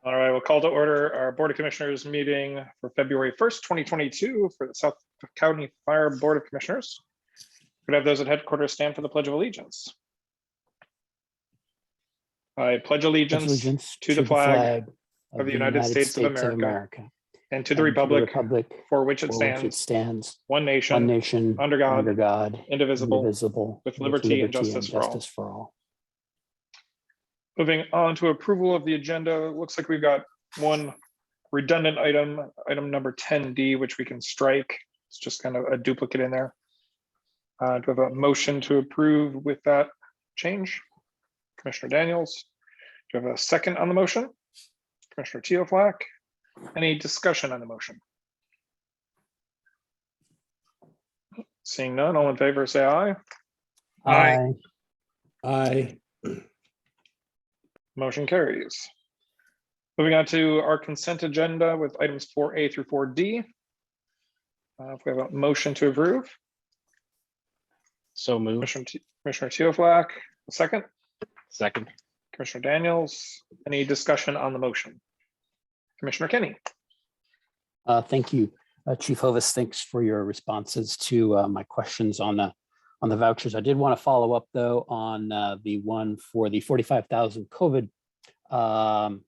All right, we'll call to order our Board of Commissioners meeting for February 1st, 2022 for the South County Fire Board of Commissioners. Could I have those at headquarters stand for the Pledge of Allegiance? I pledge allegiance to the flag of the United States of America and to the republic for which it stands, one nation, under God, indivisible, with liberty and justice for all. Moving on to approval of the agenda, looks like we've got one redundant item, item number 10D, which we can strike. It's just kind of a duplicate in there. Do we have a motion to approve with that change? Commissioner Daniels, do you have a second on the motion? Commissioner Teoflack, any discussion on the motion? Seeing none, all in favor, say aye. Aye. Aye. Motion carries. Moving on to our consent agenda with items 4A through 4D. If we have a motion to approve. So moved. Commissioner Teoflack, a second. Second. Commissioner Daniels, any discussion on the motion? Commissioner Kenny. Thank you, Chief Hovis. Thanks for your responses to my questions on the vouchers. I did want to follow up though on the one for the 45,000 COVID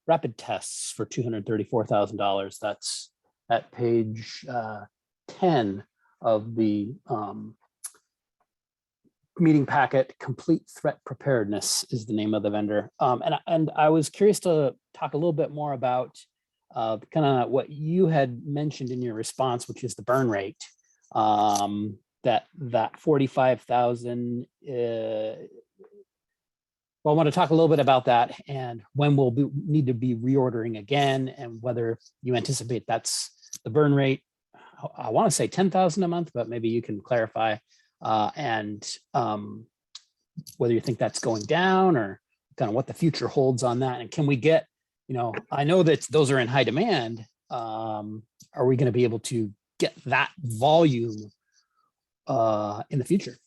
rapid tests for $234,000. That's at page 10 of the meeting packet. Complete Threat Preparedness is the name of the vendor. And I was curious to talk a little bit more about kind of what you had mentioned in your response, which is the burn rate. That 45,000. Well, I want to talk a little bit about that and when we'll need to be reordering again, and whether you anticipate that's the burn rate. I want to say 10,000 a month, but maybe you can clarify, and whether you think that's going down or kind of what the future holds on that. And can we get, I know that those are in high demand. Are we going to be able to get that volume in the future?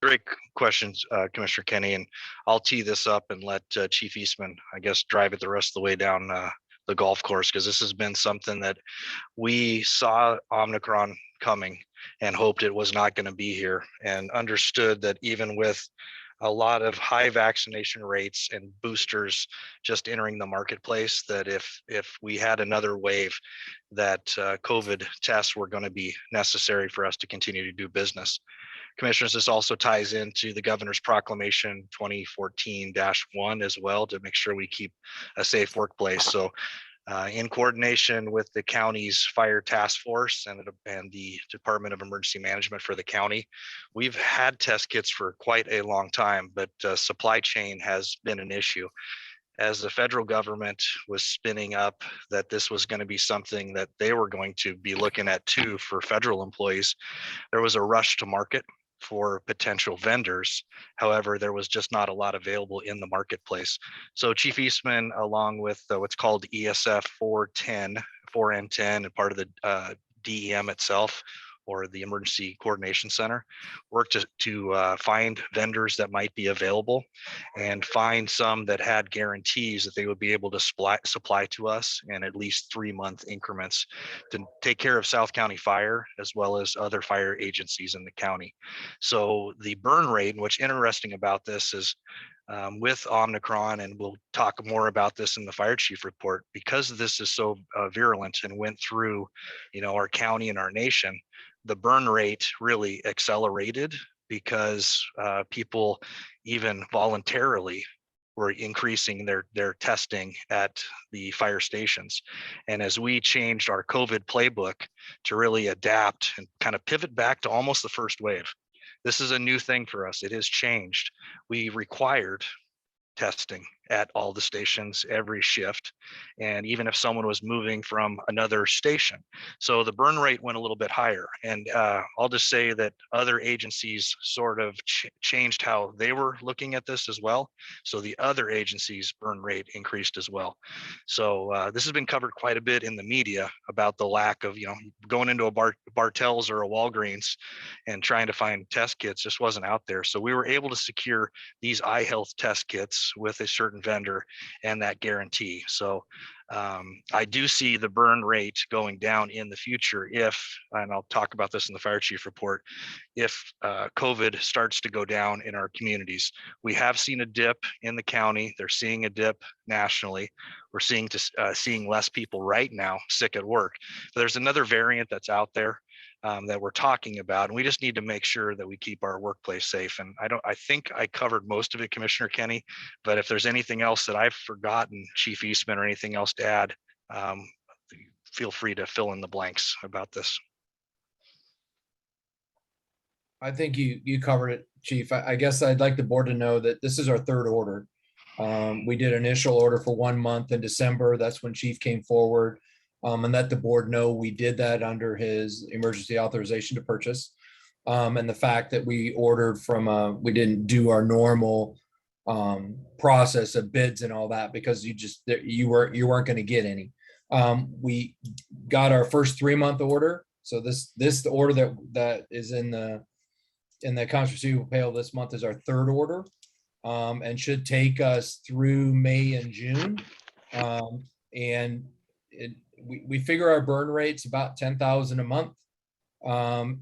Great questions, Commissioner Kenny, and I'll tee this up and let Chief Eastman, I guess, drive it the rest of the way down the golf course, because this has been something that we saw Omicron coming and hoped it was not going to be here, and understood that even with a lot of high vaccination rates and boosters just entering the marketplace, that if we had another wave, that COVID tests were going to be necessary for us to continue to do business. Commissioners, this also ties into the Governor's Proclamation 2014-1 as well, to make sure we keep a safe workplace. So in coordination with the county's fire task force and the Department of Emergency Management for the county, we've had test kits for quite a long time, but supply chain has been an issue. As the federal government was spinning up that this was going to be something that they were going to be looking at too for federal employees, there was a rush to market for potential vendors. However, there was just not a lot available in the marketplace. So Chief Eastman, along with what's called ESF 4N10 and part of the DEM itself, or the Emergency Coordination Center, worked to find vendors that might be available and find some that had guarantees that they would be able to supply to us in at least 3-month increments to take care of South County Fire as well as other fire agencies in the county. So the burn rate, and what's interesting about this is with Omicron, and we'll talk more about this in the fire chief report, because this is so virulent and went through, our county and our nation, the burn rate really accelerated because people even voluntarily were increasing their testing at the fire stations. And as we changed our COVID playbook to really adapt and kind of pivot back to almost the first wave, this is a new thing for us. It has changed. We required testing at all the stations every shift, and even if someone was moving from another station. So the burn rate went a little bit higher, and I'll just say that other agencies sort of changed how they were looking at this as well. So the other agencies' burn rate increased as well. So this has been covered quite a bit in the media about the lack of, going into a Bartell's or a Walgreens and trying to find test kits just wasn't out there. So we were able to secure these iHealth test kits days with a certain vendor and that guarantee. So I do see the burn rate going down in the future if, and I'll talk about this in the fire chief report, if COVID starts to go down in our communities. We have seen a dip in the county. They're seeing a dip nationally. We're seeing less people right now sick at work. But there's another variant that's out there that we're talking about, and we just need to make sure that we keep our workplace safe. And I think I covered most of it, Commissioner Kenny, but if there's anything else that I've forgotten, Chief Eastman, or anything else to add, feel free to fill in the blanks about this. I think you covered it, Chief. I guess I'd like the board to know that this is our third order. We did an initial order for 1 month in December. That's when Chief came forward. And let the board know we did that under his emergency authorization to purchase. And the fact that we ordered from, we didn't do our normal process of bids and all that because you weren't going to get any. We got our first 3-month order. So this order that is in the accounts receivable payable this month is our third order, and should take us through May and June. And we figure our burn rate's about 10,000 a month. And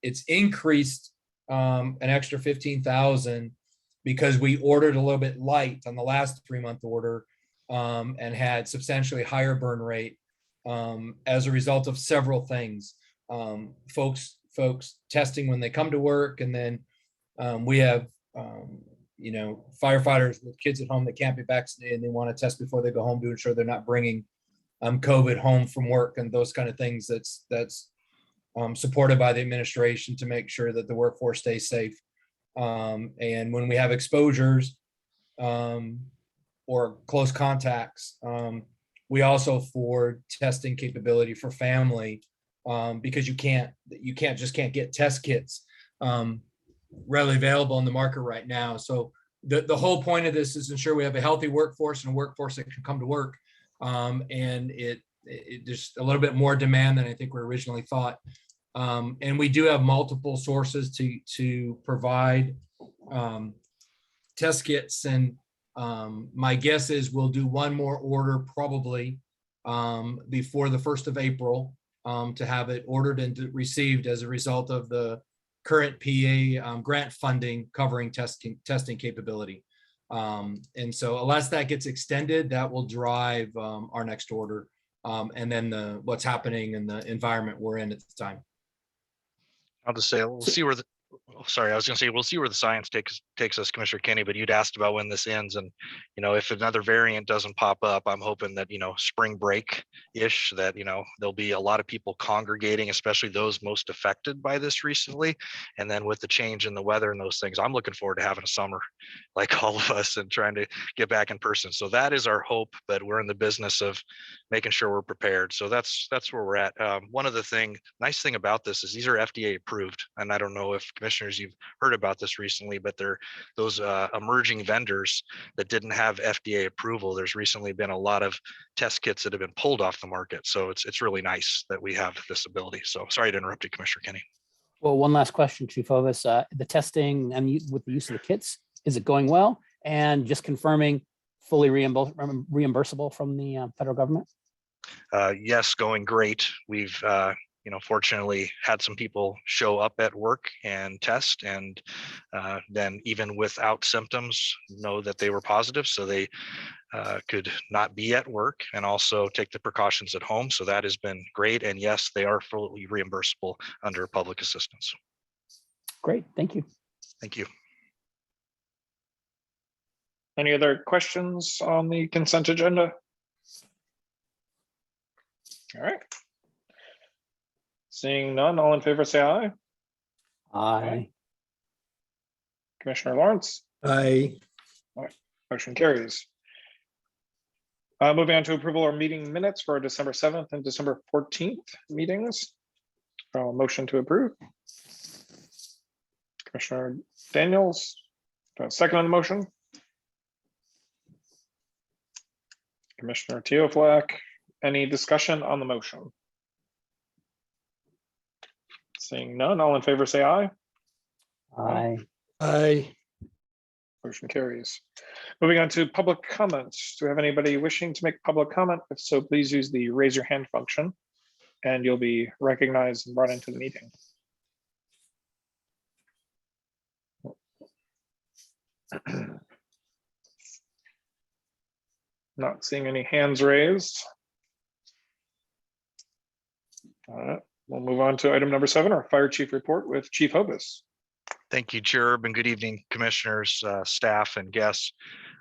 it's increased an extra 15,000 because we ordered a little bit light on the last 3-month order, and had substantially higher burn rate as a result of several things. Folks testing when they come to work, and then we have firefighters with kids at home that can't be vaccinated and they want to test before they go home to ensure they're not bringing COVID home from work, and those kind of things that's supported by the administration to make sure that the workforce stays safe. And when we have exposures or close contacts, we also afford testing capability for family, because you can't get test kits readily available in the market right now. So the whole point of this is ensure we have a healthy workforce and a workforce that can come to work. And it just a little bit more demand than I think we originally thought. And we do have multiple sources to provide test kits. And my guess is we'll do one more order probably before the 1st of April to have it ordered and received as a result of the current PA grant funding covering testing capability. And so unless that gets extended, that will drive our next order, and then what's happening in the environment we're in at the time. I'll just say we'll see where we'll see where the science takes us, Commissioner Kenny, but you'd asked about when this ends, and if another variant doesn't pop up, I'm hoping that spring break ish, that there'll be a lot of people congregating, especially those most affected by this recently. And then with the change in the weather and those things, I'm looking forward to having a summer like all of us and trying to get back in person. So that is our hope, but we're in the business of making sure we're prepared. So that's where we're at. One of the nice thing about this is these are FDA approved, and I don't know if commissioners you've heard about this recently, but they're those emerging vendors that didn't have FDA approval. There's recently been a lot of test kits that have been pulled off the market. So it's really nice that we have this ability. So sorry to interrupt you, Commissioner Kenny. Well, one last question, Chief Ovis. The testing and with the use of the kits, is it going well? And just confirming, fully reimbursable from the federal government? Yes, going great. We've fortunately had some people show up at work and test, and then even without symptoms know that they were positive, so they could not be at work and also take the precautions at home. So that has been great. And yes, they are fully reimbursable under public assistance. Great, thank you. Thank you. Any other questions on the consent agenda? All right. Seeing none, all in favor, say aye. Aye. Commissioner Lawrence, Aye. motion carries. Moving on to approval of meeting minutes for December 7th and December 14th meetings. Motion to approve. Commissioner Daniels, second on the motion. Commissioner Teoflak, any discussion on the motion? Seeing none, all in favor say aye. Aye. Aye. Motion carries. Moving on to public comments. Do we have anybody wishing to make public comment? If so, please use the raise your hand function and you'll be recognized and brought into the meeting. Not seeing any hands raised. We'll move on to item number 7, our fire chief report with Chief Hovis. Thank you, Chair, and good evening, commissioners, staff, and guests.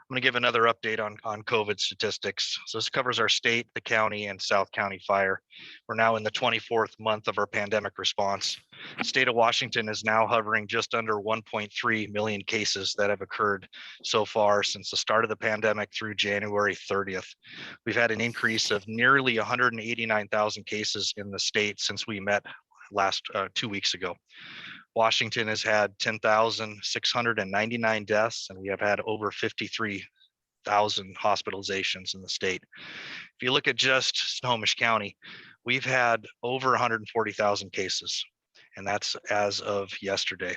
I'm going to give another update on COVID statistics. So this covers our state, the county, and South County Fire. We're now in the 24th month of our pandemic response. The state of Washington is now hovering just under 1.3 million cases that have occurred so far since the start of the pandemic through January 30th. We've had an increase of nearly 189,000 cases in the state since we met last 2 weeks ago. Washington has had 10,699 deaths, and we have had over 53,000 hospitalizations in the state. If you look at just Snohomish County, we've had over 140,000 cases, and that's as of yesterday.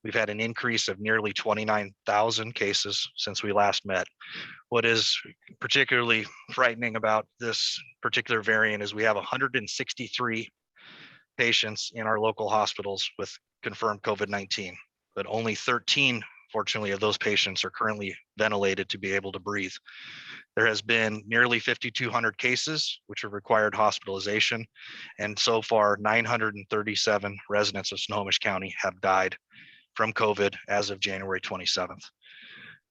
We've had an increase of nearly 29,000 cases since we last met. What is particularly frightening about this particular variant is we have 163 patients in our local hospitals with confirmed COVID-19, but only 13, fortunately, of those patients are currently ventilated to be able to breathe. There has been nearly 5,200 cases, which have required hospitalization, and so far 937 residents of Snohomish County have died from COVID as of January 27th.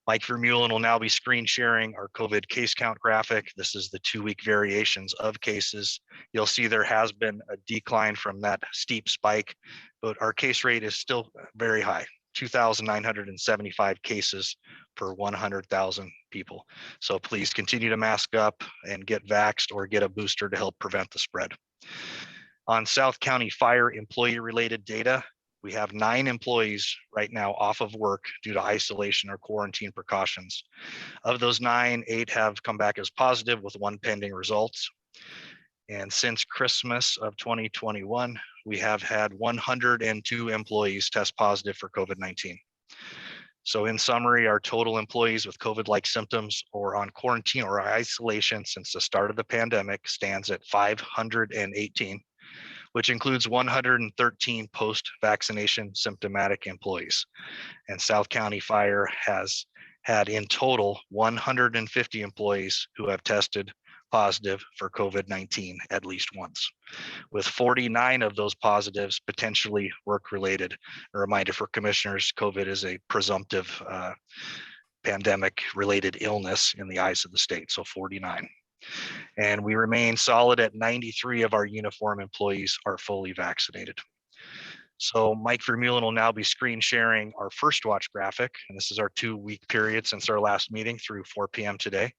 Mike Vermeulen will now be screen sharing our COVID case count graphic. This is the 2-week variations of cases. You'll see there has been a decline from that steep spike, but our case rate is still very high, 2,975 cases per 100,000 people. So please continue to mask up and get vaxxed or get a booster to help prevent the spread. On South County Fire employee-related data, we have 9 employees right now off of work due to isolation or quarantine precautions. Of those 9, 8 have come back as positive with 1 pending results. And since Christmas of 2021, we have had 102 employees test positive for COVID-19. So in summary, our total employees with COVID-like symptoms or on quarantine or isolation since the start of the pandemic stands at 518. Which includes 113 post-vaccination symptomatic employees. And South County Fire has had in total 150 employees who have tested positive for COVID-19 at least once, with 49 of those positives potentially work-related. A reminder for commissioners, COVID is a presumptive pandemic-related illness in the eyes of the state, so 49. And we remain solid at 93 of our uniform employees are fully vaccinated. So Mike Vermeulen will now be screen sharing our first watch graphic, and this is our 2-week period since our last meeting through 4 p.m. today.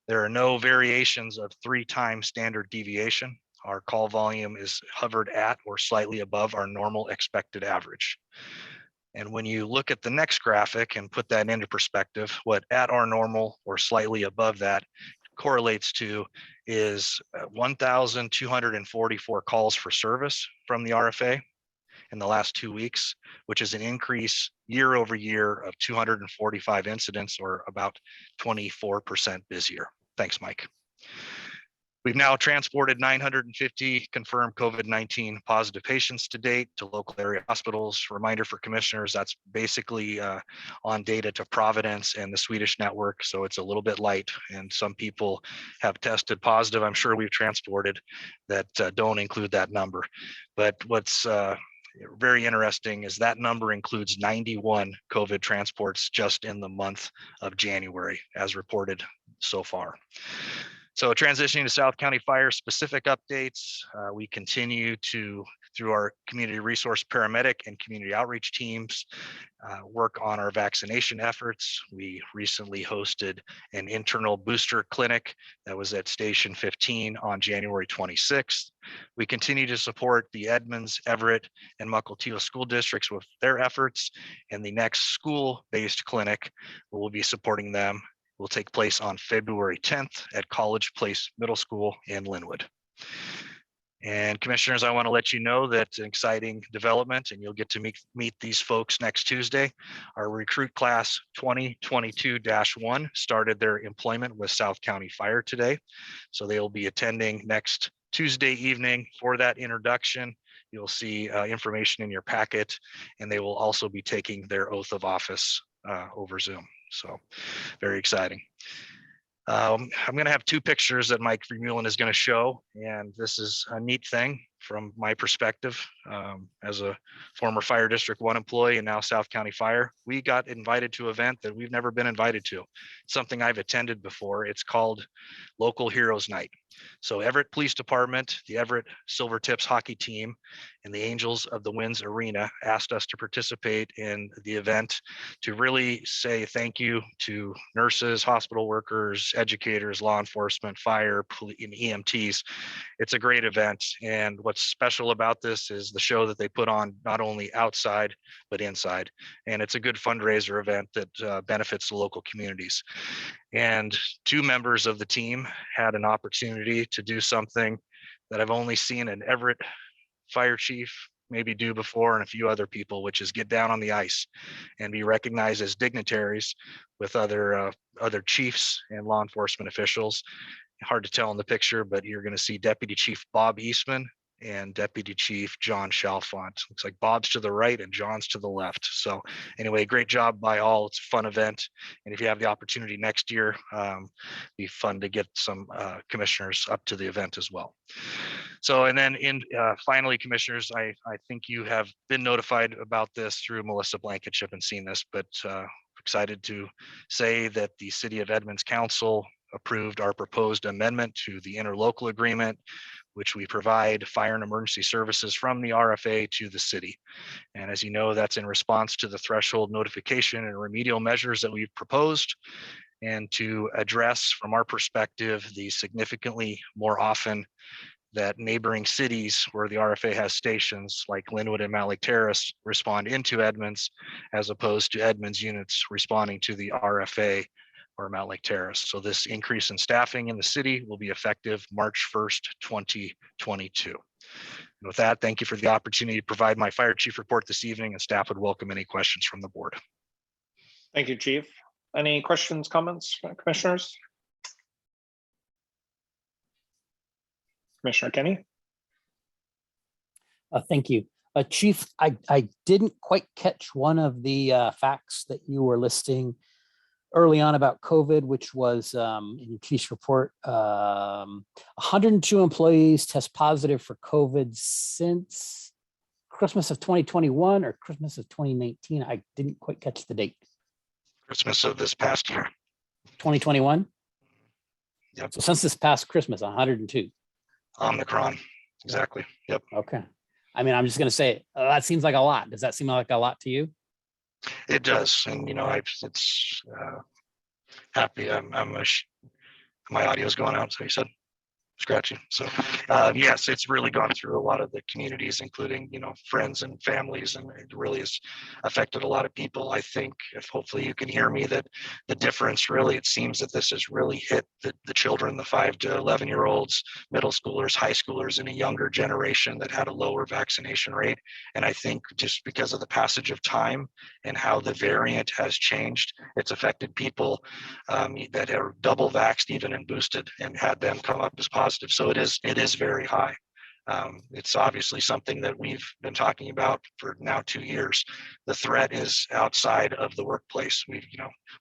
There are no variations of 3 times standard deviation. Our call volume is hovered at or slightly above our normal expected average. And when you look at the next graphic and put that into perspective, what at our normal or slightly above that correlates to is 1,244 calls for service from the RFA in the last 2 weeks, which is an increase year over year of 245 incidents or about 24% busier. Thanks, Mike. We've now transported 950 confirmed COVID-19 positive patients to date to local area hospitals. Reminder for commissioners, that's basically on data to Providence and the Swedish network. So it's a little bit light and some people have tested positive. I'm sure we've transported that don't include that number. But what's very interesting is that number includes 91 COVID transports just in the month of January as reported so far. So transitioning to South County Fire specific updates, we continue to, through our community resource paramedic and community outreach teams, work on our vaccination efforts. We recently hosted an internal booster clinic that was at Station 15 on January 26th. We continue to support the Edmonds, Everett, and Mukilteo school districts with their efforts, and the next school-based clinic, we'll be supporting them, will take place on February 10th at College Place Middle School in Linwood. And commissioners, I want to let you know that an exciting development, and you'll get to meet these folks next Tuesday. Our recruit class 2022-1 started their employment with South County Fire today. So they will be attending next Tuesday evening for that introduction. You'll see information in your packet, and they will also be taking their oath of office over Zoom. So very exciting. I'm going to have two pictures that Mike Vermeulen is going to show, and this is a neat thing from my perspective as a former Fire District 1 employee and now South County Fire. We got invited to an event that we've never been invited to, something I've attended before. It's called Local Heroes Night. So Everett Police Department, the Everett Silvertips hockey team, and the Angels of the Winds Arena asked us to participate in the event to really say thank you to nurses, hospital workers, educators, law enforcement, fire, and EMTs. It's a great event. And what's special about this is the show that they put on not only outside, but inside. And it's a good fundraiser event that benefits the local communities. And two members of the team had an opportunity to do something that I've only seen an Everett fire chief maybe do before, and a few other people, which is get down on the ice and be recognized as dignitaries with other chiefs and law enforcement officials. Hard to tell in the picture, but you're going to see Deputy Chief Bob Eastman and Deputy Chief John Chalfont. Looks like Bob's to the right and John's to the left. So anyway, great job by all. It's a fun event. And if you have the opportunity next year, be fun to get some commissioners up to the event as well. So, and then finally, commissioners, I think you have been notified about this through Melissa Blankenship and seen this, but excited to say that the City of Edmonds Council approved our proposed amendment to the interlocal agreement, which we provide fire and emergency services from the RFA to the city. And as you know, that's in response to the threshold notification and remedial measures that we've proposed, and to address, from our perspective, the significantly more often that neighboring cities where the RFA has stations like Linwood and Mount Lake Terrace respond into Edmonds, as opposed to Edmonds units responding to the RFA or Mount Lake Terrace. So this increase in staffing in the city will be effective March 1st, 2022. And with that, thank you for the opportunity to provide my fire chief report this evening, and staff would welcome any questions from the board. Thank you, Chief. Any questions, comments, commissioners? Commissioner Kenny? Thank you. Chief, I didn't quite catch one of the facts that you were listing early on about COVID, which was in your chief's report, 102 employees test positive for COVID since Christmas of 2021 or Christmas of 2019. I didn't quite catch the date. Christmas of this past year. 2021? Yep. So since this past Christmas, 102. Omicron, exactly. Yep. Okay. I mean, I'm just going to say that seems like a lot. Does that seem like a lot to you? It does, and you know, it's happy. My audio is going out. So you said scratchy. So yes, it's really gone through a lot of the communities, including, you know, friends and families, and it really has affected a lot of people. I think, if hopefully you can hear me, that the difference really, it seems that this has really hit the children, the 5 to 11-year-olds, middle schoolers, high schoolers, in a younger generation that had a lower vaccination rate. And I think just because of the passage of time and how the variant has changed, it's affected people that are double vaxxed even and boosted, and had them come up as positive. So it is very high. It's obviously something that we've been talking about for now 2 years. The threat is outside of the workplace. We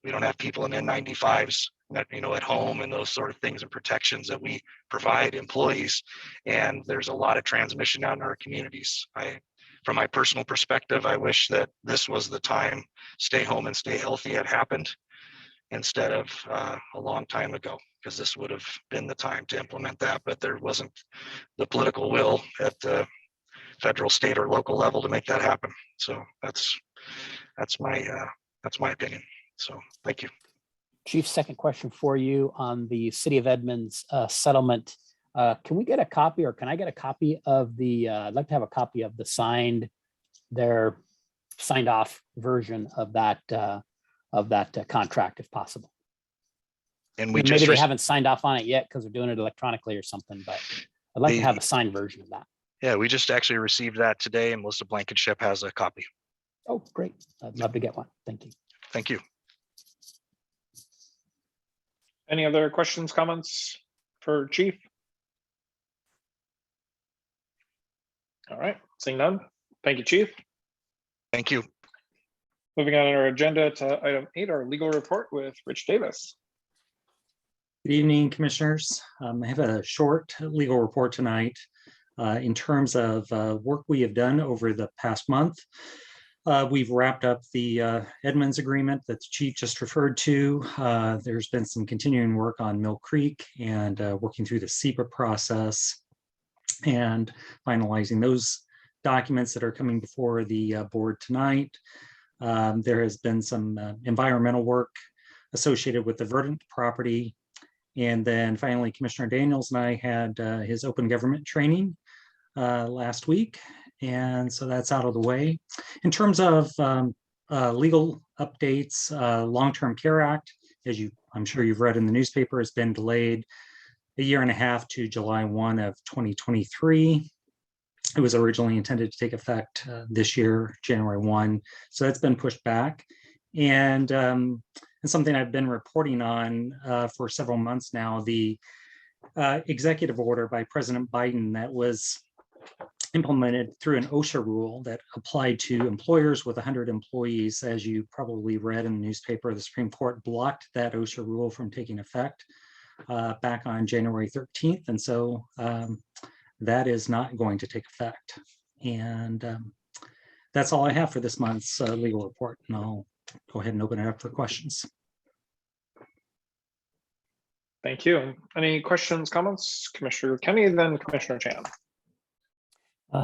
don't have people in N95s that, you know, at home, and those sort of things and protections that we provide employees. And there's a lot of transmission out in our communities. From my personal perspective, I wish that this was the time, stay home and stay healthy, had happened instead of a long time ago, because this would have been the time to implement that, but there wasn't the political will at the federal, state, or local level to make that happen. So that's my opinion. So thank you. Chief, second question for you on the City of Edmonds settlement. Can we get a copy, or can I get a copy of the, I'd like to have a copy of the signed off version of that contract if possible. And we Maybe just they haven't signed off on it yet because they're doing it electronically or something, but I'd like to The- have a signed version of that. Yeah, we just actually received that today, and Melissa Blankenship has a copy. Oh, great. I'd love to get one. Thank you. Thank you. Any other questions, comments for Chief? All right, seeing none. Thank you, Chief. Thank you. Moving on our agenda to item 8, our legal report with Rich Davis. Good evening, Commissioners. I have a short legal report tonight in terms of work we have done over the past month. We've wrapped up the Edmonds agreement that the Chief just referred to. There's been some continuing work on Mill Creek and working through the SEPA process and finalizing those documents that are coming before the board tonight. There has been some environmental work associated with the Verdant property. And then finally, Commissioner Daniels and I had his open government training last week. And so that's out of the way. In terms of legal updates, Long-Term Care Act, as I'm sure you've read in the newspaper, has been delayed a year and a half to July 1 of 2023. It was originally intended to take effect this year, January 1. So that's been pushed back. And something I've been reporting on for several months now, the executive order by President Biden that was implemented through an OSHA rule that applied to employers with 100 employees. As you probably read in the newspaper, the Supreme Court blocked that OSHA rule from taking effect back on January 13th. And so that is not going to take effect. And that's all I have for this month's legal report. And I'll go ahead and open it up for questions. Thank you. Any questions, comments? Commissioner Kenny, then Commissioner Chan.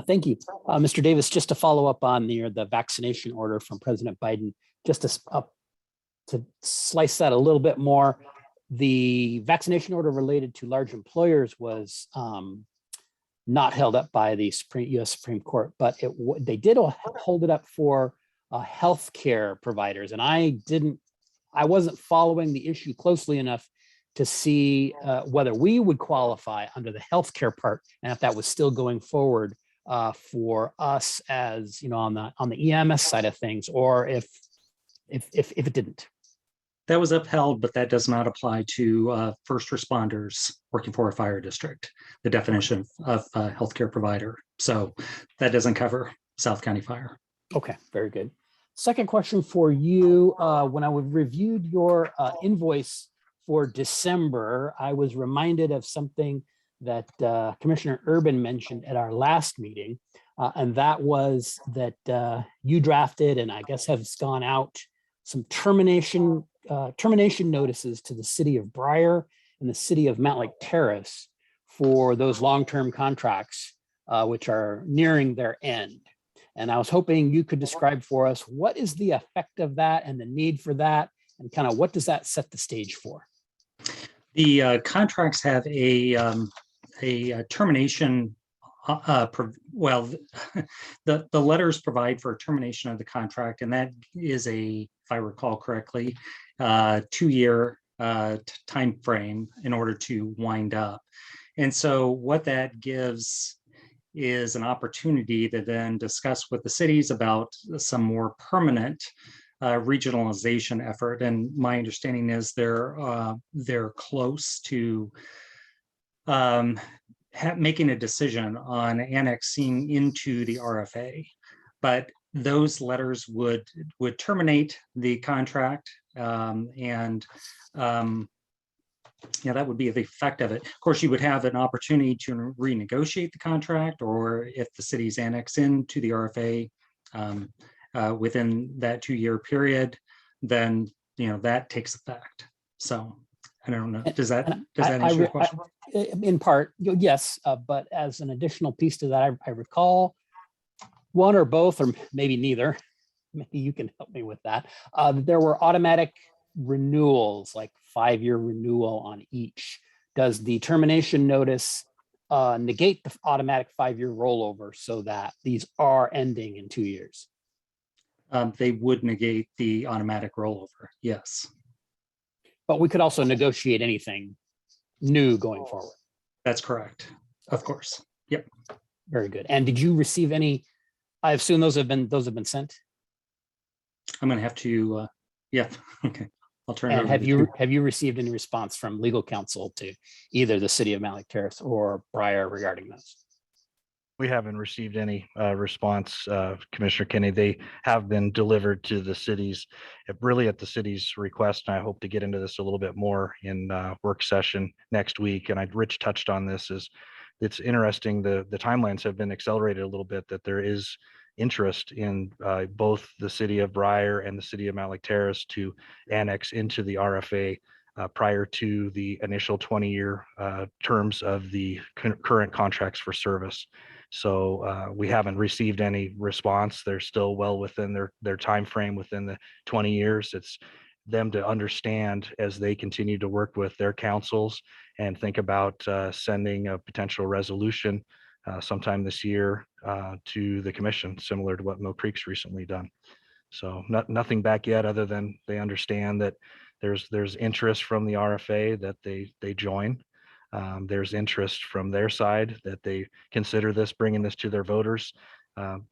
Thank you. Mr. Davis, just to follow up on the vaccination order from President Biden, just to slice that a little bit more, the vaccination order related to large employers was not held up by the U.S. Supreme Court, but they did hold it up for healthcare providers. And I wasn't following the issue closely enough to see whether we would qualify under the healthcare part, and if that was still going forward for us, as you know, on the EMS side of things, or if it didn't. That was upheld, but that does not apply to first responders working for a fire district, the definition of a healthcare provider. So that doesn't cover South County Fire. Okay, very good. Second question for you. When I reviewed your invoice for December, I was reminded of something that Commissioner Urban mentioned at our last meeting, and that was that you drafted, and I guess has gone out, some termination notices to the city of Briar and the city of Mount Lake Terrace for those long-term contracts, which are nearing their end. And I was hoping you could describe for us what is the effect of that and the need for that, and kind of what does that set the stage for? The contracts have a termination. The letters provide for a termination of the contract, and that is if I recall correctly, 2-year time frame in order to wind up. And so what that gives is an opportunity to then discuss with the cities about some more permanent regionalization effort. And my understanding is they're close to making a decision on annexing into the RFA, but those letters would terminate the contract, that would be the effect of it. Of course, you would have an opportunity to renegotiate the contract, or if the cities annex into the RFA within that 2-year period, then that takes effect. So I don't know. Does that answer your question? In part, yes, but as an additional piece to that, I recall one or both, or maybe neither. Maybe you can help me with that. There were automatic renewals, like 5-year renewal on each. Does the termination notice negate the automatic 5-year rollover so that these are ending in 2 years? They would negate the automatic rollover, yes. But we could also negotiate anything new going forward. That's correct. Of course. Yep. Very good. And did you receive any? I assume those have been sent. I'm going to have to, yeah, okay. I'll turn it And over. have you received any response from legal counsel to either the city of Malik Terrace or Briar regarding those? We haven't received any response, Commissioner Kenny. They have been delivered to the cities, really at the city's request. And I hope to get into this a little bit more in work session next week. And Rich touched on this. It's interesting. The timelines have been accelerated a little bit, that there is interest in both the city of Briar and the city of Malik Terrace to annex into the RFA prior to the initial 20-year terms of the current contracts for service. So we haven't received any response. They're still well within their time frame within the 20 years. It's them to understand as they continue to work with their councils and think about sending a potential resolution sometime this year to the commission, similar to what Mill Creek's recently done. So nothing back yet, other than they understand that there's interest from the RFA that they join. There's interest from their side that they consider bringing this to their voters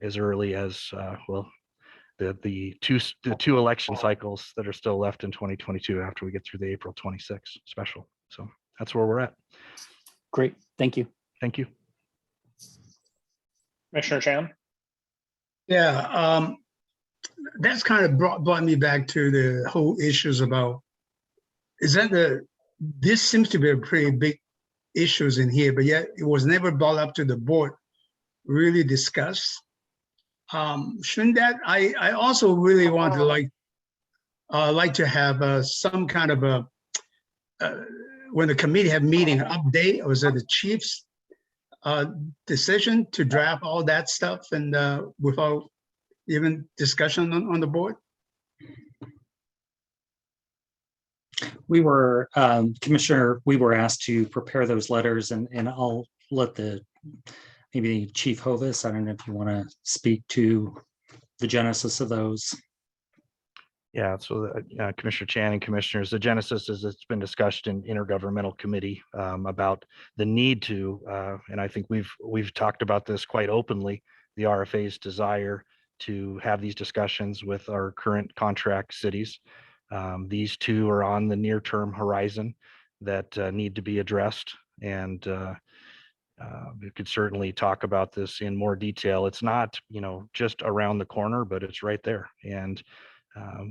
as early as the two election cycles that are still left in 2022 after we get through the April 26th special. So that's where we're at. Great, thank you. Thank you. Commissioner Chan? Yeah, that's kind of brought me back to the whole issues about, this seems to be a pretty big issues in here, but yet it was never brought up to the board, really discussed. Shouldn't that, I also really want to like to have some kind of when the committee have meeting update, or is it the chief's decision to draft all that stuff and without even discussion on the board? We were, Commissioner, we were asked to prepare those letters, and I'll let maybe Chief Hovis, I don't know if you want to speak to the genesis of those. Yeah, so Commissioner Chan and Commissioners, the genesis is it's been discussed in intergovernmental committee about the need to, and I think we've talked about this quite openly, the RFA's desire to have these discussions with our current contract cities. These two are on the near-term horizon that need to be addressed, and we could certainly talk about this in more detail. It's not, just around the corner, but it's right there, and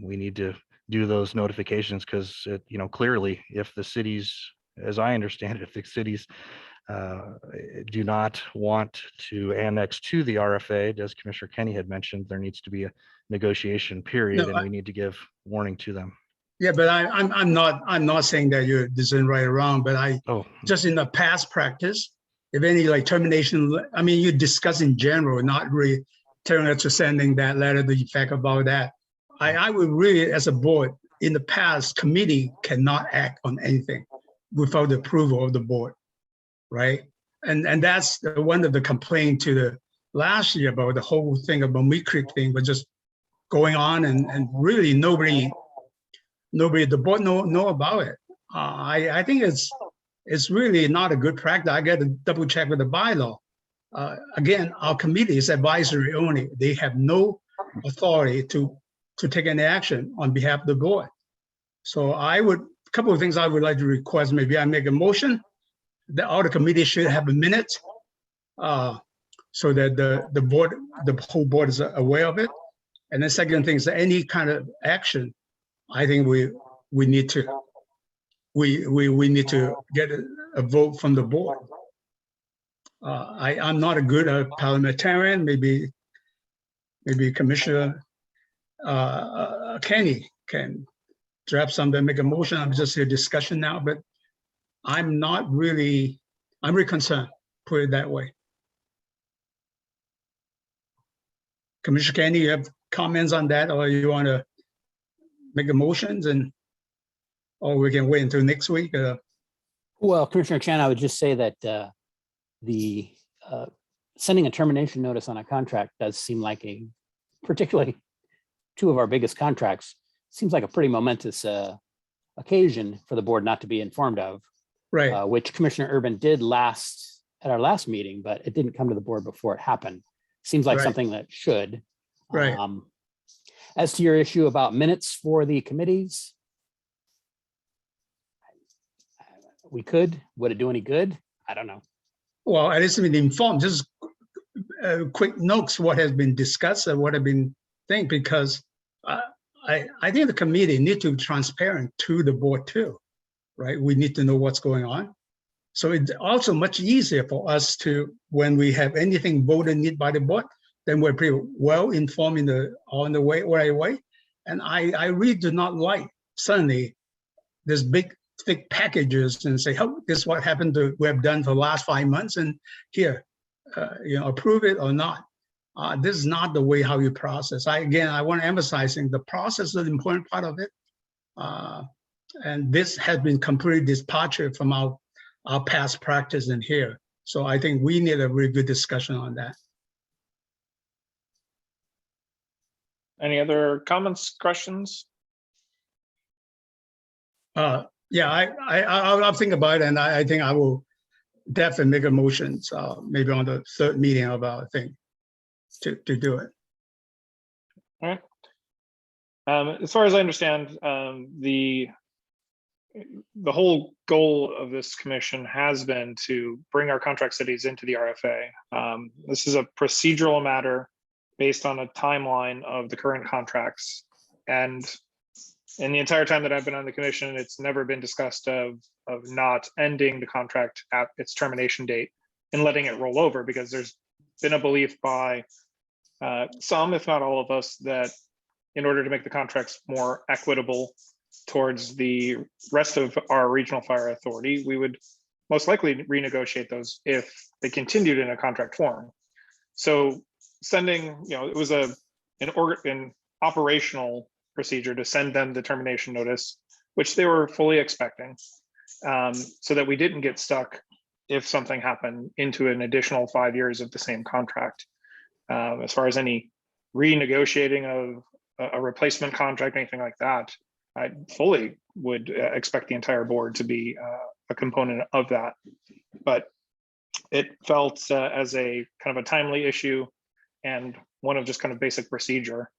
we need to do those notifications because, clearly, if the cities, as I understand it, if the cities do not want to annex to the RFA, as Commissioner Kenny had mentioned, there needs to be a negotiation period, and we need to give warning to them. Yeah, but I'm not saying that you're decision right or wrong, but just in the past practice, if any like termination, I mean, you discuss in general, not really telling us to sending that letter to effect about that. I would really, as a board, in the past, committee cannot act on anything without the approval of the board, right? And that's one of the complaints to the last year about the whole thing about Mill Creek thing, but just going on and really nobody, the board know about it. I think it's really not a good practice. I got to double check with the bylaw. Again, our committee is advisory only. They have no authority to take any action on behalf of the board. So a couple of things I would like to request, maybe I make a motion that all the committee should have a minute so that the whole board is aware of it. And the second thing is that any kind of action, I think we need to get a vote from the board. I'm not a good parliamentarian. Maybe Commissioner Kenny can draft something, make a motion. I'm just a discussion now, but I'm really concerned, put it that way. Commissioner Kenny, you have comments on that, or you want to make a motions, or we can wait until next week? Well, Commissioner Chan, I would just say that the sending a termination notice on a contract does seem like particularly two of our biggest contracts, seems like a pretty momentous occasion for the board not to be informed of. Right. Which Commissioner Urban did last at our last meeting, but it didn't come to the board before it happened. Seems like Right. something that should. Right. As to your issue about minutes for the committees, would it do any good? I don't know. Well, at least been informed, just quick notes, what has been discussed and what have been think, because I think the committee need to be transparent to the board too, right? We need to know what's going on. So it's also much easier for us to, when we have anything voted need by the board, then we're pretty well informed on the right way. And I really do not like suddenly this big thick packages and say, oh, this is what happened to we have done for the last 5 months, and here, approve it or not. This is not the way how you process. I want to emphasizing the process is an important part of it. And this has been completely departure from our past practice in here. So I think we need a really good discussion on that. Any other comments, questions? Yeah, I'll think about it, and I think I will definitely make a motion, maybe on the third meeting of our thing to do it. All right. As far as I understand, the whole goal of this commission has been to bring our contract cities into the RFA. This is a procedural matter based on a timeline of the current contracts. And in the entire time that I've been on the commission, it's never been discussed of not ending the contract at its termination date and letting it roll over, because there's been a belief by some, if not all of us, that in order to make the contracts more equitable towards the rest of our regional fire authority, we would most likely renegotiate those if they continued in a contract form. So sending, it was an operational procedure to send them the termination notice, which they were fully expecting, so that we didn't get stuck if something happened into an additional 5 years of the same contract. As far as any renegotiating of a replacement contract, anything like that, I fully would expect the entire board to be a component of that. But it felt as a kind of a timely issue and one of just kind of basic procedure,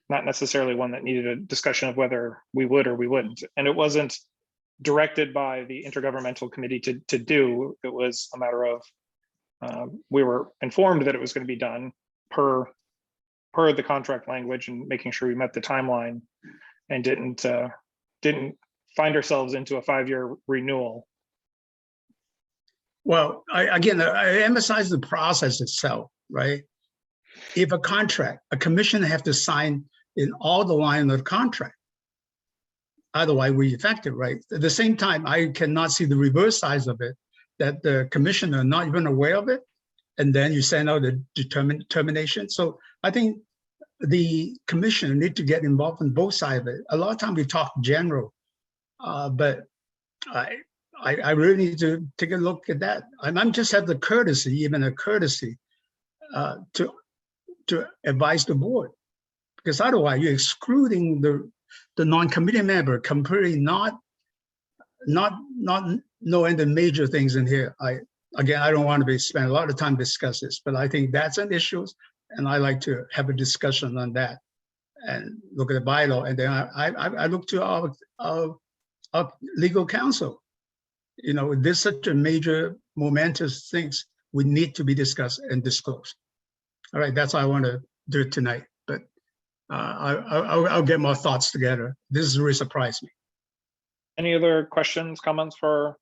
not necessarily one that needed a discussion of whether we would or we wouldn't. And it wasn't directed by the intergovernmental committee to do. It was a matter of we were informed that it was going to be done per the contract language and making sure we met the timeline and didn't find ourselves into a 5-year renewal. Well, I emphasize the process itself, right? If a commissioner have to sign in all the line of the contract, otherwise we effective, right? At the same time, I cannot see the reverse side of it, that the commissioner not even aware of it, and then you send out a termination. So I think the commissioner need to get involved in both sides of it. A lot of times we talk general, but I really need to take a look at that. I'm just have the courtesy, even a courtesy, to advise the board, because otherwise you're excluding the non-committee member completely, not knowing the major things in here. I don't want to spend a lot of time discuss this, but I think that's an issue, and I like to have a discussion on that and look at the bylaw. And then I look to our legal counsel. This such a major momentous things we need to be discussed and disclosed. All right, that's why I want to do it tonight, but I'll get more thoughts together. This has really surprised me. Any other questions, comments for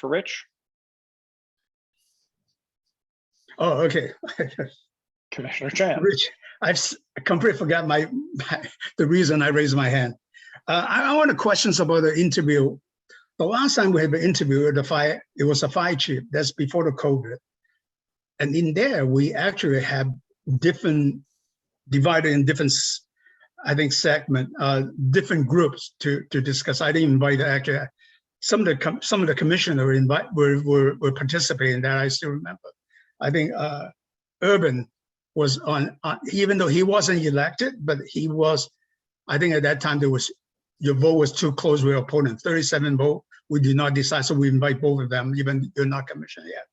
Rich? Oh, okay. Commissioner Chan. Rich, I completely forgot the reason I raised my hand. I want to questions about the interview. The last time we had an interview with it was a fire chief. That's before the COVID. And in there, we actually have divided in different, I think, segment, different groups to discuss. I didn't invite actually some of the commissioners were participating in that. I still remember. I think Urban was on, even though he wasn't elected, but he was. I think at that time your vote was too close with your opponent. 37 vote. We did not decide, so we invite both of them, even you're not commissioner yet.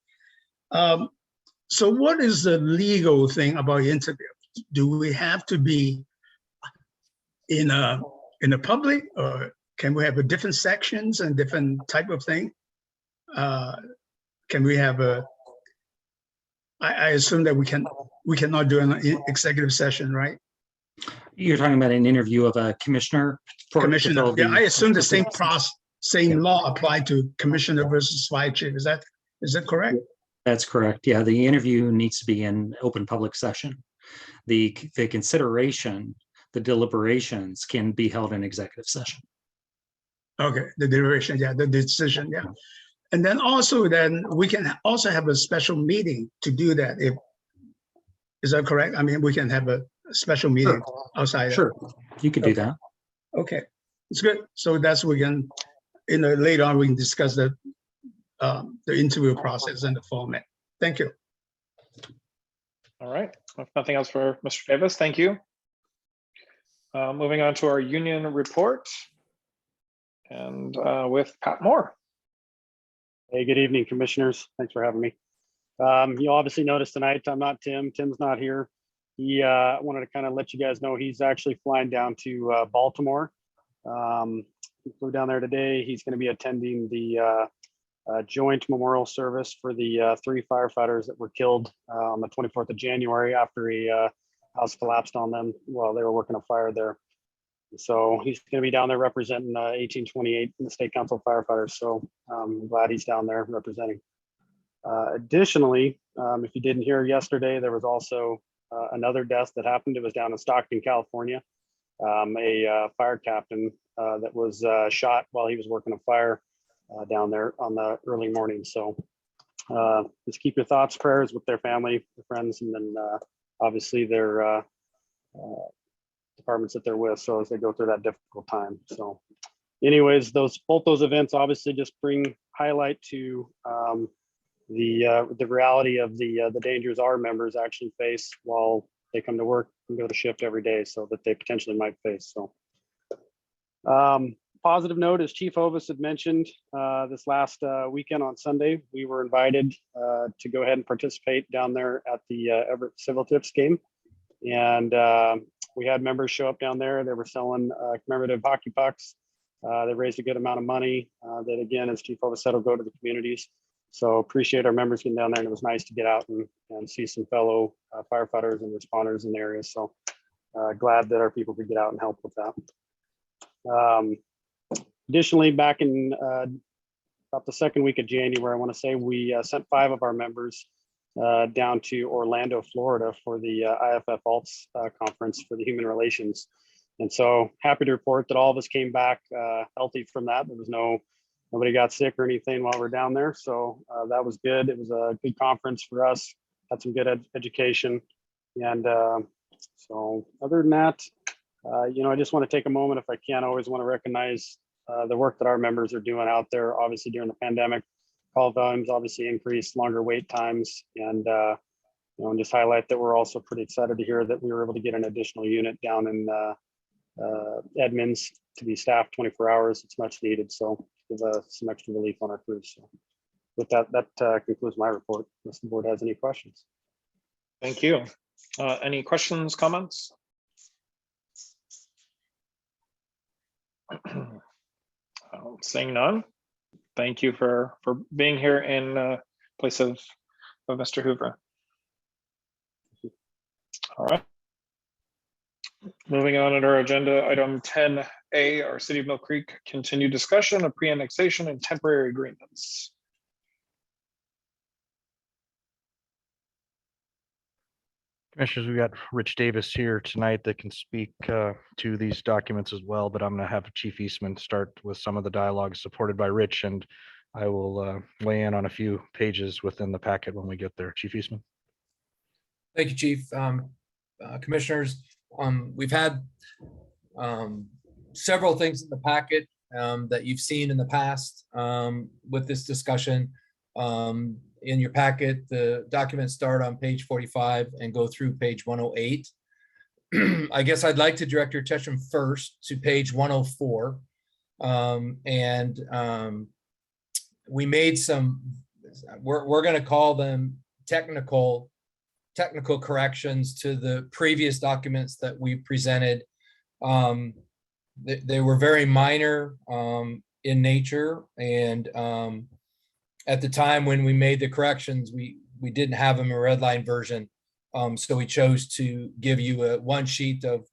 So what is the legal thing about interview? Do we have to be in a public, or can we have a different sections and different type of thing? Can we have a? I assume that we cannot do an executive session, right? You're talking about an interview of a commissioner? to Commissioner, fill yeah, the- I assume the same same law applied to commissioner versus fire chief. Is that correct? That's correct. Yeah, the interview needs to be in open public session. The consideration, the deliberations can be held in executive session. Okay, the deliberation, yeah, the decision, yeah. And then also then we can also have a special meeting to do that. Is that correct? I mean, we can have a special meeting outside. Sure, you could do that. Okay, it's good. So that's we can, later on we can discuss the interview process and the format. Thank you. All right, if nothing else for Mr. Davis, thank you. Moving on to our union report. And with Pat Moore. Hey, good evening, commissioners. Thanks for having me. You obviously noticed tonight, I'm not Tim. Tim's not here. He wanted to kind of let you guys know he's actually flying down to Baltimore. He flew down there today. He's going to be attending the joint memorial service for the 3 firefighters that were killed on the 24th of January after a house collapsed on them while they were working a fire there. So he's going to be down there representing 1828 in the State Council of Firefighters. So I'm glad he's down there representing. Additionally, if you didn't hear yesterday, there was also another death that happened. It was down in Stockton, California. A fire captain that was shot while he was working a fire down there on the early morning. So just keep your thoughts, prayers with their family, their friends, and then obviously their departments that they're with, so as they go through that difficult time. So anyways, both those events obviously just bring highlight to the reality of the dangers our members actually face while they come to work and go to shift every day, so that they potentially might face. So positive note, as Chief Ovis had mentioned, this last weekend on Sunday, we were invited to go ahead and participate down there at the Everett Civil Tips game. And we had members show up down there. They were selling commemorative hockey pucks. They raised a good amount of money that, again, as Chief Ovis said, will go to the communities. So appreciate our members getting down there, and it was nice to get out and see some fellow firefighters and responders in the area. So glad that our people could get out and help with that. Additionally, back in about the second week of January, I want to say we sent 5 of our members down to Orlando, Florida for the IFF ALTS conference for the human relations. And so happy to report that all of us came back healthy from that. There was nobody got sick or anything while we're down there. So that was good. It was a good conference for us, had some good education. And so other than that, I just want to take a moment, if I can, I always want to recognize the work that our members are doing out there, obviously during the pandemic. Call volumes obviously increased, longer wait times, and and just highlight that we're also pretty excited to hear that we were able to get an additional unit down in Edmonds to be staffed 24 hours. It's much needed, so give some extra relief on our crews. So with that, concludes my report, unless the board has any questions. Thank you. Any questions, comments? Seeing none. Thank you for being here in place of Mr. Hoover. All right. Moving on at our agenda, item 10A, our City of Mill Creek continued discussion of pre-annexation and temporary agreements. Commissioners, we got Rich Davis here tonight that can speak to these documents as well, but I'm going to have Chief Eastman start with some of the dialogue supported by Rich, and I will weigh in on a few pages within the packet when we get there. Chief Eastman. Thank you, Chief. Commissioners, we've had several things in the packet that you've seen in the past with this discussion. In your packet, the documents start on page 45 and go through page 108. I guess I'd like to direct your attention first to page 104. We made some we're going to call them technical corrections to the previous documents that we presented. They were very minor in nature, and at the time when we made the corrections, we didn't have them in a red line version. So we chose to give you a one sheet of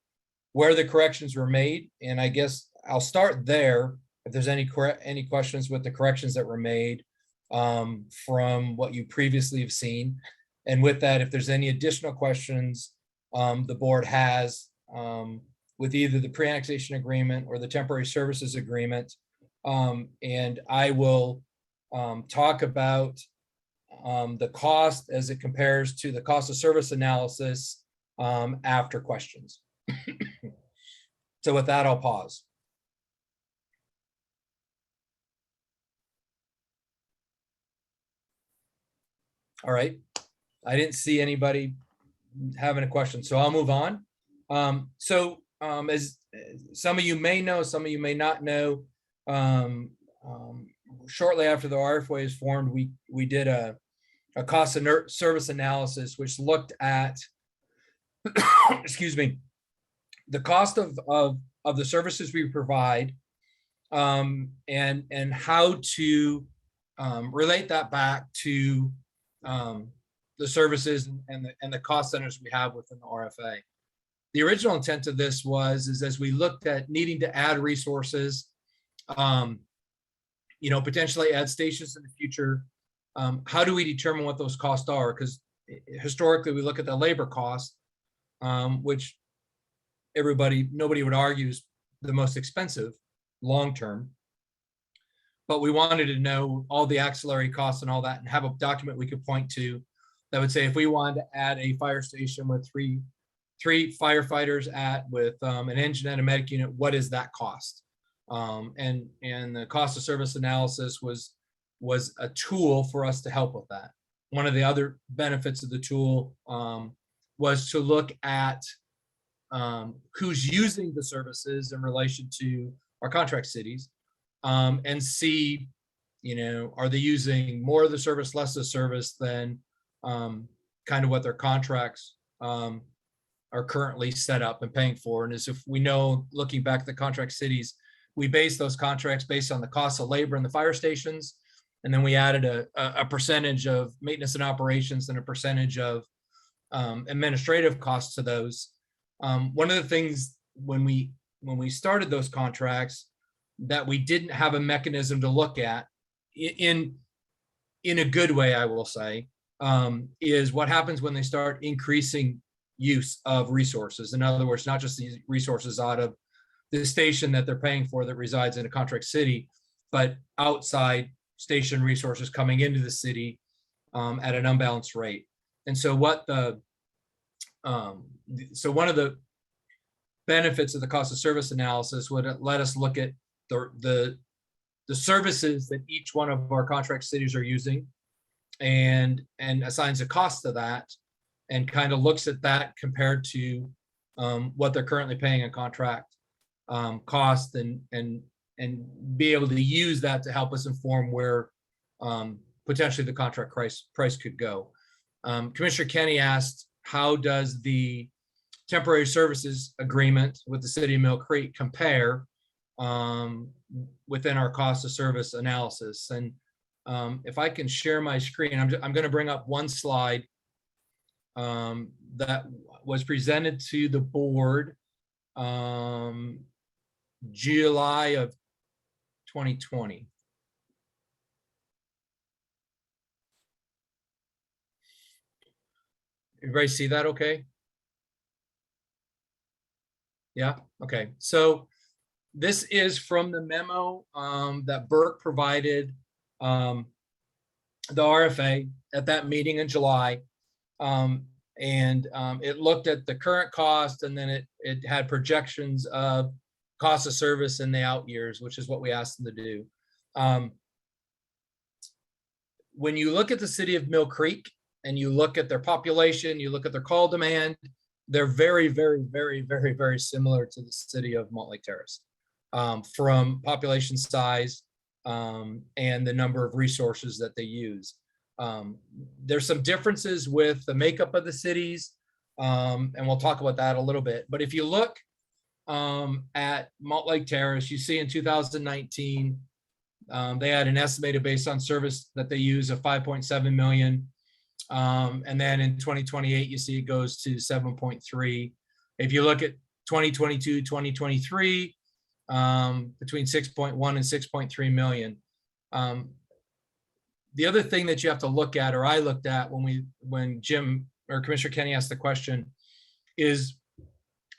where the corrections were made. And I guess I'll start there. If there's any questions with the corrections that were made from what you previously have seen. And with that, if there's any additional questions the board has with either the pre-annexation agreement or the temporary services agreement, and I will talk about the cost as it compares to the cost of service analysis after questions. So with that, I'll pause. All right, I didn't see anybody having a question, so I'll move on. As some of you may know, some of you may not know, shortly after the RFA is formed, we did a cost of service analysis, which looked at, excuse me, the cost of the services we provide, and how to relate that back to the services and the cost centers we have within the RFA. The original intent of this is as we looked at needing to add resources, potentially add stations in the future, how do we determine what those costs are? Because historically we look at the labor cost, which nobody would argue is the most expensive long-term. But we wanted to know all the ancillary costs and all that, and have a document we could point to that would say if we wanted to add a fire station with three firefighters with an engine and a medic unit, what is that cost? And the cost of service analysis was a tool for us to help with that. One of the other benefits of the tool was to look at who's using the services in relation to our contract cities, and see, are they using more of the service, less of the service than kind of what their contracts are currently set up and paying for. And as if we know, looking back at the contract cities, we base those contracts based on the cost of labor in the fire stations. And then we added a percentage of maintenance and operations and a percentage of administrative costs to those. One of the things when we started those contracts that we didn't have a mechanism to look at in a good way, I will say, is what happens when they start increasing use of resources. In other words, not just these resources out of the station that they're paying for that resides in a contract city, but outside station resources coming into the city at an unbalanced rate. And so one of the benefits of the cost of service analysis would let us look at the services that each one of our contract cities are using, and assigns a cost to that, and kind of looks at that compared to what they're currently paying a contract cost, and be able to use that to help us inform where potentially the contract price could go. Commissioner Kenny asked, how does the temporary services agreement with the city of Mill Creek compare within our cost of service analysis? And if I can share my screen, I'm going to bring up one slide that was presented to the board July of 2020. Everybody see that okay? Yeah, okay. So this is from the memo that Burke provided the RFA at that meeting in July. It looked at the current cost, and then it had projections of cost of service in the out years, which is what we asked them to do. When you look at the city of Mill Creek and you look at their population, you look at their call demand, they're very, very, very, very, very similar to the city of Montlake Terrace from population size and the number of resources that they use. There's some differences with the makeup of the cities, and we'll talk about that a little bit. But if you look at Montlake Terrace, you see in 2019, they had an estimated based on service that they use of 5.7 million. And then in 2028, you see it goes to 7.3. If you look at 2022, 2023, between 6.1 and 6.3 million. The other thing that you have to look at, or I looked at when Jim or Commissioner Kenny asked the question, is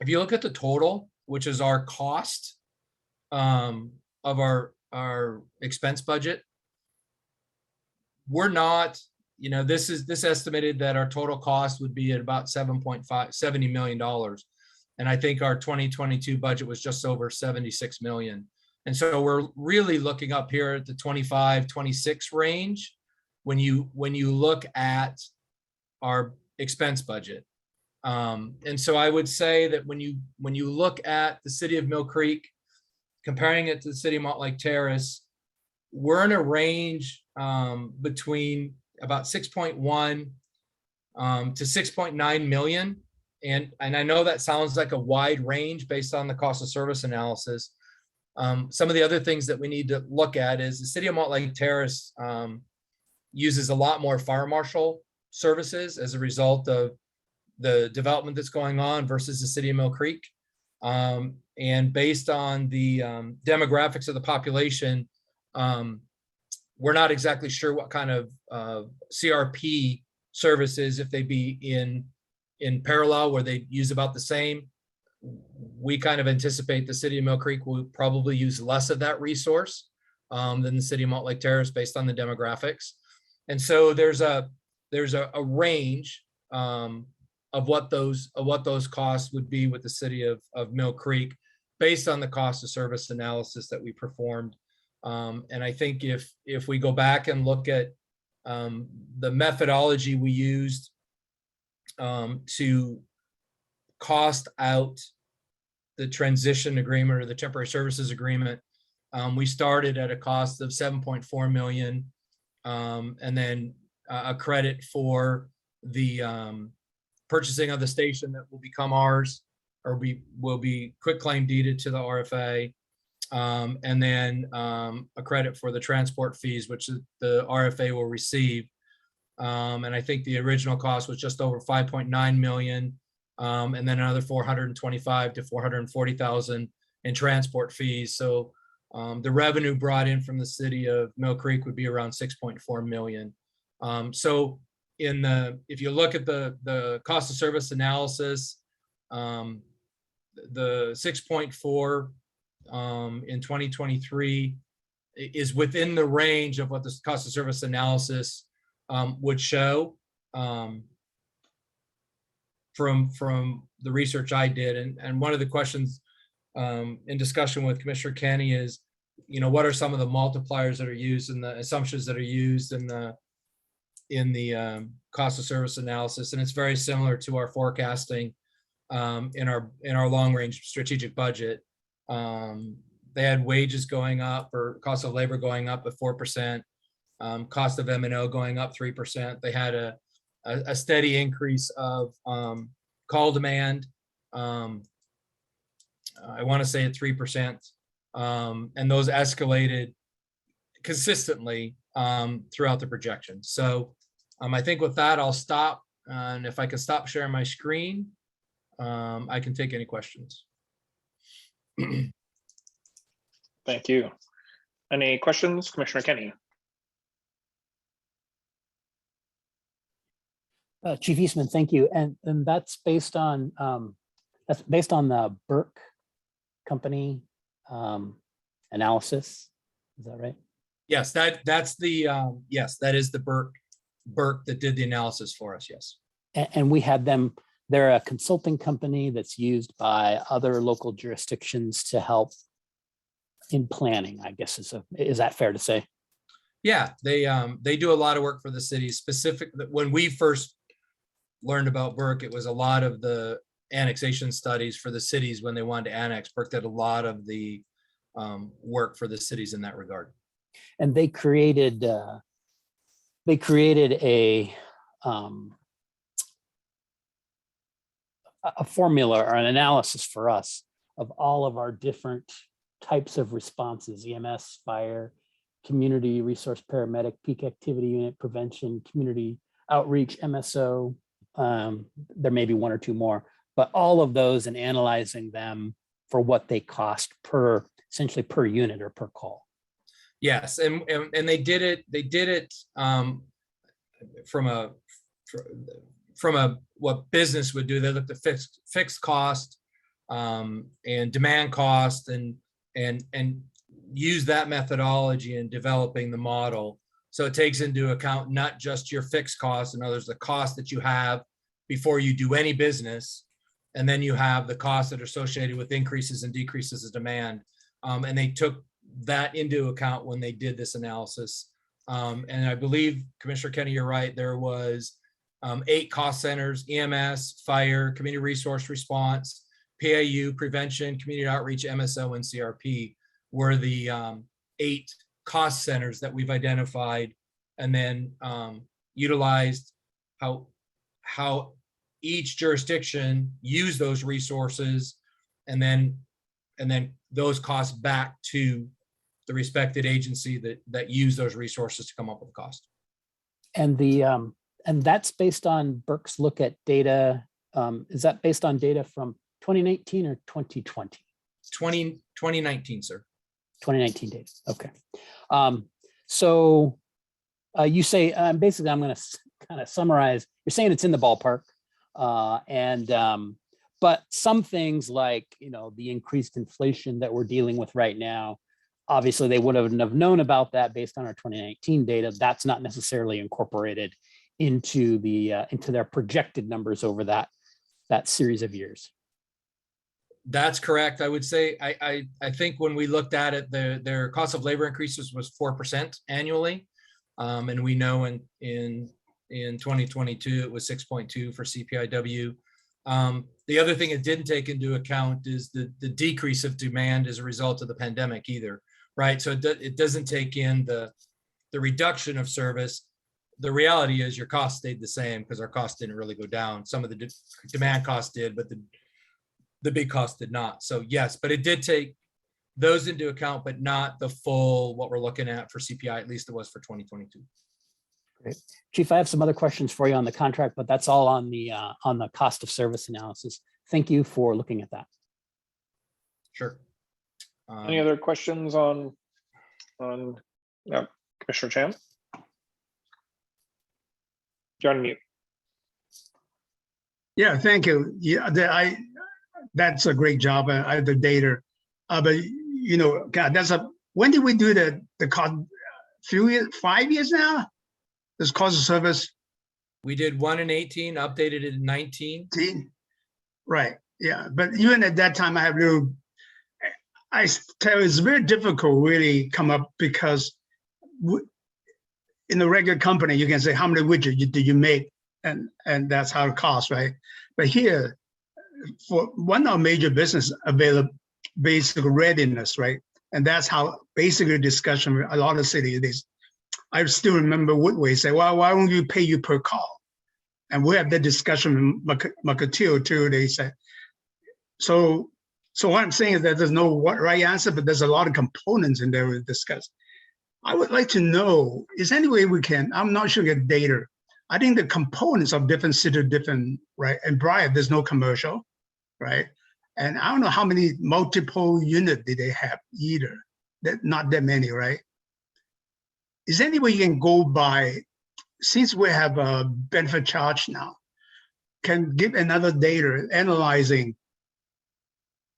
if you look at the total, which is our cost of our expense budget, we're not, this estimated that our total cost would be at about $70 million. And I think our 2022 budget was just over 76 million. And so we're really looking up here at the 25, 26 range when you look at our expense budget. And so I would say that when you look at the city of Mill Creek, comparing it to the city of Montlake Terrace, we're in a range between about 6.1 to 6.9 million. And I know that sounds like a wide range based on the cost of service analysis. Some of the other things that we need to look at is the city of Montlake Terrace uses a lot more fire marshal services as a result of the development that's going on versus the city of Mill Creek. And based on the demographics of the population, we're not exactly sure what kind of CRP services, if they be in parallel where they use about the same. We kind of anticipate the city of Mill Creek will probably use less of that resource than the city of Montlake Terrace based on the demographics. And so there's a range of what those costs would be with the city of Mill Creek based on the cost of service analysis that we performed. And I think if we go back and look at the methodology we used to cost out the transition agreement or the temporary services agreement, we started at a cost of 7.4 million, and then a credit for the purchasing of the station that will become ours, or will be quitclaim deeded to the RFA, and then a credit for the transport fees, which the RFA will receive. And I think the original cost was just over 5.9 million. And then another 425 to 440,000 in transport fees. So the revenue brought in from the city of Mill Creek would be around 6.4 million. So if you look at the cost of service analysis, the 6.4 in 2023 is within the range of what the cost of service analysis would show. From the research I did. And one of the questions in discussion with Commissioner Kenny is, what are some of the multipliers that are used and the assumptions that are used in the cost of service analysis? And it's very similar to our forecasting in our long range strategic budget. They had wages going up, or cost of labor going up at 4%, cost of M&O going up 3%. They had a steady increase of call demand. I want to say at 3%, and those escalated consistently throughout the projection. So I think with that, I'll stop. And if I can stop sharing my screen, I can take any questions. Thank you. Any questions, Commissioner Kenny? Chief Eastman, thank you. And that's based on the Burke company analysis. Is that right? Yes, that's the yes, that is the Burke that did the analysis for us. Yes. And we had them. They're a consulting company that's used by other local jurisdictions to help in planning, I guess. Is that fair to say? Yeah, they do a lot of work for the city. Specific when we first learned about Burke, it was a lot of the annexation studies for the cities when they wanted to annex. Burke did a lot of the work for the cities in that regard. And they created they created a formula or an analysis for us of all of our different types of responses: EMS, fire, community resource paramedic, peak activity unit, prevention, community outreach, MSO. There may be one or two more, but all of those and analyzing them for what they cost per, essentially per unit or per call. Yes, and they did it from a what business would do. They looked at fixed cost and demand cost and use that methodology in developing the model. So it takes into account not just your fixed costs, in others, the cost that you have before you do any business, and then you have the costs that are associated with increases and decreases of demand. And they took that into account when they did this analysis. And I believe, Commissioner Kenny, you're right, there was 8 cost centers: EMS, fire, community resource response, PAU, prevention, community outreach, MSO, and CRP were the 8 cost centers that we've identified, and then utilized how each jurisdiction used those resources, and then those costs back to the respected agency that used those resources to come up with the cost. And and that's based on Burke's look at data. Is that based on data from 2019 or 2020? 2019, sir. 2019 data. Okay. So you say, basically, I'm going to kind of summarize. You're saying it's in the ballpark, but some things like, the increased inflation that we're dealing with right now, obviously they wouldn't have known about that based on our 2019 data. That's not necessarily incorporated into into their projected numbers over that series of years. That's correct. I would say, I think when we looked at it, their cost of labor increases was 4% annually. And we know in 2022, it was 6.2 for CPIW. The other thing it didn't take into account is the decrease of demand as a result of the pandemic either, right? So it doesn't take in the reduction of service. The reality is your cost stayed the same because our costs didn't really go down. Some of the demand costs did, but the big cost did not. So yes, but it did take those into account, but not the full, what we're looking at for CPI, at least it was for 2022. Great. Chief, I have some other questions for you on the contract, but that's all on the cost of service analysis. Thank you for looking at that. Sure. Any other questions on Commissioner Chan? You're on mute. Yeah, thank you. Yeah, that's a great job. The data, but God, when did we do the cost? Few years, 5 years now. This cost of service. We did one in 18, updated it in 19. Right. Yeah, but even at that time, I tell you, it's very difficult really come up because in a regular company, you can say how many widgets did you make, and that's how it costs, right? But here, for one of our major business available, basic readiness, right? And that's how basically discussion with a lot of cities. I still remember Woodway say, well, why don't you pay you per call? And we have that discussion with Makatio too. They said, so what I'm saying is that there's no right answer, but there's a lot of components in there we discuss. I would like to know, is any way we can, I'm not sure get data. I think the components of different cities, different, right? And Brian, there's no commercial, right? And I don't know how many multiple units did they have either. Not that many, right? Is there any way you can go by, since we have a benefit charge now, can give another data analyzing,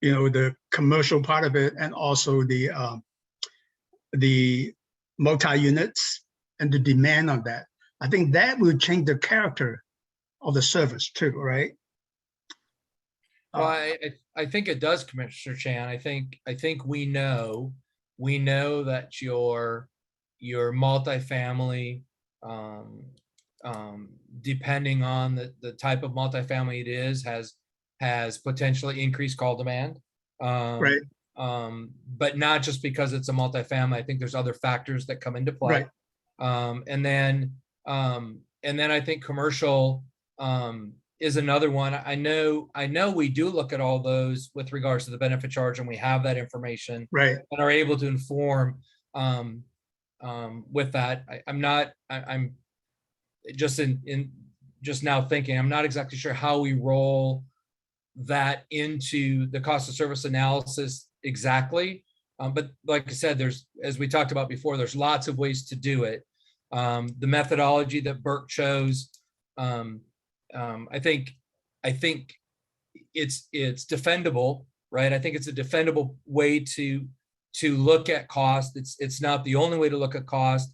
the commercial part of it and also the multi-units and the demand on that. I think that will change the character of the service too, right? Well, I think it does, Commissioner Chan. I think we know that your multifamily, depending on the type of multifamily it is, has potentially increased call demand. Right. But not just because it's a multifamily. I think there's other factors that come into play. Right. And then And then I think commercial is another one. I know we do look at all those with regards to the benefit charge, and we have that information Right. and are able to inform with that. I'm just just now thinking, I'm not exactly sure how we roll that into the cost of service analysis exactly. But like I said, as we talked about before, there's lots of ways to do it. The methodology that Burke chose, I think it's defendable, right? I think it's a defendable way to look at cost. It's not the only way to look at cost.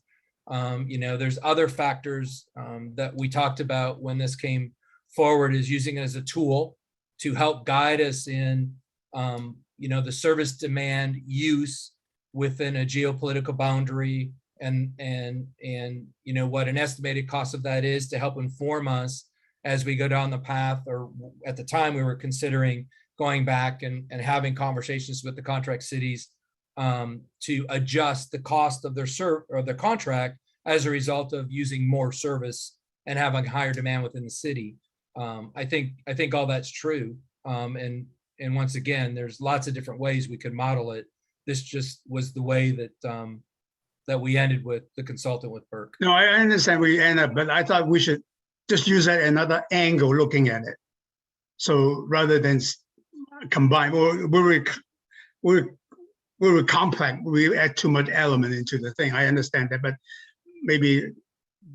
There's other factors that we talked about when this came forward, is using it as a tool to help guide us in the service demand use within a geopolitical boundary, and what an estimated cost of that is, to help inform us as we go down the path. Or at the time, we were considering going back and having conversations with the contract cities to adjust the cost of their contract as a result of using more service and having higher demand within the city. I think all that's true. And once again, there's lots of different ways we could model it. This just was the way that we ended with the consultant with Burke. No, I understand where you end up, but I thought we should just use that another angle looking at it. So rather than combine, we're complex. We add too much element into the thing. I understand that, but maybe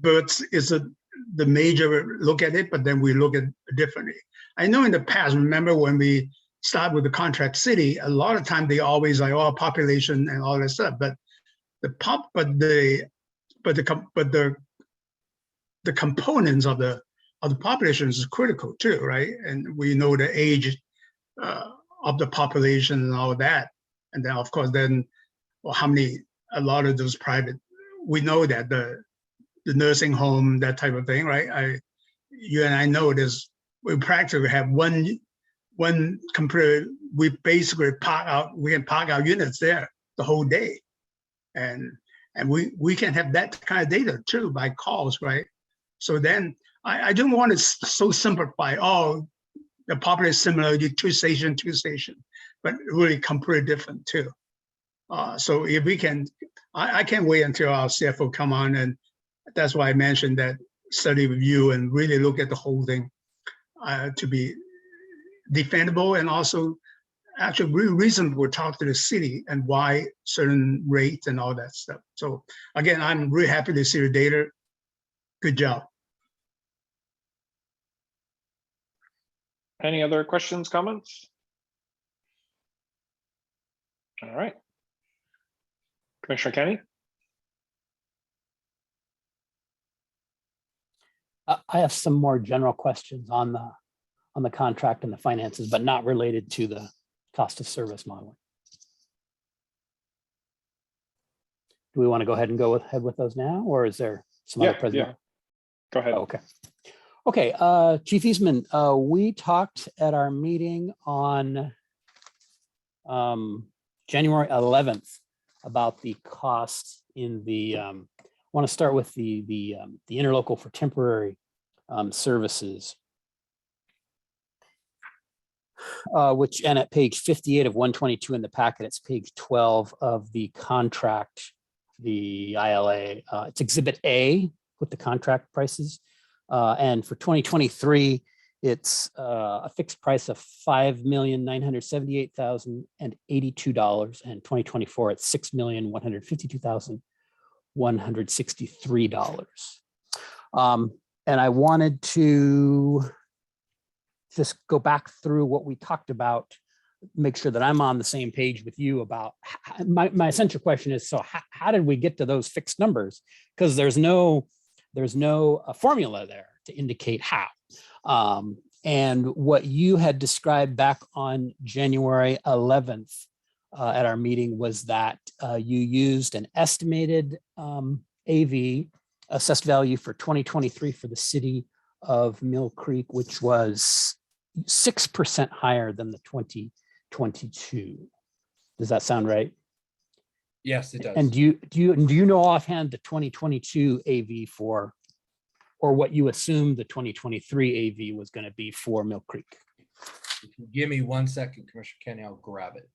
Burke's is the major look at it, but then we look at it differently. I know in the past, remember when we start with the contract city, a lot of time they always like, oh, population and all that stuff, but the components of the population is critical too, right? And we know the age of the population and all that. And then of course, a lot of those private, we know that the nursing home, that type of thing, right? You and I know this, we practically have one computer, we basically we can park our units there the whole day. And we can have that kind of data too by calls, right? So then I don't want to so simplify, oh, the population is similar to two station, but really completely different too. So if we can, I can't wait until our CFO come on, and that's why I mentioned that study review and really look at the whole thing to be defendable, and also actually really reasonable, talk to the city and why certain rates and all that stuff. So again, I'm really happy to see the data. Good job. Any other questions, comments? All right. Commissioner Kenny? I have some more general questions on the contract and the finances, but not related to the cost of service modeling. Do we want to go ahead and go ahead with those now, or is there some other presentation? Yeah. Go ahead. Oh, okay. Okay, Chief Eastman, we talked at our meeting on January 11th about the cost in the, I want to start with the interlocal for temporary services, and at page 58 of 122 in the packet, it's page 12 of the contract, the ILA. It's Exhibit A with the contract prices. And for 2023, it's a fixed price of $5,978,082, and 2024 it's $6,152,163. And I wanted to just go back through what we talked about, make sure that I'm on the same page with you about my essential question is, so how did we get to those fixed numbers? Because there's no formula there to indicate how. And what you had described back on January 11th at our meeting was that you used an estimated AV assessed value for 2023 for the city of Mill Creek, which was 6% higher than the 2022. Does that sound right? Yes, it does. And do you know offhand the 2022 AV for or what you assumed the 2023 AV was going to be for Mill Creek. If you give me 1 second, Commissioner Kenny, I'll grab it.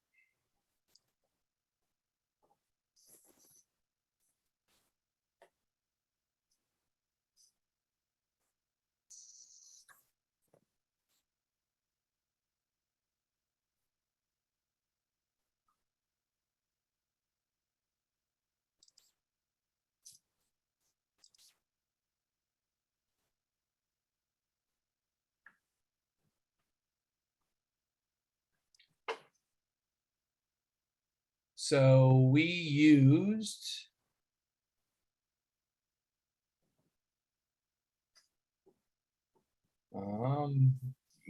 So we used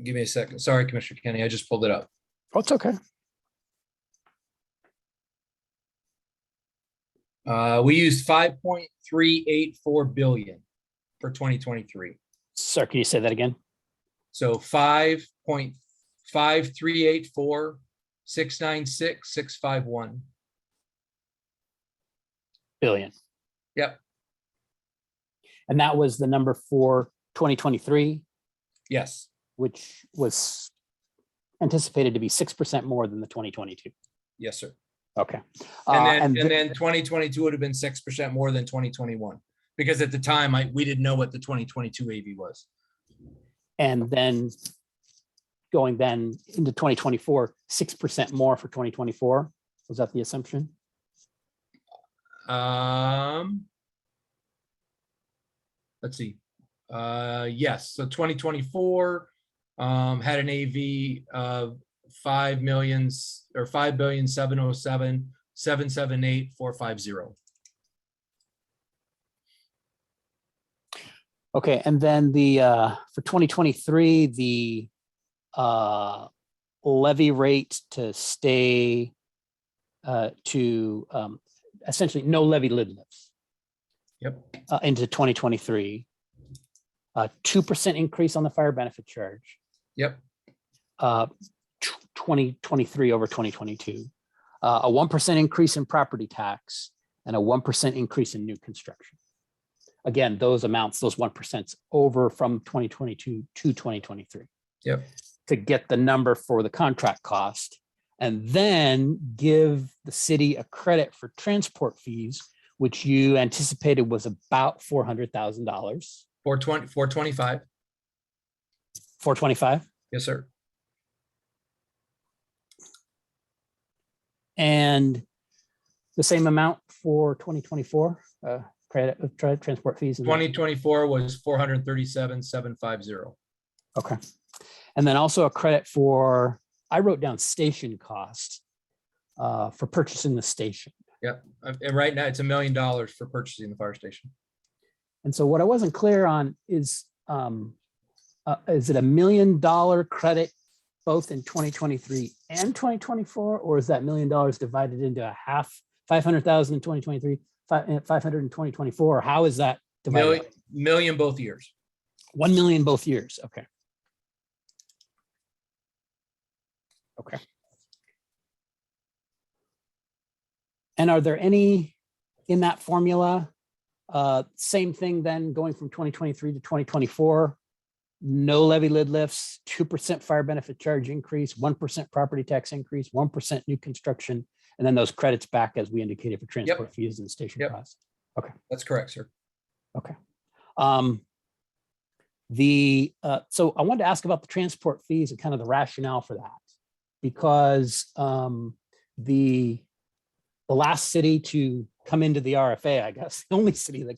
give me a second. Sorry, Commissioner Kenny, I just pulled it up. Oh, it's okay. We used 5.384 billion for 2023. Sir, can you say that again? So 5.5384,696,651. Billion. Yep. And that was the number for 2023, Yes. which was anticipated to be 6% more than the 2022. Yes, sir. Okay. And then 2022 would have been 6% more than 2021 because at the time we didn't know what the 2022 AV was. And then going then into 2024, 6% more for 2024. Was that the assumption? Let's see. Yes. So 2024 had an AV of 5,707,778,450. Okay, and then the for 2023, the levy rate to stay to essentially no levy lid lifts. Yep. Into 2023. 2% increase on the fire benefit charge. Yep. 2023 over 2022. A 1% increase in property tax and a 1% increase in new construction. Again, those amounts, those 1% over from 2022 to 2023. Yep. To get the number for the contract cost, and then give the city a credit for transport fees, which you anticipated was about $400,000. 425. 425. Yes, sir. And the same amount for 2024 credit of transport fees. 2024 was 437,750. Okay. And then also a credit for, I wrote down station cost for purchasing the station. Yep. And right now it's $1 million for purchasing the fire station. And so what I wasn't clear on is it $1 million credit both in 2023 and 2024, or is that $1 million divided into a half, 500,000 in 2023, 500 in 2024? Or how is that divided? Million both years. 1 million both years. Okay. Okay. And are there any in that formula? Same thing then going from 2023 to 2024, no levy lid lifts, 2% fire benefit charge increase, 1% property tax increase, 1% new construction, and then those credits back as we indicated for transport fees and station costs. Okay. That's correct, sir. Okay. So I wanted to ask about the transport fees and kind of the rationale for that, because the last city to come into the RFA, I guess the only city that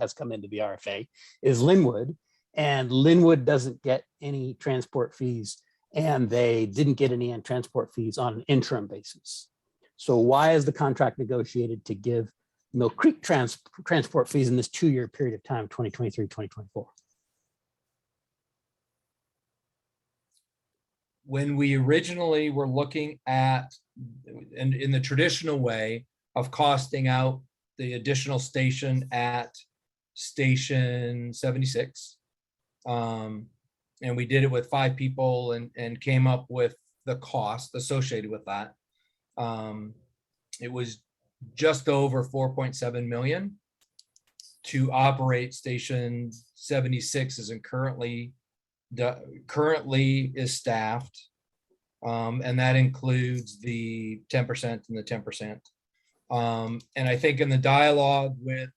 has come into the RFA is Linwood, and Linwood doesn't get any transport fees, and they didn't get any transport fees on an interim basis. So why is the contract negotiated to give Mill Creek transport fees in this 2-year period of time, 2023, 2024? When we originally were looking at, in the traditional way of costing out the additional station at Station 76, and we did it with 5 people and came up with the cost associated with that. It was just over 4.7 million. to operate Station 76 isn't currently is staffed. And that includes the 10% and the 10%. And I think in the dialogue with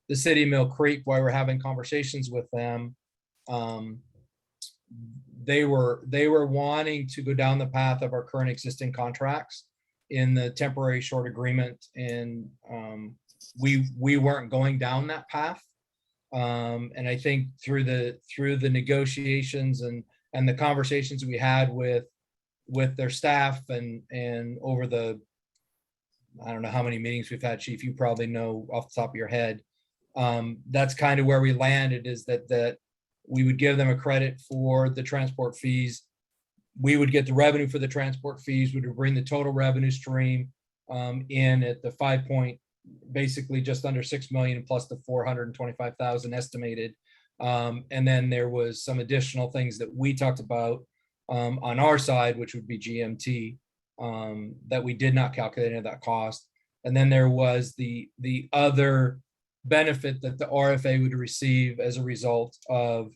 the city of Mill Creek, while we're having conversations with them, they were wanting to go down the path of our current existing contracts in the temporary short agreement, and we weren't going down that path. And I think through the negotiations and the conversations we had with their staff and over the, I don't know how many meetings we've had, Chief, you probably know off the top of your head. That's kind of where we landed, is that we would give them a credit for the transport fees. We would get the revenue for the transport fees, we would bring the total revenue stream in at the basically just under 6 million plus the 425,000 estimated. And then there was some additional things that we talked about on our side, which would be GMT, that we did not calculate into that cost. And then there was the other benefit that the RFA would receive as a result of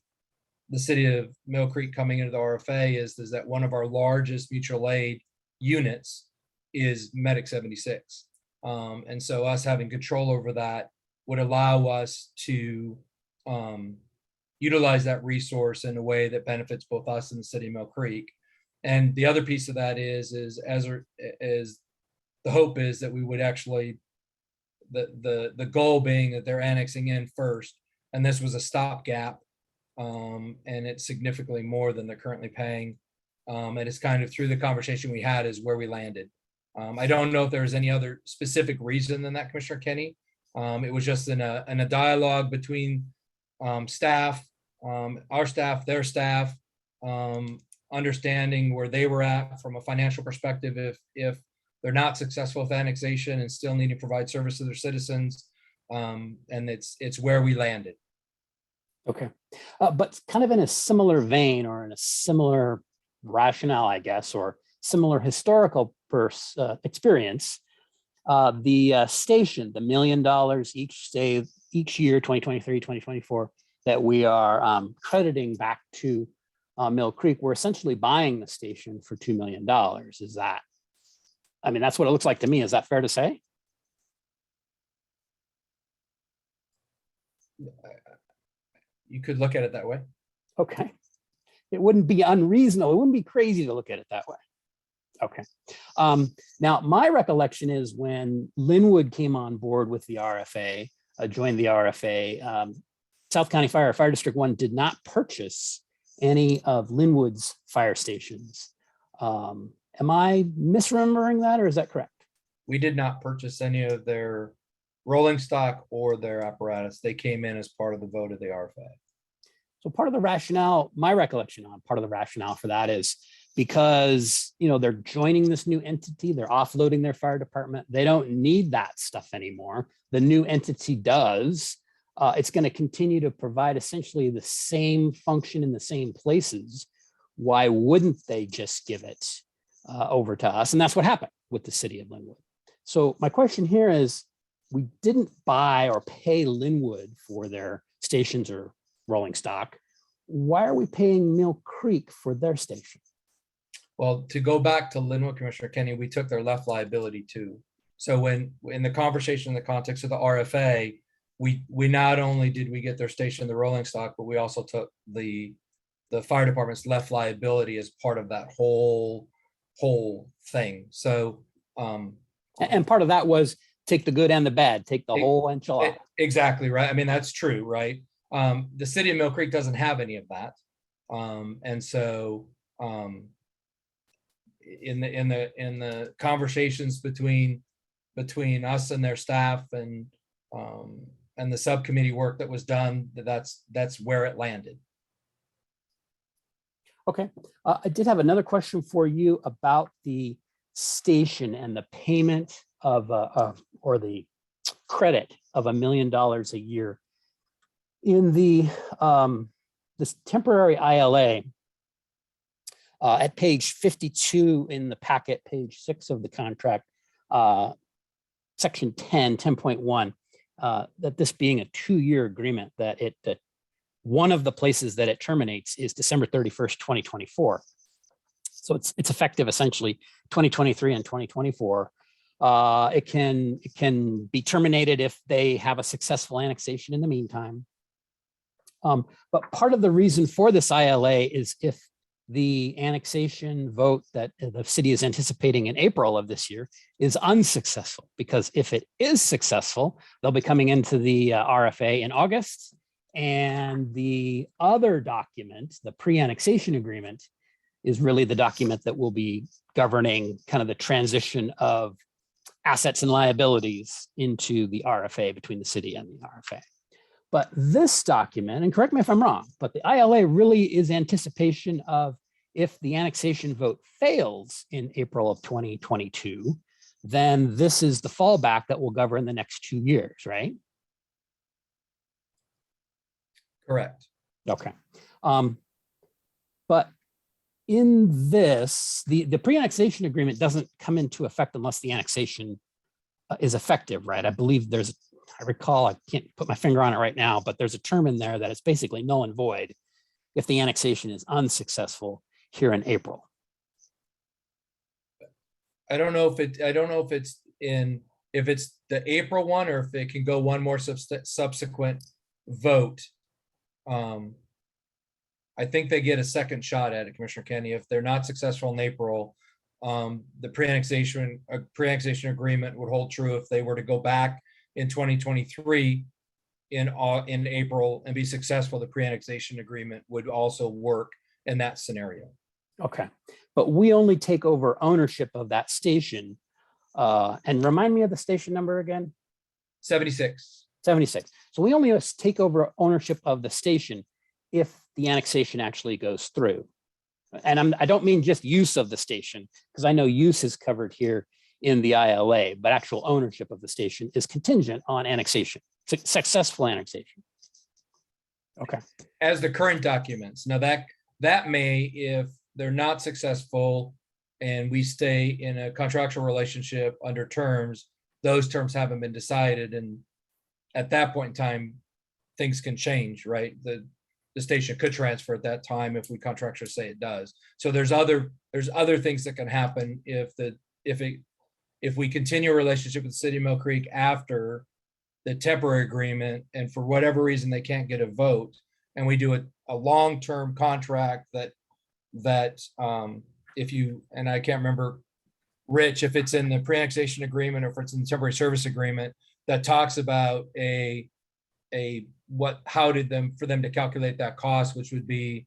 the city of Mill Creek coming into the RFA is that one of our largest mutual aid units is Medic 76. And so us having control over that would allow us to utilize that resource in a way that benefits both us and the city of Mill Creek. And the other piece of that is the hope is that we would actually, the goal being that they're annexing in first, and this was a stopgap, and it's significantly more than they're currently paying. And it's kind of through the conversation we had is where we landed. I don't know if there's any other specific reason than that, Commissioner Kenny. It was just in a dialogue between staff, our staff, their staff, understanding where they were at from a financial perspective if they're not successful with annexation and still need to provide service to their citizens. And it's where we landed. Okay, but kind of in a similar vein or in a similar rationale, I guess, or similar historical experience, the station, the $1 million each year, 2023, 2024, that we are crediting back to Mill Creek, we're essentially buying the station for $2 million. Is that, I mean, that's what it looks like to me. Is that fair to say? You could look at it that way. Okay. It wouldn't be unreasonable. It wouldn't be crazy to look at it that way. Okay. Now, my recollection is when Linwood came on board with the RFA, joined the RFA, South County Fire District 1 did not purchase any of Linwood's fire stations. Am I misremembering that, or is that correct? We did not purchase any of their rolling stock or their apparatus. They came in as part of the vote of the RFA. So part of the rationale, my recollection on part of the rationale for that is because, you know, they're joining this new entity, they're offloading their fire department. They don't need that stuff anymore. The new entity does. It's going to continue to provide essentially the same function in the same places. Why wouldn't they just give it over to us? And that's what happened with the city of Linwood. So my question here is, we didn't buy or pay Linwood for their stations or rolling stock. Why are we paying Mill Creek for their station? Well, to go back to Linwood, Commissioner Kenny, we took their left liability too. So when in the conversation in the context of the RFA, we not only did we get their station, the rolling stock, but we also took the fire department's left liability as part of that whole thing. So and part of that was take the good and the bad, take the whole enchilada. Exactly right. I mean, that's true, right? The city of Mill Creek doesn't have any of that. And so in the conversations between us and their staff and the subcommittee work that was done, that's where it landed. Okay, I did have another question for you about the station and the payment of or the credit of $1 million a year. In the this temporary ILA, at page 52 in the packet, page 6 of the contract, section 10.1, that this being a 2-year agreement, that one of the places that it terminates is December 31st, 2024. So it's effective essentially 2023 and 2024. It can be terminated if they have a successful annexation in the meantime. But part of the reason for this ILA is if the annexation vote that the city is anticipating in April of this year is unsuccessful, because if it is successful, they'll be coming into the RFA in August. And the other document, the pre-annexation agreement, is really the document that will be governing kind of the transition of assets and liabilities into the RFA between the city and the RFA. But this document, and correct me if I'm wrong, but the ILA really is anticipation of if the annexation vote fails in April of 2022, then this is the fallback that will govern the next 2 years, right? Correct. Okay. But in this, the pre-annexation agreement doesn't come into effect unless the annexation is effective, right? I believe I recall, I can't put my finger on it right now, but there's a term in there that it's basically null and void if the annexation is unsuccessful here in April. I don't know if it's the April one, or if it can go one more subsequent vote. I think they get a second shot at it, Commissioner Kenny. If they're not successful in April, the pre-annexation agreement would hold true if they were to go back in 2023 in April and be successful. The pre-annexation agreement would also work in that scenario. Okay, but we only take over ownership of that station. And remind me of the station number again? 76. 76. So we only take over ownership of the station if the annexation actually goes through. And I don't mean just use of the station, because I know use is covered here in the ILA, but actual ownership of the station is contingent on annexation, successful annexation. Okay. As the current documents. Now that may, if they're not successful and we stay in a contractual relationship under terms, those terms haven't been decided. And at that point in time, things can change, right? The station could transfer at that time if we contractually say it does. So there's other things that can happen if we continue a relationship with the city of Mill Creek after the temporary agreement, and for whatever reason they can't get a vote, and we do a long-term contract that if you, and I can't remember, Rich, if it's in the pre-annexation agreement or if it's in the temporary service agreement that talks about for them to calculate that cost, which would be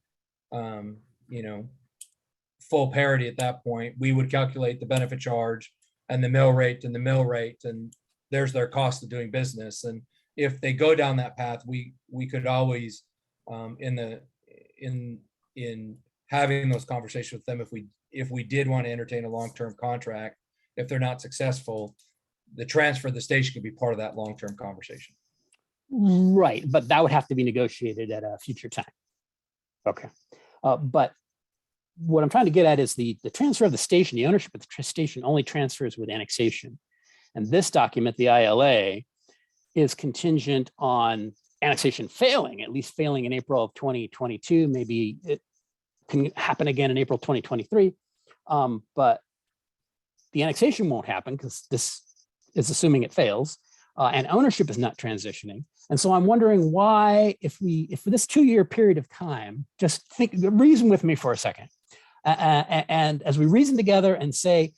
full parity at that point, we would calculate the benefit charge and the mill rate, and there's their cost of doing business. And if they go down that path, we could always in having those conversations with them, if we did want to entertain a long-term contract, if they're not successful, the transfer of the station could be part of that long-term conversation. Right, but that would have to be negotiated at a future time. Okay, but what I'm trying to get at is the transfer of the station, the ownership of the station only transfers with annexation. And this document, the ILA, is contingent on annexation failing, at least failing in April of 2022. Maybe it can happen again in April 2023, but the annexation won't happen because this is assuming it fails, and ownership is not transitioning. And so I'm wondering why, if for this 2-year period of time, just reason with me for a second. And as we reason together and say,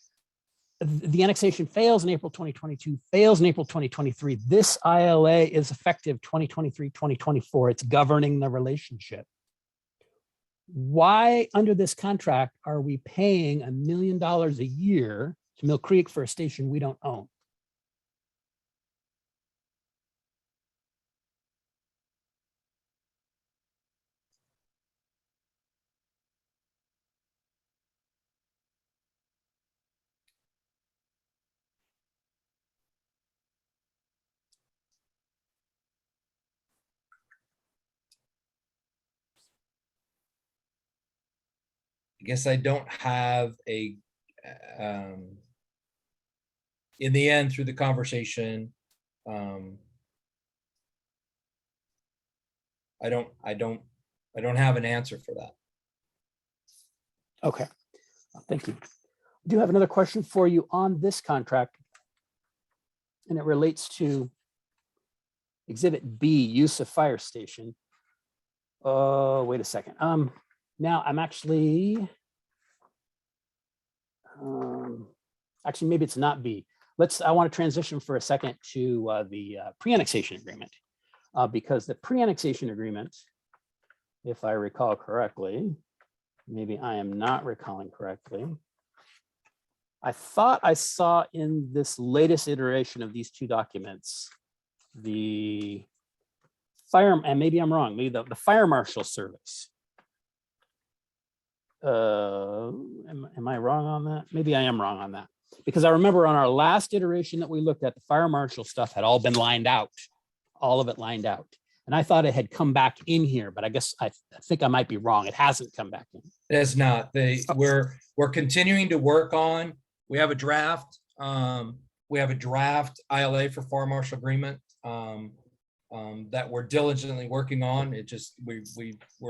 the annexation fails in April 2022, fails in April 2023, this ILA is effective 2023, 2024. It's governing the relationship. Why, under this contract, are we paying $1 million a year to Mill Creek for a station we don't own? I guess I don't have in the end, through the conversation, I don't have an answer for that. Okay, thank you. I do have another question for you on this contract. And it relates to Exhibit B, use of fire station. Oh, wait a second. Now I'm actually, maybe it's not B. I want to transition for a second to the pre-annexation agreement, because the pre-annexation agreement, if I recall correctly, maybe I am not recalling correctly. I thought I saw in this latest iteration of these two documents, the fire, and maybe I'm wrong, maybe the fire marshal service. Am I wrong on that? Maybe I am wrong on that. Because I remember on our last iteration that we looked at, the fire marshal stuff had all been lined out, all of it lined out. And I thought it had come back in here, but I guess I think I might be wrong. It hasn't come back in. It has not. We're continuing to work on. We have a draft. We have a draft ILA for fire marshal agreement that we're diligently working on. It just we're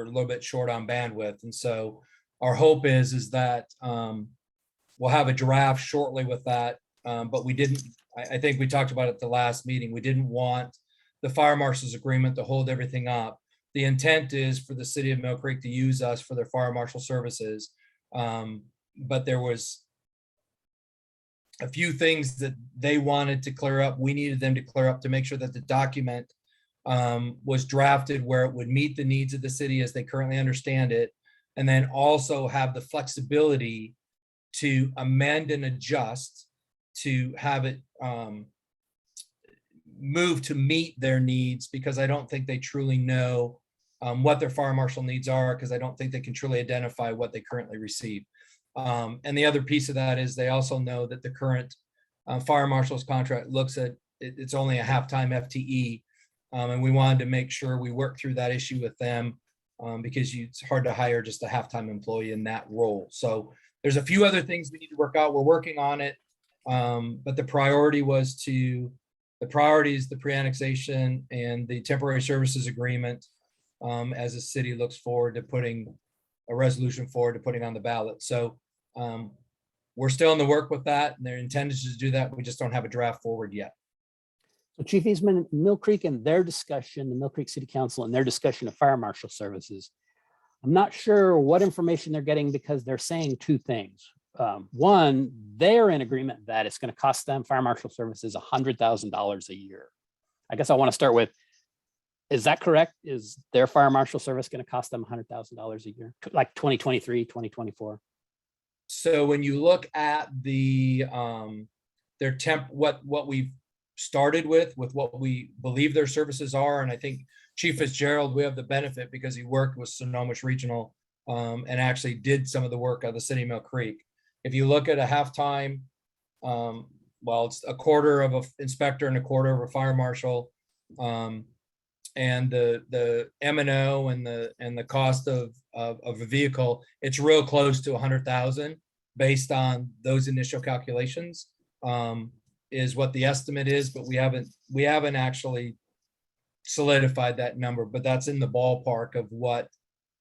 a little bit short on bandwidth, and so our hope is that we'll have a draft shortly with that. But we didn't. I think we talked about it at the last meeting. We didn't want the fire marshal's agreement to hold everything up. The intent is for the city of Mill Creek to use us for their fire marshal services, but there was a few things that they wanted to clear up. We needed them to clear up to make sure that the document was drafted where it would meet the needs of the city as they currently understand it, and then also have the flexibility to amend and adjust to have it move to meet their needs, because I don't think they truly know what their fire marshal needs are, because I don't think they can truly identify what they currently receive. And the other piece of that is they also know that the current fire marshal's contract looks at it's only a half-time FTE, and we wanted to make sure we work through that issue with them, because it's hard to hire just a half-time employee in that role. So there's a few other things we need to work out. We're working on it, but the priority is the pre-annexation and the temporary services agreement, as the city looks forward to putting a resolution forward to putting on the ballot. So we're still in the work with that, and they're intended to do that. We just don't have a draft forward yet. So Chief Eastman, Mill Creek and their discussion, the Mill Creek City Council and their discussion of fire marshal services, I'm not sure what information they're getting, because they're saying two things. One, they're in agreement that it's going to cost them, fire marshal services, $100,000 a year. I guess I want to start with, is that correct? Is their fire marshal service going to cost them $100,000 a year, like 2023, 2024? So when you look at the their what we've started with what we believe their services are, and I think Chief Fitzgerald, we have the benefit because he worked with Sonoma Regional and actually did some of the work of the city of Mill Creek. If you look at a halftime, well, it's a quarter of an inspector and a quarter of a fire marshal, and the M&O and the cost of a vehicle, it's real close to 100,000 based on those initial calculations, is what the estimate is, but we haven't actually solidified that number, but that's in the ballpark of what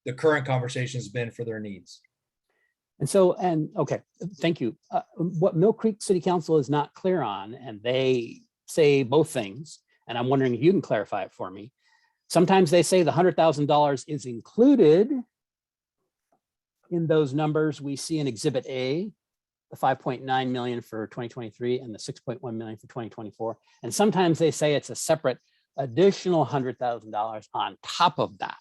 the current conversation has been for their needs. And so, okay, thank you. What Mill Creek City Council is not clear on, and they say both things, and I'm wondering if you can clarify it for me. Sometimes they say the $100,000 is included in those numbers we see in Exhibit A, the 5.9 million for 2023 and the 6.1 million for 2024. And sometimes they say it's a separate additional $100,000 on top of that.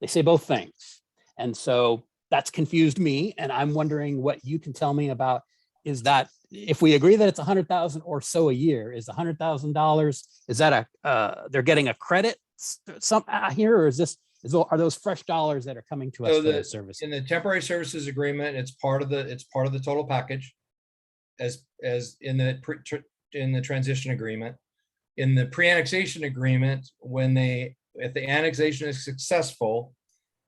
They say both things. And so that's confused me. And I'm wondering what you can tell me about, is that if we agree that it's 100,000 or so a year, is $100,000, is that they're getting a credit some here, or are those fresh dollars that are coming to us for those services? In the temporary services agreement, it's part of the total package, as in the transition agreement. In the pre-annexation agreement, if the annexation is successful,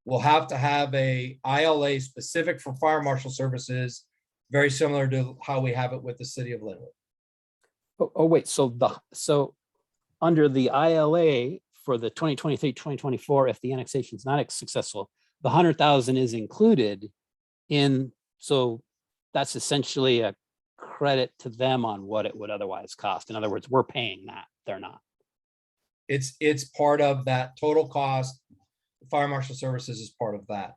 we'll have to have a ILA specific for fire marshal services, very similar to how we have it with the city of Linwood. Oh wait, so under the ILA for the 2023-2024, if the annexation is not successful, the 100,000 is included in, so that's essentially a credit to them on what it would otherwise cost. In other words, we're paying that, they're not. It's part of that total cost. Fire Marshal Services is part of that.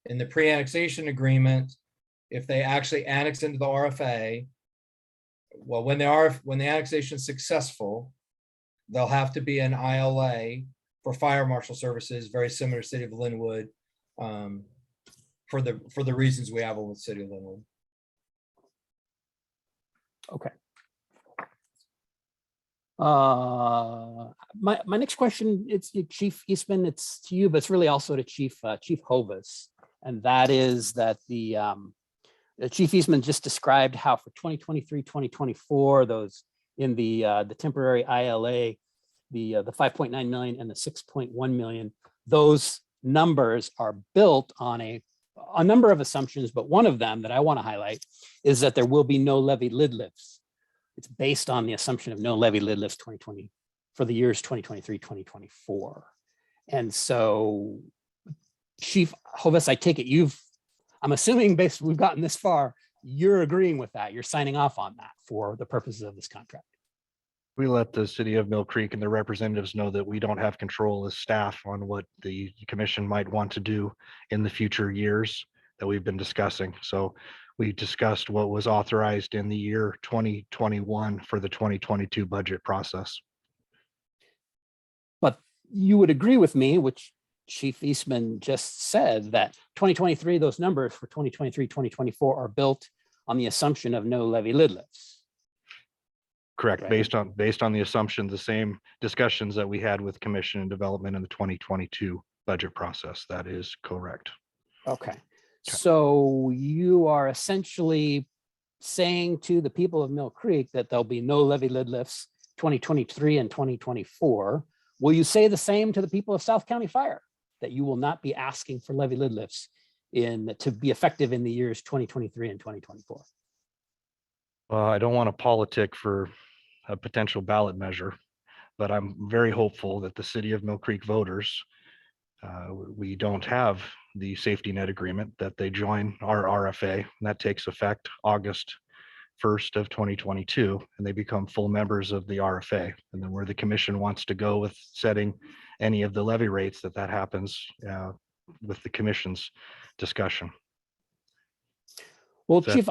In the pre-annexation agreement, if they actually annex into the RFA, well, when the annexation is successful, there'll have to be an ILA for Fire Marshal Services, very similar to City of Linwood, for the reasons we have with City of Linwood. Okay. My next question, it's Chief Eastman, it's to you, but it's really also to Chief Hovis, and that is that the Chief Eastman just described how for 2023, 2024, those in the temporary ILA, the 5.9 million and the 6.1 million, those numbers are built on a number of assumptions, but one of them that I want to highlight is that there will be no levy lid lifts. It's based on the assumption of no levy lid lifts 2020 for the years 2023, 2024. And so, Chief Hovis, I take it I'm assuming we've gotten this far, you're agreeing with that. You're signing off on that for the purposes of this contract. We let the city of Mill Creek and their representatives know that we don't have control as staff on what the commission might want to do in the future years that we've been discussing. So we discussed what was authorized in the year 2021 for the 2022 budget process. But you would agree with me, which Chief Eastman just said, that 2023, those numbers for 2023, 2024 are built on the assumption of no levy lid lifts. Correct. Right. Based on the assumption, the same discussions that we had with commission and development in the 2022 budget process. That is correct. Okay. So you are essentially saying to the people of Mill Creek that there'll be no levy lid lifts 2023 and 2024. Will you say the same to the people of South County Fire, that you will not be asking for levy lid lifts to be effective in the years 2023 and 2024? Well, I don't want to politic for a potential ballot measure, but I'm very hopeful that the city of Mill Creek voters, we don't have the safety net agreement, that they join our RFA, and that takes effect August 1st of 2022, and they become full members of the RFA. And then where the commission wants to go with setting any of the levy rates, that happens with the commission's discussion. Well, Chief,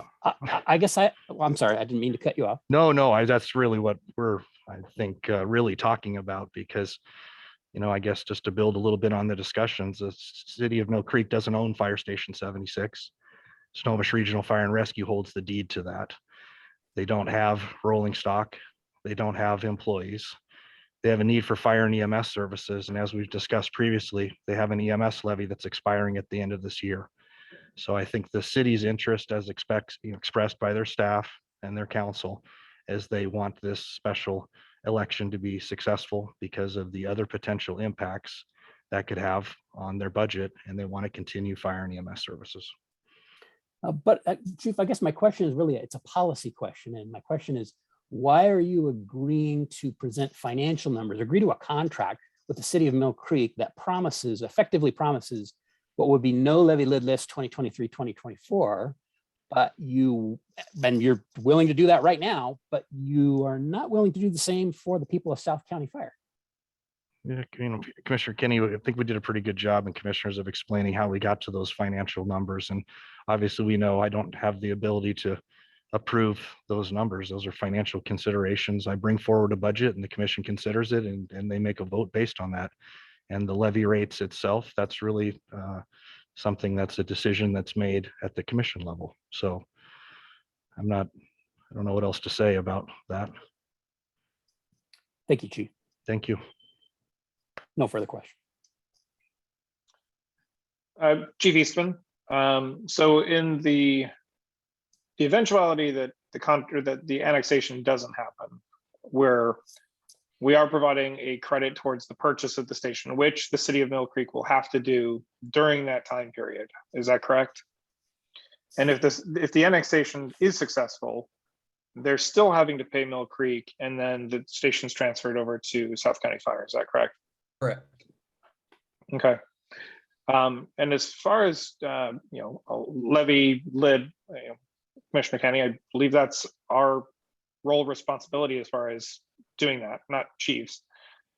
I guess I'm sorry, I didn't mean to cut you off. No, that's really what we're, I think, really talking about, because, I guess just to build a little bit on the discussions, the city of Mill Creek doesn't own Fire Station 76. Snohomish Regional Fire and Rescue holds the deed to that. They don't have rolling stock. They don't have employees. They have a need for fire and EMS services. And as we've discussed previously, they have an EMS levy that's expiring at the end of this year. So I think the city's interest, as expressed by their staff and their council, is they want this special election to be successful because of the other potential impacts that could have on their budget, and they want to continue fire and EMS services. But Chief, I guess my question is really, it's a policy question. And my question is, why are you agreeing to present financial numbers, agree to a contract with the city of Mill Creek that effectively promises what would be no levy lid lifts 2023, 2024, but you're willing to do that right now, but you are not willing to do the same for the people of South County Fire? Yeah, Commissioner Kenny, I think we did a pretty good job, and commissioners, of explaining how we got to those financial numbers. And obviously, we know I don't have the ability to approve those numbers. Those are financial considerations. I bring forward a budget and the commission considers it, and they make a vote based on that. And the levy rates itself, that's really something that's a decision that's made at the commission level. So I don't know what else to say about that. Thank you, Chief. Thank you. No further question. Chief Eastman, so in the eventuality that the annexation doesn't happen, where we are providing a credit towards the purchase of the station, which the city of Mill Creek will have to do during that time period. Is that correct? And if the annexation is successful, they're still having to pay Mill Creek, and then the station's transferred over to South County Fire. Is that correct? Correct. Okay. And as far as, a levy lid, Commissioner Kenny, I believe that's our role responsibility as far as doing that, not chiefs.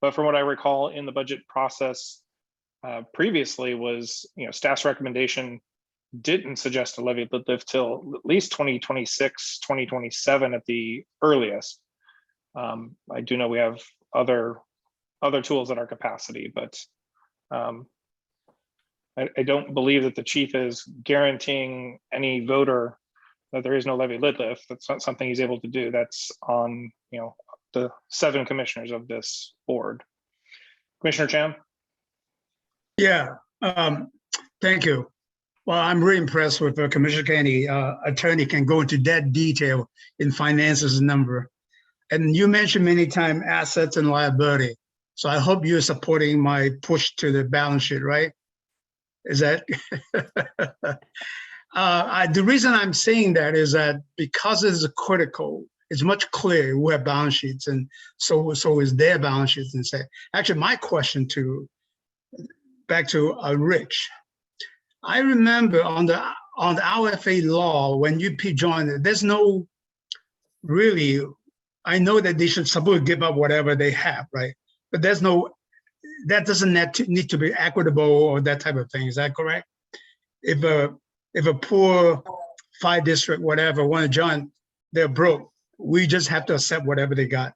But from what I recall in the budget process previously was, staff's recommendation didn't suggest a levy lid lift till at least 2026, 2027 at the earliest. I do know we have other tools at our capacity, but I don't believe that the chief is guaranteeing any voter that there is no levy lid lift. That's not something he's able to do. That's on, the 7 commissioners of this board. Commissioner Chan? Yeah, thank you. Well, I'm really impressed with Commissioner Kenny. Attorney can go into that detail in finances number. And you mentioned many times assets and liability. So I hope you're supporting my push to the balance sheet, right? Is that? The reason I'm saying that is that because it's critical, it's much clearer who have balance sheets, and so is their balance sheets. And say, actually, my question back to Rich. I remember on the RFA law when UP joined it, there's no really. I know that they should suppose give up whatever they have, right? But there's no. That doesn't need to be equitable or that type of thing. Is that correct? If a poor 5 district, whatever, want to join, they're broke. We just have to accept whatever they got.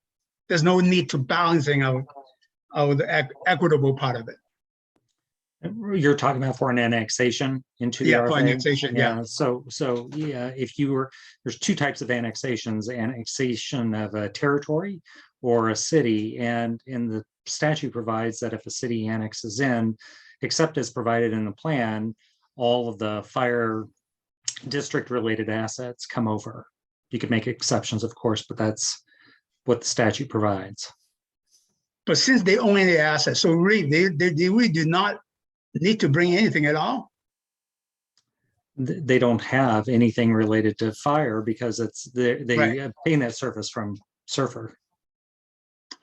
There's no need to balancing out the equitable part of it. You're talking about for an annexation into the RFA? For annexation, yeah. So yeah, there's 2 types of annexations: annexation of a territory or a city, and in the statute provides that if a city annexes in, except as provided in the plan, all of the fire district related assets come over. You could make exceptions, of course, but that's what the statute provides. But since they own the assets, so really they really do not need to bring anything at all. They don't have anything related to fire because they Right. obtain that service from Surfer.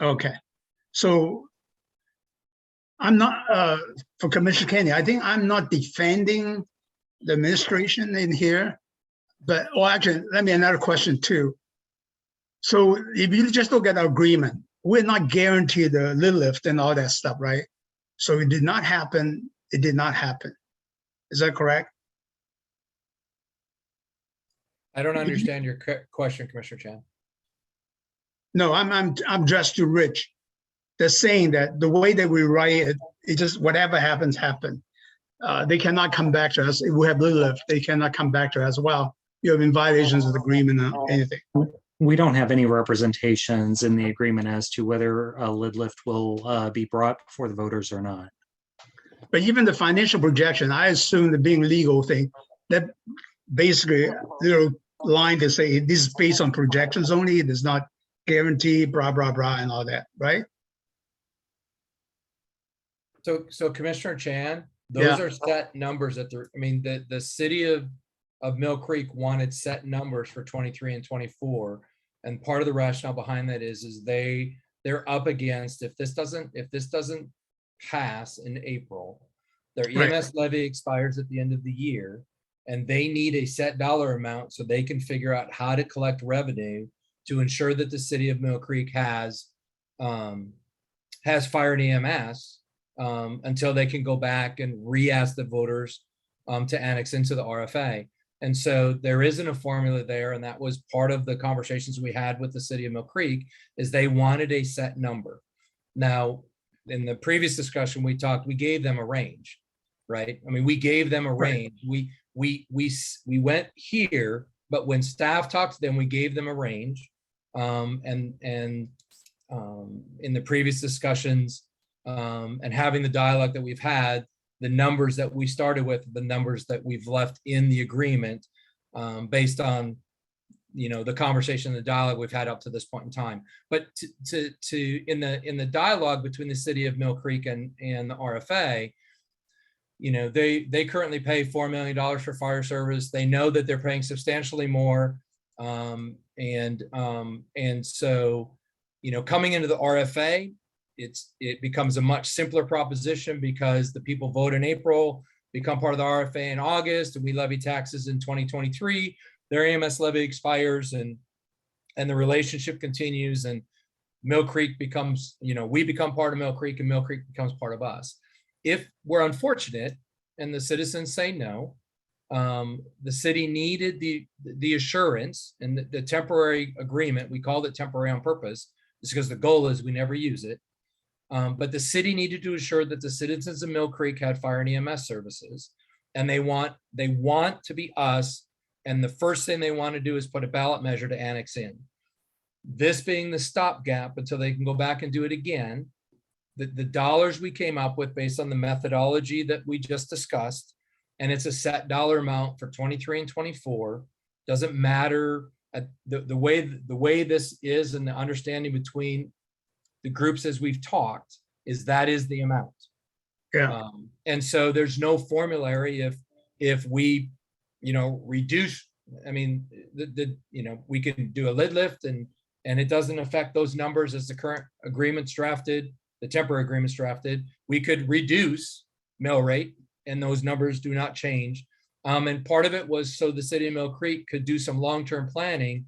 Okay, so I'm not for Commissioner Kenny. I think I'm not defending the administration in here, but actually, let me another question too. So if you just look at our agreement, we're not guaranteed the lid lift and all that stuff, right? So it did not happen. It did not happen. Is that correct? I don't understand your question, Commissioner Chan. No, I'm just too rich. They're saying that the way that we write it, it just whatever happens, happen. They cannot come back to us. If we have lid lift, they cannot come back to us. Well, you have in violations of the agreement or anything. We don't have any representations in the agreement as to whether a lid lift will be brought before the voters or not. But even the financial projection, I assume the being legal thing, that basically little line to say this is based on projections only. It is not guaranteed, blah, blah, blah, and all that, right? So Commissioner Chan, those are set numbers that the city of Mill Creek wanted set numbers for 23 and 24. And part of the rationale behind that is they're up against, if this doesn't pass in April, their EMS levy expires at the end of the year, and they need a set dollar amount so they can figure out how to collect revenue to ensure that the city of Mill Creek has fire and EMS until they can go back and re-ask the voters to annex into the RFA. And so there isn't a formula there, and that was part of the conversations we had with the city of Mill Creek, is they wanted a set number. Now, in the previous discussion we gave them a range, right? I mean, we gave them a range. We went here, but when staff talked to them, we gave them a range. And in the previous discussions and having the dialogue that we've had, the numbers that we started with, the numbers that we've left in the agreement based on, the conversation, the dialogue we've had up to this point in time. But in the dialogue between the city of Mill Creek and the RFA, they currently pay $4 million for fire service. They know that they're paying substantially more. And so, coming into the RFA, it becomes a much simpler proposition because the people vote in April, become part of the RFA in August, and we levy taxes in 2023. Their EMS levy expires, and the relationship continues, and Mill Creek becomes, we become part of Mill Creek, and Mill Creek becomes part of us. If we're unfortunate and the citizens say no, the city needed the assurance and the temporary agreement. We called it temporary on purpose, just because the goal is we never use it. But the city needed to assure that the citizens of Mill Creek had fire and EMS services, and they want to be us. And the first thing they want to do is put a ballot measure to annex in. This being the stopgap until they can go back and do it again. The dollars we came up with based on the methodology that we just discussed, and it's a set dollar amount for 23 and 24. Doesn't matter the way this is, and the understanding between the groups as we've talked is that is the amount. Yeah. And so there's no formulary if we, reduce. I mean, we can do a lid lift and it doesn't affect those numbers as the current agreement's drafted, the temporary agreement's drafted. We could reduce mill rate and those numbers do not change. And part of it was so the city of Mill Creek could do some long-term planning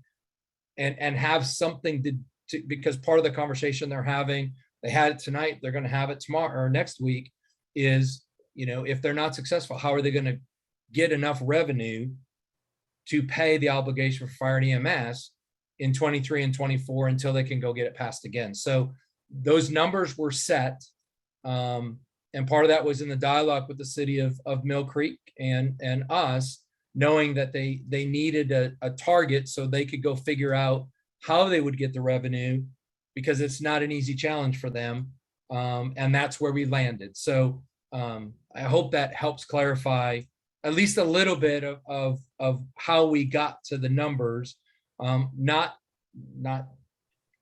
and have something to, because part of the conversation they're having, they had it tonight, they're going to have it tomorrow or next week, is, if they're not successful, how are they going to get enough revenue to pay the obligation for fire and EMS in 23 and 24 until they can go get it passed again. So those numbers were set. And part of that was in the dialogue with the city of Mill Creek and us, knowing that they needed a target so they could go figure out how they would get the revenue, because it's not an easy challenge for them. And that's where we landed. So I hope that helps clarify at least a little bit of how we got to the numbers, not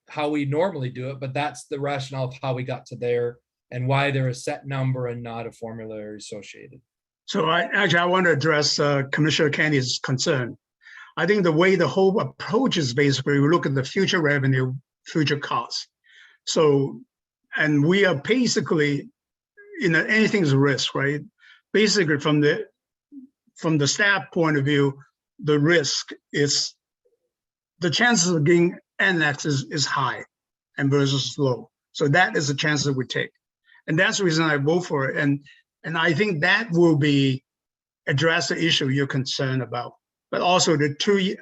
how we normally do it, but that's the rationale of how we got to there and why they're a set number and not a formulary associated. So I want to address Commissioner Kenny's concern. I think the way the whole approach is basically we look at the future revenue, future costs. So, and we are basically, anything's a risk, right? Basically from the staff point of view, the risk is, the chances of getting annexed is high and versus low. So that is the chance that we take. And that's the reason I vote for it. And I think that will address the issue you're concerned about. But also the two,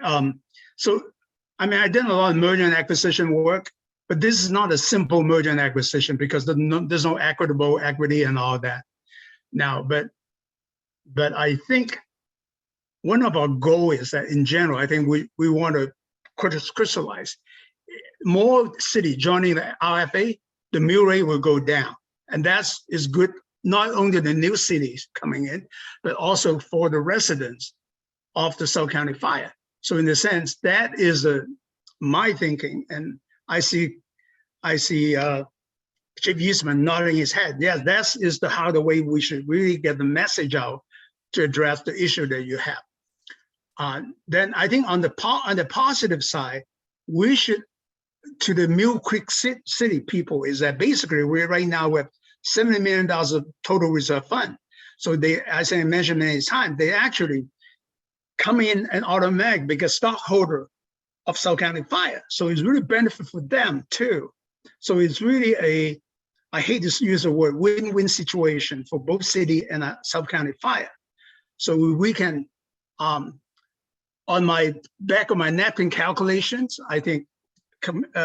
so I mean, I did a lot of merger and acquisition work, but this is not a simple merger and acquisition because there's no equitable equity and all that. Now, but I think one of our goals is that in general, I think we want to crystallize more city joining the RFA, the mill rate will go down. And is good, not only the new cities coming in, but also for the residents of the South County Fire. So in a sense, that is my thinking. And I see Chief Eastman nodding his head. Yes, that is the way we should really get the message out to address the issue that you have. Then I think on the positive side, we should, to the Mill Creek City people, is that basically we're right now with $70 million of total reserve fund. So they, as I mentioned many times, they actually come in and automatic because stockholder of South County Fire. So it's really benefit for them too. So it's really I hate to use the word win-win situation for both city and South County Fire. So we can, on my back of my napkin calculations, I think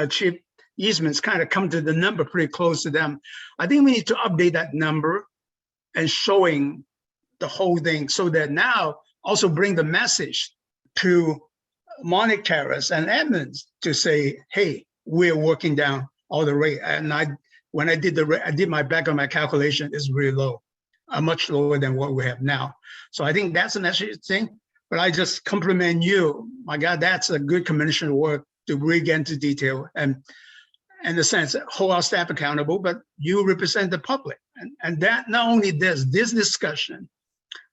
Chief Eastman's kind of come to the number pretty close to them. I think we need to update that number and showing the whole thing so that now also bring the message to Monarch Terrace and Edmonds to say, hey, we're working down all the rate. And when I did my back of my calculation, is really low, much lower than what we have now. So I think that's an actual thing. But I just compliment you. My God, that's a good commissioner work to really get into detail and in the sense that hold our staff accountable, but you represent the public. And that not only this discussion,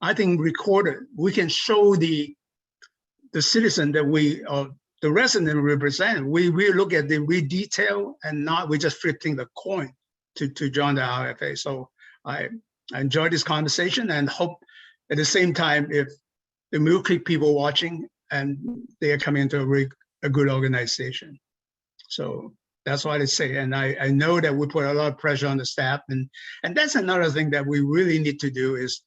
I think recorded, we can show the citizen that the resident represent. We look at the real detail and not we just flipping the coin to join the RFA. So I enjoyed this conversation and hope at the same time, if the Mill Creek people watching and they are coming into a good organization. So that's what I say. And I know that we put a lot of pressure on the staff, and that's another thing that we really need to do is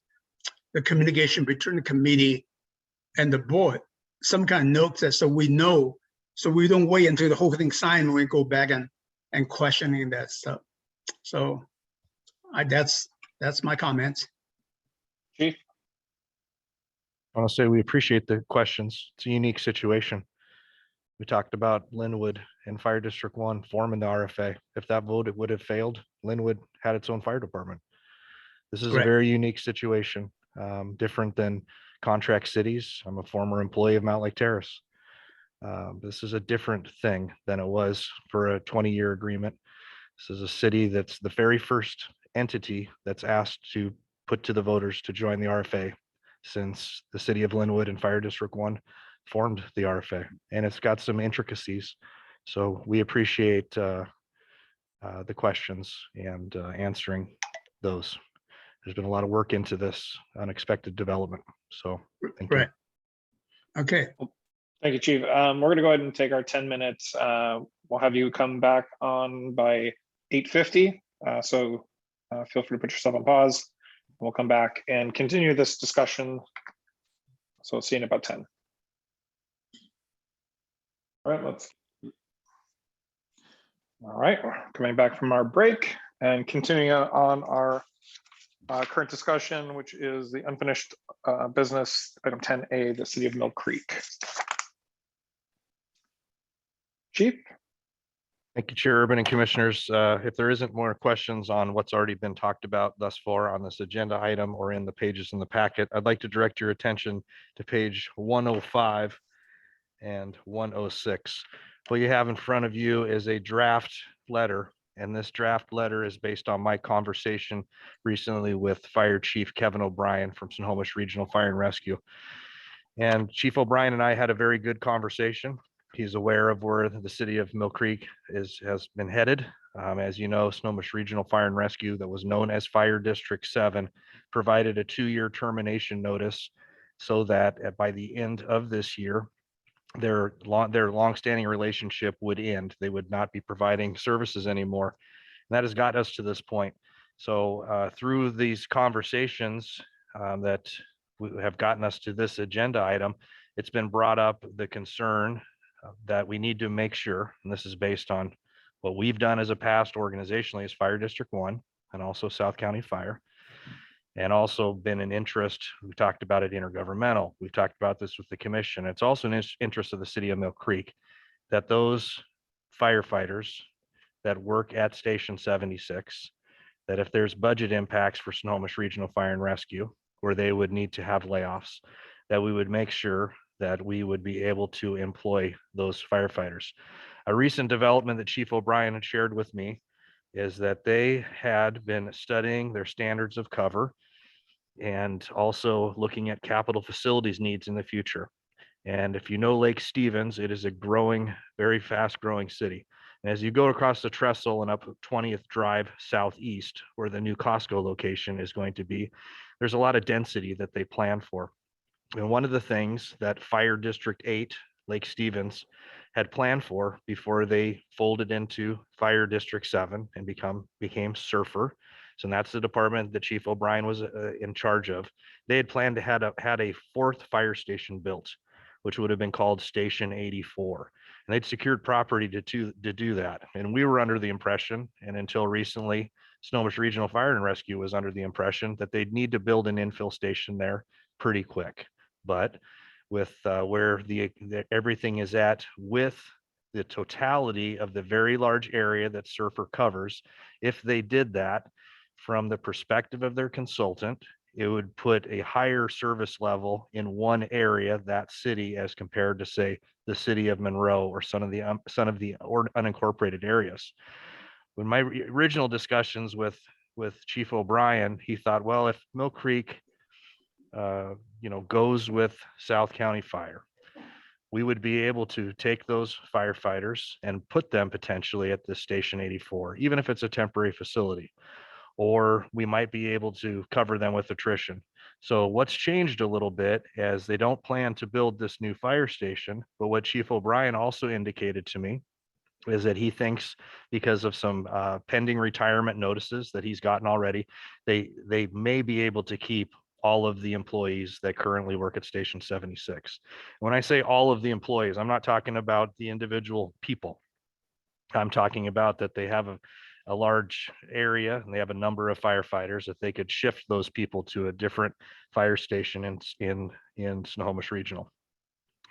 the communication between the committee and the board, some kind of notes that so we know, so we don't wait until the whole thing signed when we go back and questioning that stuff. So that's my comments. Chief? I want to say we appreciate the questions. It's a unique situation. We talked about Linwood and Fire District 1 forming the RFA. If that vote it would have failed, Linwood had its own fire department. This is a Right. very unique situation, different than contract cities. I'm a former employee of Mount Lake Terrace. This is a different thing than it was for a 20-year agreement. This is a city that's the very first entity that's asked to put to the voters to join the RFA since the city of Linwood and Fire District 1 formed the RFA, and it's got some intricacies. So we appreciate the questions and answering those. There's been a lot of work into this unexpected development. So thank you. Right. Okay. Thank you, Chief. We're going to go ahead and take our 10 minutes. We'll have you come back on by 8:50. So feel free to put yourself on pause. We'll come back and continue this discussion. So see you in about 10. All right, we're coming back from our break and continuing on our current discussion, which is the unfinished business, item 10A, the city of Mill Creek. Chief? Thank you, Chair Urban and Commissioners. If there isn't more questions on what's already been talked about thus far on this agenda item or in the pages in the packet, I'd like to direct your attention to page 105 and 106. What you have in front of you is a draft letter, and this draft letter is based on my conversation recently with Fire Chief Kevin O'Brien from Snohomish Regional Fire and Rescue. And Chief O'Brien and I had a very good conversation. He's aware of where the city of Mill Creek has been headed. As you know, Snohomish Regional Fire and Rescue, that was known as Fire District 7, provided a 2-year termination notice so that by the end of this year, their longstanding relationship would end. They would not be providing services anymore. And that has got us to this point. So through these conversations that have gotten us to this agenda item, it's been brought up the concern that we need to make sure, and this is based on what we've done as a past organizationally as Fire District 1 and also South County Fire, and also been an interest, we talked about it intergovernmental, we've talked about this with the commission. It's also an interest of the city of Mill Creek that those firefighters that work at Station 76, that if there's budget impacts for Snohomish Regional Fire and Rescue, where they would need to have layoffs, that we would make sure that we would be able to employ those firefighters. A recent development that Chief O'Brien had shared with me is that they had been studying their standards of cover and also looking at capital facilities needs in the future. And if you know Lake Stevens, it is a growing, very fast growing city. And as you go across the trestle and up 20th Drive southeast, where the new Costco location is going to be, there's a lot of density that they plan for. And one of the things that Fire District 8, Lake Stevens, had planned for before they folded into Fire District 7 and became SURFR. So that's the department that Chief O'Brien was in charge of. They had planned to had a 4th fire station built, which would have been called Station 84. And they'd secured property to do that. And we were under the impression, and until recently, Snohomish Regional Fire and Rescue was under the impression that they'd need to build an infill station there pretty quick. But with where everything is at with the totality of the very large area that SURFR covers, if they did that from the perspective of their consultant, it would put a higher service level in one area, that city, as compared to, say, the city of Monroe or some of the unincorporated areas. When my original discussions with Chief O'Brien, he thought, well, if Mill Creek goes with South County Fire, we would be able to take those firefighters and put them potentially at the Station 84, even if it's a temporary facility, or we might be able to cover them with attrition. So what's changed a little bit is they don't plan to build this new fire station, but what Chief O'Brien also indicated to me is that he thinks because of some pending retirement notices that he's gotten already, they may be able to keep all of the employees that currently work at Station 76. When I say all of the employees, I'm not talking about the individual people. I'm talking about that they have a large area and they have a number of firefighters, that they could shift those people to a different fire station in Snohomish Regional.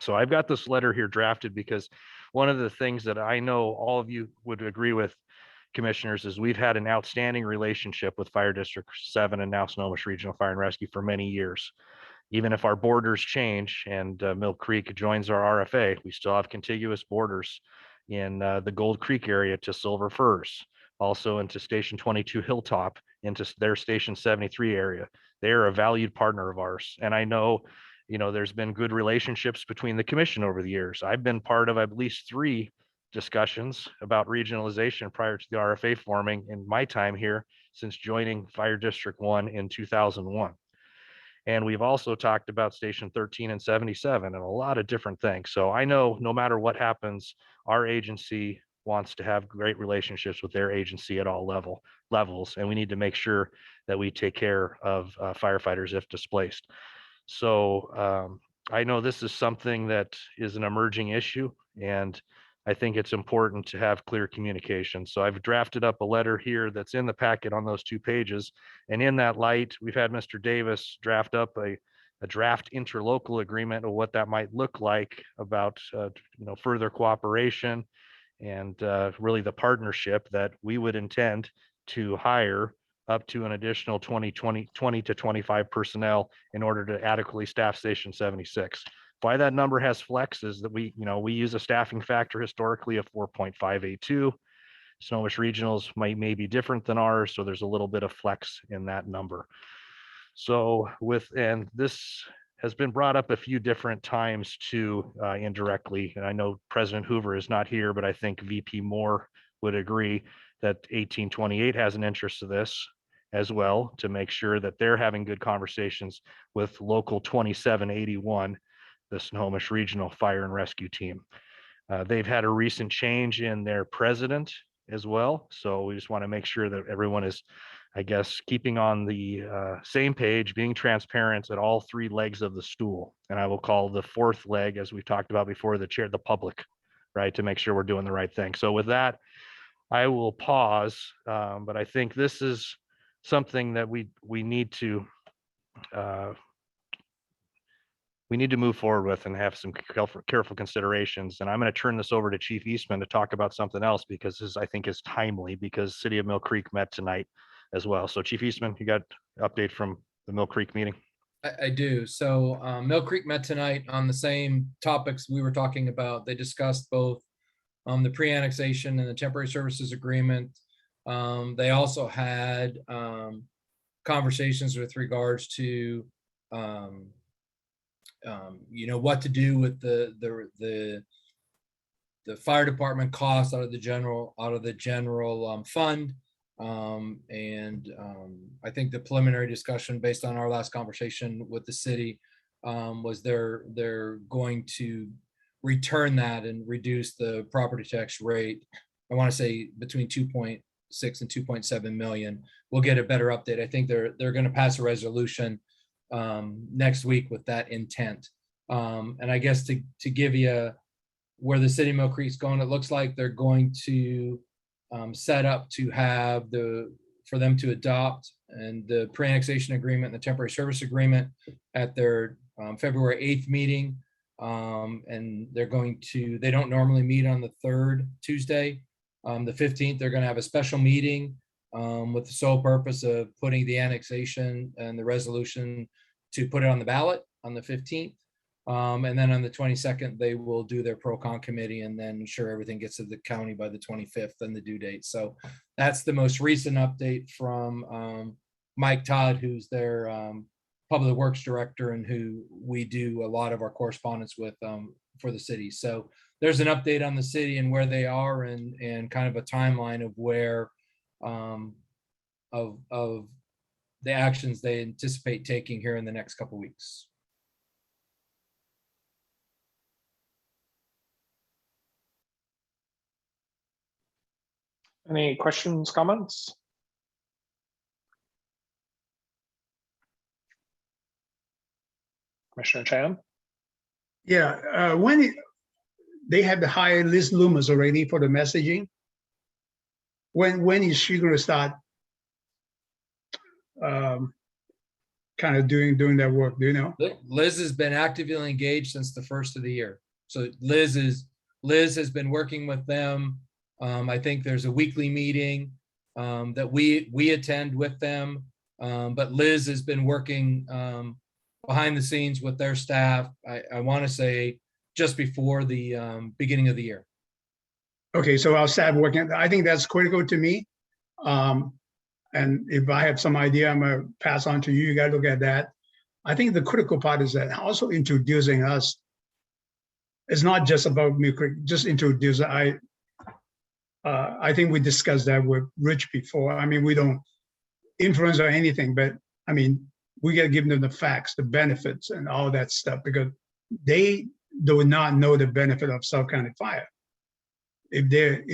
So I've got this letter here drafted because one of the things that I know all of you would agree with, commissioners, is we've had an outstanding relationship with Fire District 7 and now Snohomish Regional Fire and Rescue for many years. Even if our borders change and Mill Creek joins our RFA, we still have contiguous borders in the Gold Creek area to Silver Firs, also into Station 22 Hilltop, into their Station 73 area. They're a valued partner of ours. And I know, there's been good relationships between the commission over the years. I've been part of at least 3 discussions about regionalization prior to the RFA forming in my time here since joining Fire District 1 in 2001. And we've also talked about Station 13 and 77 and a lot of different things. So I know no matter what happens, our agency wants to have great relationships with their agency at all levels. And we need to make sure that we take care of firefighters if displaced. So I know this is something that is an emerging issue, and I think it's important to have clear communication. So I've drafted up a letter here that's in the packet on those 2 pages. And in that light, we've had Mr. Davis draft up a draft interlocal agreement of what that might look like about further cooperation and really the partnership that we would intend to hire up to an additional 20 to 25 personnel in order to adequately staff Station 76. Why that number has flex is that we use a staffing factor historically of 4.582. Snohomish Regionals may be different than ours, so there's a little bit of flex in that number. So and this has been brought up a few different times too, indirectly. And I know President Hoover is not here, but I think VP Moore would agree that 1828 has an interest in this as well, to make sure that they're having good conversations with Local 2781, the Snohomish Regional Fire and Rescue Team. They've had a recent change in their president as well. So we just want to make sure that everyone is, I guess, keeping on the same page, being transparent at all 3 legs of the stool. And I will call the 4th leg, as we've talked about before, the public, right, to make sure we're doing the right thing. So with that, I will pause, but I think this is something that we need to move forward with and have some careful considerations. And I'm going to turn this over to Chief Eastman to talk about something else, because this, I think, is timely, because City of Mill Creek met tonight as well. So Chief Eastman, you got an update from the Mill Creek meeting? I do. So Mill Creek met tonight on the same topics we were talking about. They discussed both the pre-annexation and the temporary services agreement. They also had conversations with regards to what to do with the fire department costs out of the general fund. I think the preliminary discussion based on our last conversation with the city was they're going to return that and reduce the property tax rate. I want to say between 2.6 and 2.7 million. We'll get a better update. I think they're going to pass a resolution next week with that intent. And I guess to give you where the city of Mill Creek's going, it looks like they're going to set up to have for them to adopt and the pre-annexation agreement and the temporary service agreement at their February 8th meeting. And they don't normally meet on the 3rd Tuesday. The 15th, they're going to have a special meeting with the sole purpose of putting the annexation and the resolution to put it on the ballot on the 15th. And then on the 22nd, they will do their pro-con committee and then ensure everything gets to the county by the 25th and the due date. So that's the most recent update from Mike Todd, who's their public works director and who we do a lot of our correspondence with for the city. So there's an update on the city and where they are, and kind of a timeline of where of the actions they anticipate taking here in the next couple weeks. Any questions, comments? Commissioner Chan? Yeah, they have the hire Liz Loomis already for the messaging. When is she going to start kind of doing that work? Do you know? Liz has been actively engaged since the first of the year. So Liz has been working with them. I think there's a weekly meeting that we attend with them. But Liz has been working behind the scenes with their staff. I want to say just before the beginning of the year. Okay, so I'll start working. I think that's critical to me. And if I have some idea, I'm gonna pass on to you. You gotta look at that. I think the critical part is that also introducing us. It's not just about me, just introduce. I think we discussed that with Rich before. I mean, we don't influence or anything, but I mean, we gotta give them the facts, the benefits, and all that stuff, because they do not know the benefit of South County Fire. If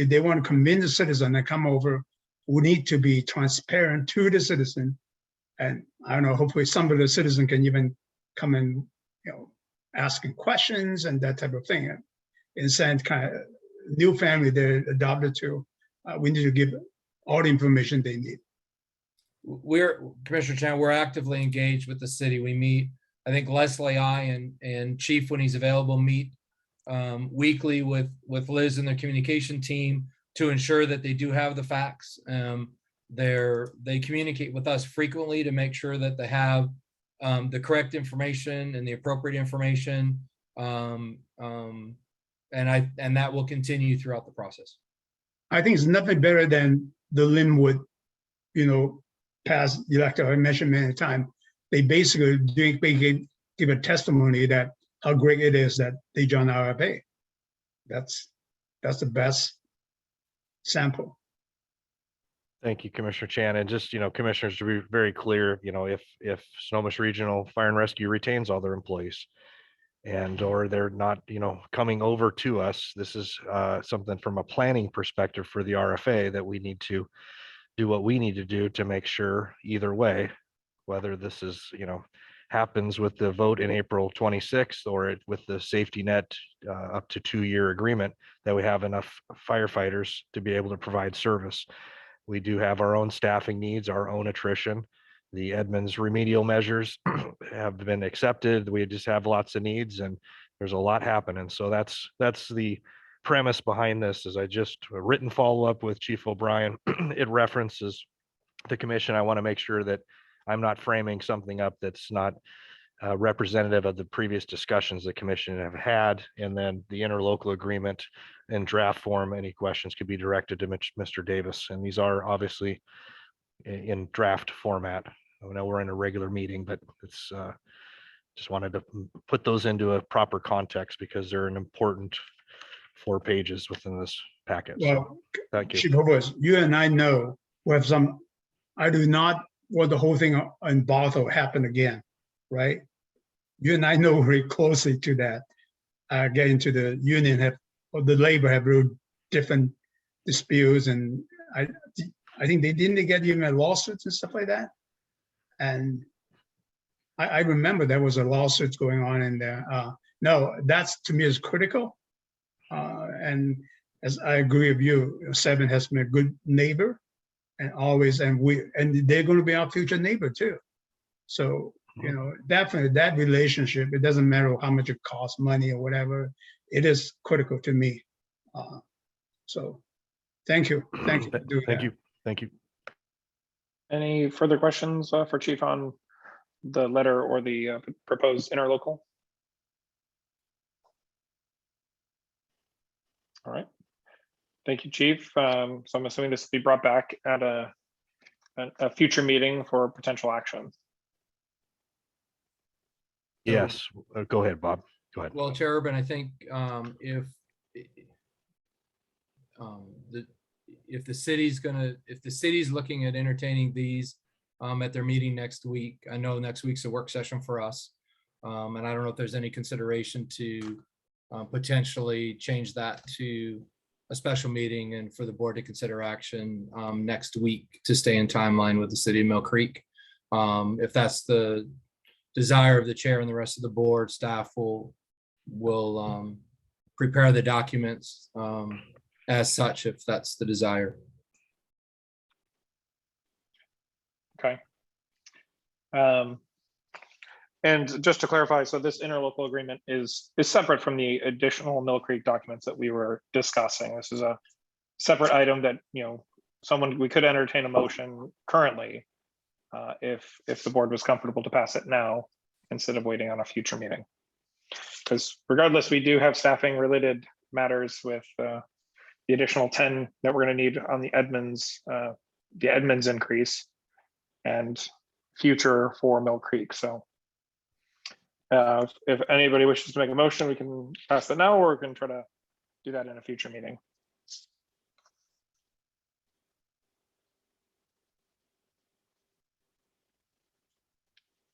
they want to convince the citizen to come over, we need to be transparent to the citizen. And I don't know, hopefully some of the citizen can even come and, asking questions and that type of thing. And send kind of new family they're adopted to, we need to give all the information they need. Commissioner Chan, we're actively engaged with the city. We meet, I think Leslie, and Chief, when he's available, meet weekly with Liz and their communication team to ensure that they do have the facts. They communicate with us frequently to make sure that they have the correct information and the appropriate information. And that will continue throughout the process. I think it's nothing better than the Linwood, past elected, I mentioned many times. They basically give a testimony that how great it is that they joined RFA. That's the best sample. Thank you, Commissioner Chan. And just, commissioners, to be very clear, if Snohomish Regional Fire and Rescue retains all their employees or they're not, coming over to us, this is something from a planning perspective for the RFA that we need to do what we need to do to make sure either way, whether this is, happens with the vote in April 26th or with the safety net up to 2-year agreement, that we have enough firefighters to be able to provide service. We do have our own staffing needs, our own attrition. The Edmonds remedial measures have been accepted. We just have lots of needs and there's a lot happening. So that's the premise behind this. Is I just a written follow-up with Chief O'Brien. It references the commission. I want to make sure that I'm not framing something up that's not representative of the previous discussions the commission have had. And then the interlocal agreement in draft form, any questions could be directed to Mr. Davis. And these are obviously in draft format. I know we're in a regular meeting, but it's just wanted to put those into a proper context because they're an important 4 pages within this packet. Well, so, thank you. Chief Hobos, you and I know we have some. I do not want the whole thing in Bothell happen again, right? You and I know very closely to that. Getting to the union the labor have real different disputes, and I think they didn't get even lawsuits and stuff like that. And I remember there was a lawsuits going on in there. No, that's to me is critical. And as I agree with you, 7 has been a good neighbor, and always, and they're going to be our future neighbor too. So definitely that relationship. It doesn't matter how much it costs, money or whatever. It is critical to me. So, thank you. Thank you. Thank you. Any further questions for Chief on the letter or the proposed interlocal? All right. Thank you, Chief. So I'm assuming this will be brought back at a future meeting for potential action. Yes. Go ahead, Bob. Go ahead. Well, Chair Urban, I think if the city's looking at entertaining these at their meeting next week, I know next week's a work session for us. And I don't know if there's any consideration to potentially change that to a special meeting and for the board to consider action next week to stay in timeline with the city of Mill Creek. If that's the desire of the chair and the rest of the board, staff will prepare the documents as such, if that's the desire. Okay. And just to clarify, so this interlocal agreement is separate from the additional Mill Creek documents that we were discussing. This is a separate item that, we could entertain a motion currently if the board was comfortable to pass it now instead of waiting on a future meeting. Because regardless, we do have staffing related matters with the additional 10 that we're going to need on the Edmonds increase and future for Mill Creek. So if anybody wishes to make a motion, we can pass that now, or we can try to do that in a future meeting.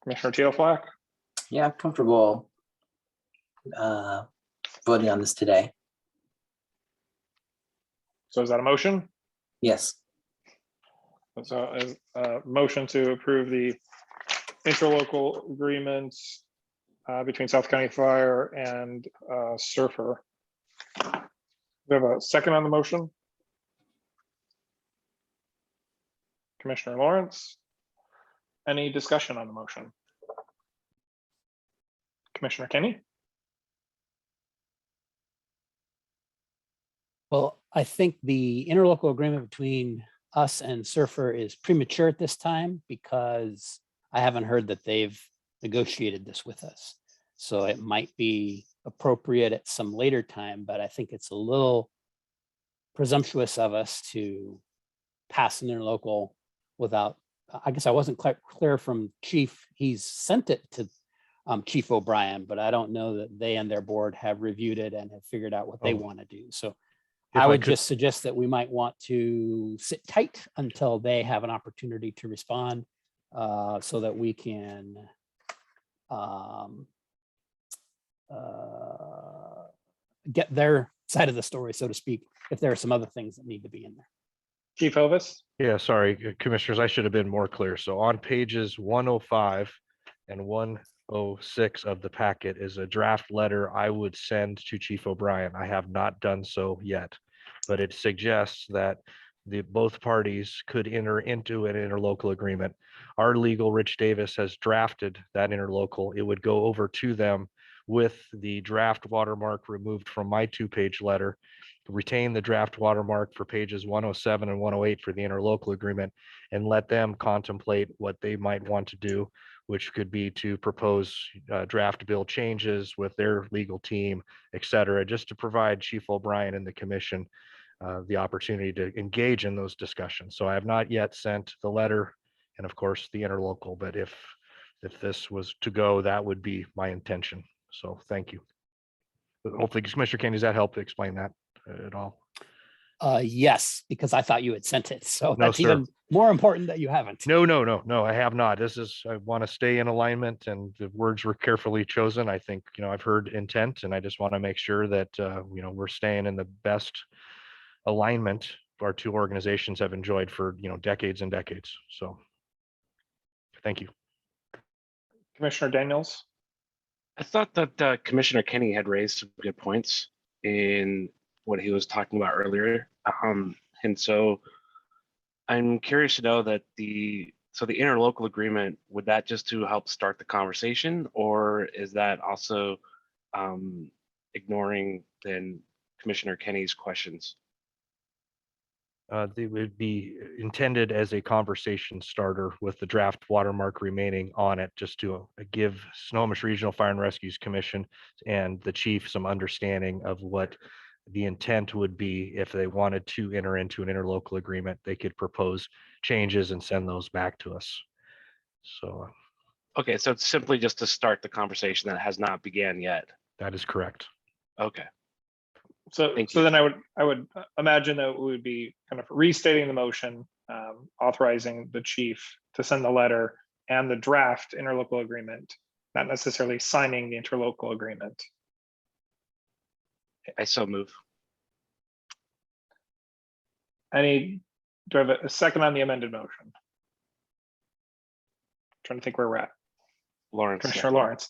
Commissioner Teoflack? Yeah, I'm comfortable voting on this today. So is that a motion? Yes. So a motion to approve the interlocal agreements between South County Fire and Surfer. We have a second on the motion. Commissioner Lawrence. Any discussion on the motion? Commissioner Kenny? Well, I think the interlocal agreement between us and Surfer is premature at this time because I haven't heard that they've negotiated this with us. So it might be appropriate at some later time, but I think it's a little presumptuous of us to pass an interlocal without, I guess I wasn't clear from Chief. He's sent it to Chief O'Brien, but I don't know that they and their board have reviewed it and have figured out what they want to do. So I would just suggest that we might want to sit tight until they have an opportunity to respond so that we can get their side of the story, so to speak, if there are some other things that need to be in there. Chief Elvis? Yeah, sorry, commissioners, I should have been more clear. So on pages 105 and 106 of the packet is a draft letter I would send to Chief O'Brien. I have not done so yet, but it suggests that both parties could enter into an interlocal agreement. Our legal, Rich Davis, has drafted that interlocal. It would go over to them with the draft watermark removed from my 2-page letter, retain the draft watermark for pages 107 and 108 for the interlocal agreement, and let them contemplate what they might want to do, which could be to propose draft bill changes with their legal team, et cetera, just to provide Chief O'Brien and the commission the opportunity to engage in those discussions. So I have not yet sent the letter and of course the interlocal, but if this was to go, that would be my intention. So thank you. Hopefully, Commissioner Kane, does that help to explain that at all? Yes, because I thought you had sent it. So No, that's sir. even more important that you haven't. No, I have not. I want to stay in alignment, and the words were carefully chosen. I think, I've heard intent, and I just want to make sure that, we're staying in the best alignment our two organizations have enjoyed for, decades and decades. So thank you. Commissioner Daniels? I thought that Commissioner Kenny had raised some good points in what he was talking about earlier. And so I'm curious to know that the interlocal agreement, would that just to help start the conversation, or is that also ignoring then Commissioner Kenny's questions? They would be intended as a conversation starter with the draft watermark remaining on it, just to give Snohomish Regional Fire and Rescues Commission and the chief some understanding of what the intent would be. If they wanted to enter into an interlocal agreement, they could propose changes and send those back to us. So okay, so it's simply just to start the conversation that has not began yet. That is correct. Okay, So, Thank so you. then I would imagine that we would be kind of restating the motion, authorizing the chief to send the letter and the draft interlocal agreement, not necessarily signing the interlocal agreement. I so move. Do I have a second on the amended motion? Trying to think where we're at. Lawrence. Commissioner second. Lawrence.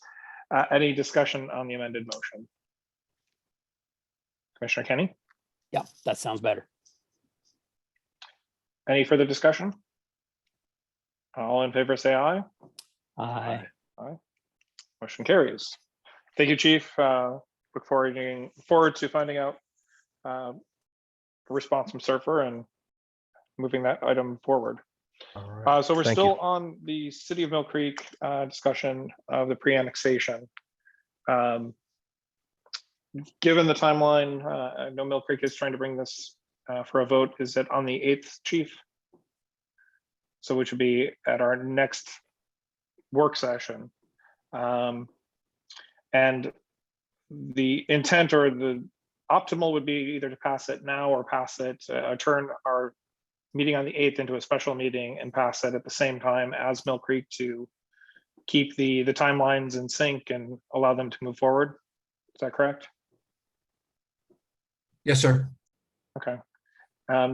Any discussion on the amended motion? Commissioner Kenny, Yeah, that sounds better. any further discussion? All in favor, say aye. Aye. Motion carries. Thank you, Chief. Look forward to finding out a response from Surfer and moving that item forward. All right. So we're Thank still you. on the City of Mill Creek discussion of the pre-annexation. Given the timeline, I know Mill Creek is trying to bring this for a vote. Is it on the 8th, Chief? So which would be at our next work session. And the intent or the optimal would be either to pass it now or pass it, turn our meeting on the 8th into a special meeting and pass it at the same time as Mill Creek to keep the timelines in sync and allow them to move forward. Is that correct? Yes, sir. Okay.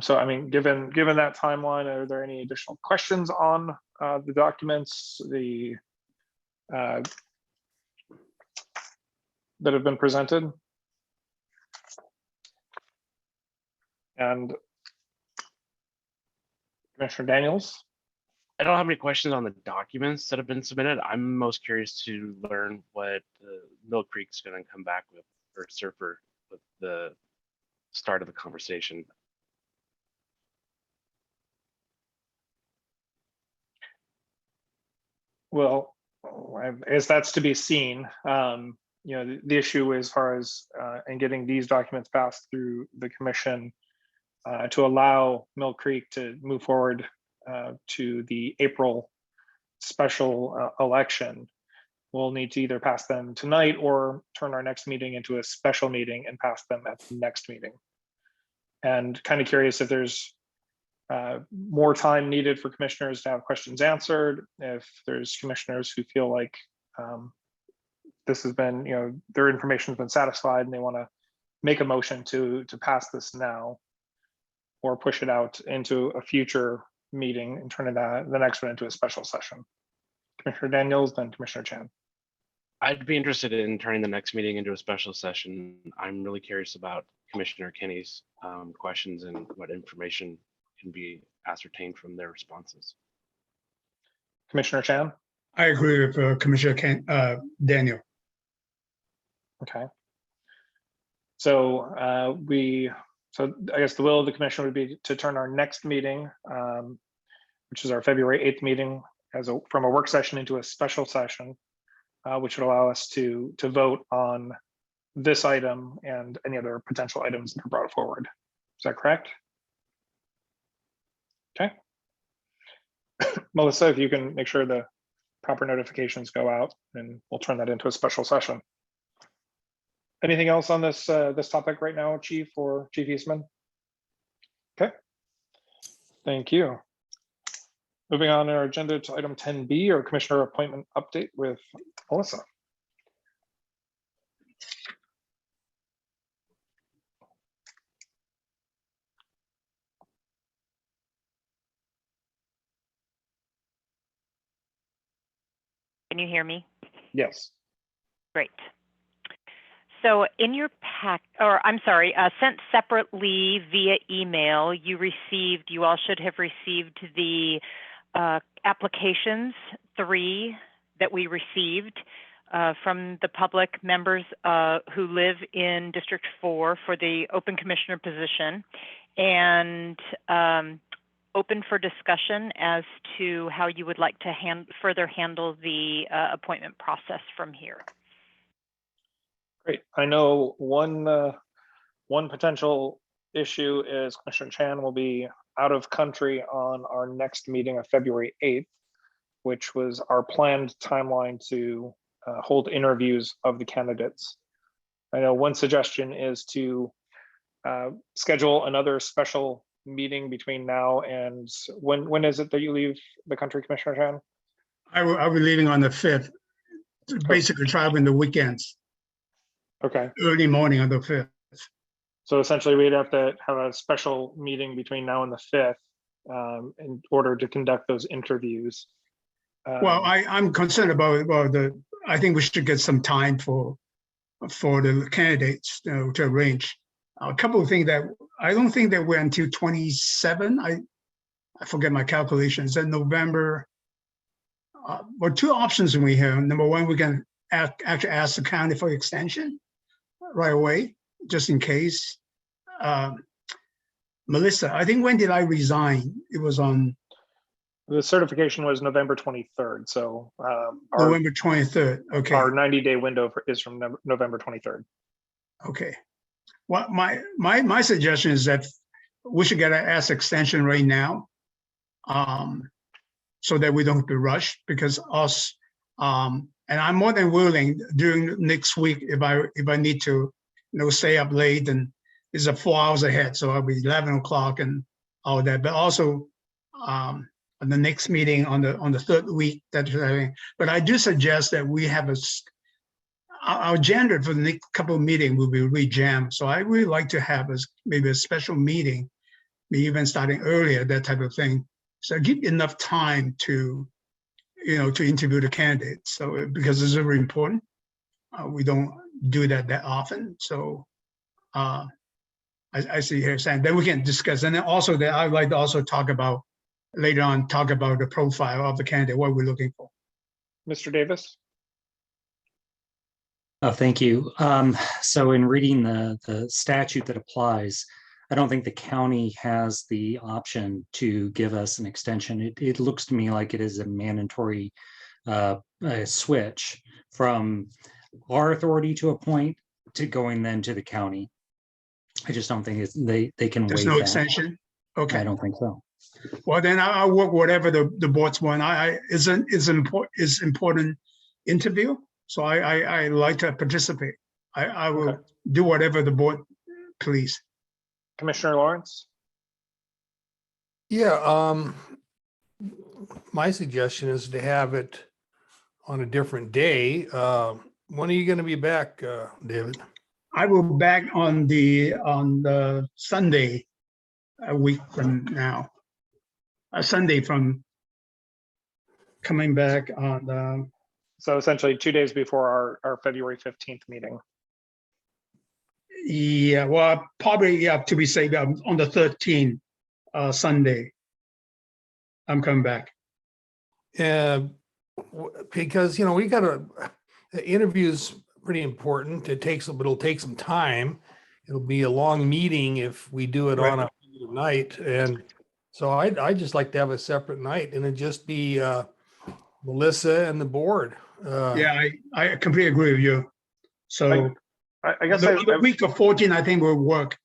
So I mean, given that timeline, are there any additional questions on the documents, that have been presented? And Commissioner Daniels? I don't have any questions on the documents that have been submitted. I'm most curious to learn what Mill Creek's going to come back with, or Surfer, with the start of the conversation. Well, I guess that's to be seen. You know, the issue as far as in getting these documents passed through the commission to allow Mill Creek to move forward to the April special election. We'll need to either pass them tonight or turn our next meeting into a special meeting and pass them at the next meeting. And kind of curious if there's more time needed for commissioners to have questions answered, if there's commissioners who feel like this has been, you know, their information has been satisfied and they want to make a motion to pass this now or push it out into a future meeting and turn the next one into a special session. Commissioner Daniels, then Commissioner Chan. I'd be interested in turning the next meeting into a special session. I'm really curious about Commissioner Kenny's questions and what information can be ascertained from their responses. Commissioner Chan. I agree with Commissioner Daniel. Okay. So so I guess the will of the commission would be to turn our next meeting, which is our February 8th meeting, from a work session into a special session, which would allow us to vote on this item and any other potential items that are brought forward. Is that correct? Okay. Melissa, if you can make sure the proper notifications go out, and we'll turn that into a special session. Anything else on this this topic right now, Chief or Chief Eastman? Okay. Thank you. Moving on in our agenda to item 10B, or Commissioner Appointment Update with Melissa. Can you hear me? Yes. Great. So in your pack, or I'm sorry, sent separately via email, you all should have received the applications, 3 that we received from the public members who live in District 4 for the open commissioner position, and open for discussion as to how you would like to further handle the appointment process from here. Great. I know one potential issue is Commissioner Chan will be out of country on our next meeting of February 8th, which was our planned timeline to hold interviews of the candidates. I know one suggestion is to schedule another special meeting between now and when is it that you leave the country, Commissioner Chan? I'll be leaving on the 5th, basically traveling the weekends, Okay, early morning on the 5th. so essentially we'd have to have a special meeting between now and the 5th in order to conduct those interviews. Well, I'm concerned about I think we should get some time for the candidates, to arrange. A couple of things that I don't think that we're until 27. I forget my calculations. In November, well, two options we have. Number one, we can actually ask the county for extension right away, just in case. Melissa, I think when did I resign? It was on the certification was November 23rd. So November 23rd. Okay. Our 90-day window is from November 23rd. Okay. Well, my suggestion is that we should get an ask extension right now, so that we don't have to rush, because us, and I'm more than willing during next week if I need to, stay up late, and it's 4 hours ahead, so I'll be 11 o'clock and all that. But also on the next meeting on the third week but I do suggest that we have our agenda for the next couple of meetings will be re-jammed. So I really like to have maybe a special meeting, maybe even starting earlier, that type of thing. So give enough time to interview the candidates. So because it's very important, we don't do that often. So I see here saying that we can discuss, and then also that I'd like to also later on talk about the profile of the candidate, what we're looking for. Mr. Davis. Oh, thank you. So in reading the statute that applies, I don't think the county has the option to give us an extension. It looks to me like it is a mandatory switch from our authority to appoint to going then to the county. I just don't think they can There's waive no that. extension? Okay. I don't think so. Well, then I'll work whatever the boards want. It's important interview. So I like to participate. I will do whatever the board please. Commissioner Lawrence. Yeah, my suggestion is to have it on a different day. When are you going to be back, David? I will be back on the Sunday, a week from now. A Sunday from coming back on So essentially 2 days before our February 15th meeting. yeah, well, probably, yeah, to be safe, on the 13th, Sunday, I'm coming back. Yeah, because, we got the interview's pretty important. It'll take some time. It'll be a long meeting if we do it Right. on a night. And so I'd just like to have a separate night, and it'd just be Melissa and the board. Yeah, I completely agree with you. So I guess the week of 14, I think will work.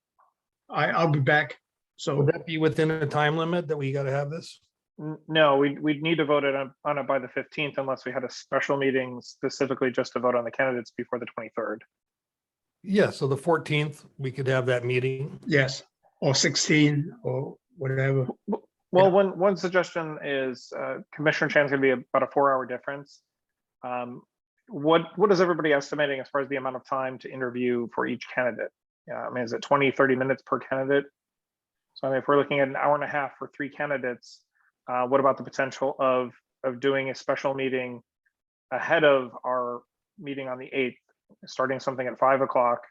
I'll be back. So Would that be within a time limit that we got to have this? no, we'd need to vote on it by the 15th unless we had a special meeting specifically just to vote on the candidates before the 23rd. Yeah, so the 14th, we could have that meeting. yes, or 16 or whatever. Well, one suggestion is Commissioner Chan's going to be about a 4-hour difference. What is everybody estimating as far as the amount of time to interview for each candidate? I mean, is it 20, 30 minutes per candidate? So I mean, if we're looking at an hour and a half for 3 candidates, what about the potential of doing a special meeting ahead of our meeting on the 8th, starting something at 5 o'clock,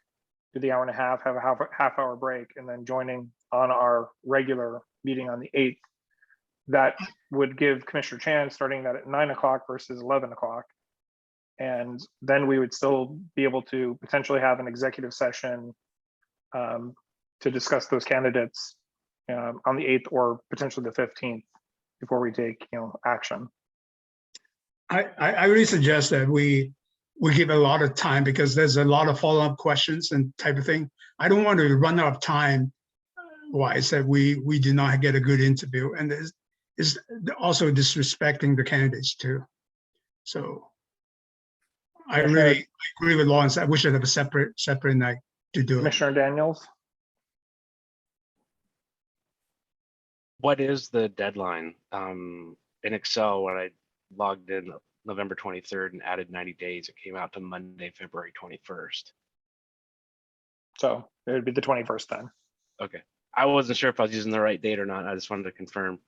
do the hour and a half, have a half hour break, and then joining on our regular meeting on the 8th. That would give Commissioner Chan starting that at 9 o'clock versus 11 o'clock. And then we would still be able to potentially have an executive session to discuss those candidates on the 8th or potentially the 15th before we take action. I really suggest that we give a lot of time because there's a lot of follow-up questions and type of thing. I don't want to run out of time wise that we do not get a good interview, and is also disrespecting the candidates too. So I really agree with Lawrence. We should have a separate night to do it. Commissioner Daniels, What is the deadline? In Excel, when I logged in November 23rd and added 90 days, it came out to Monday, February 21st. so it would be the 21st then. Okay. I wasn't sure if I was using the right date or not. I just wanted to confirm.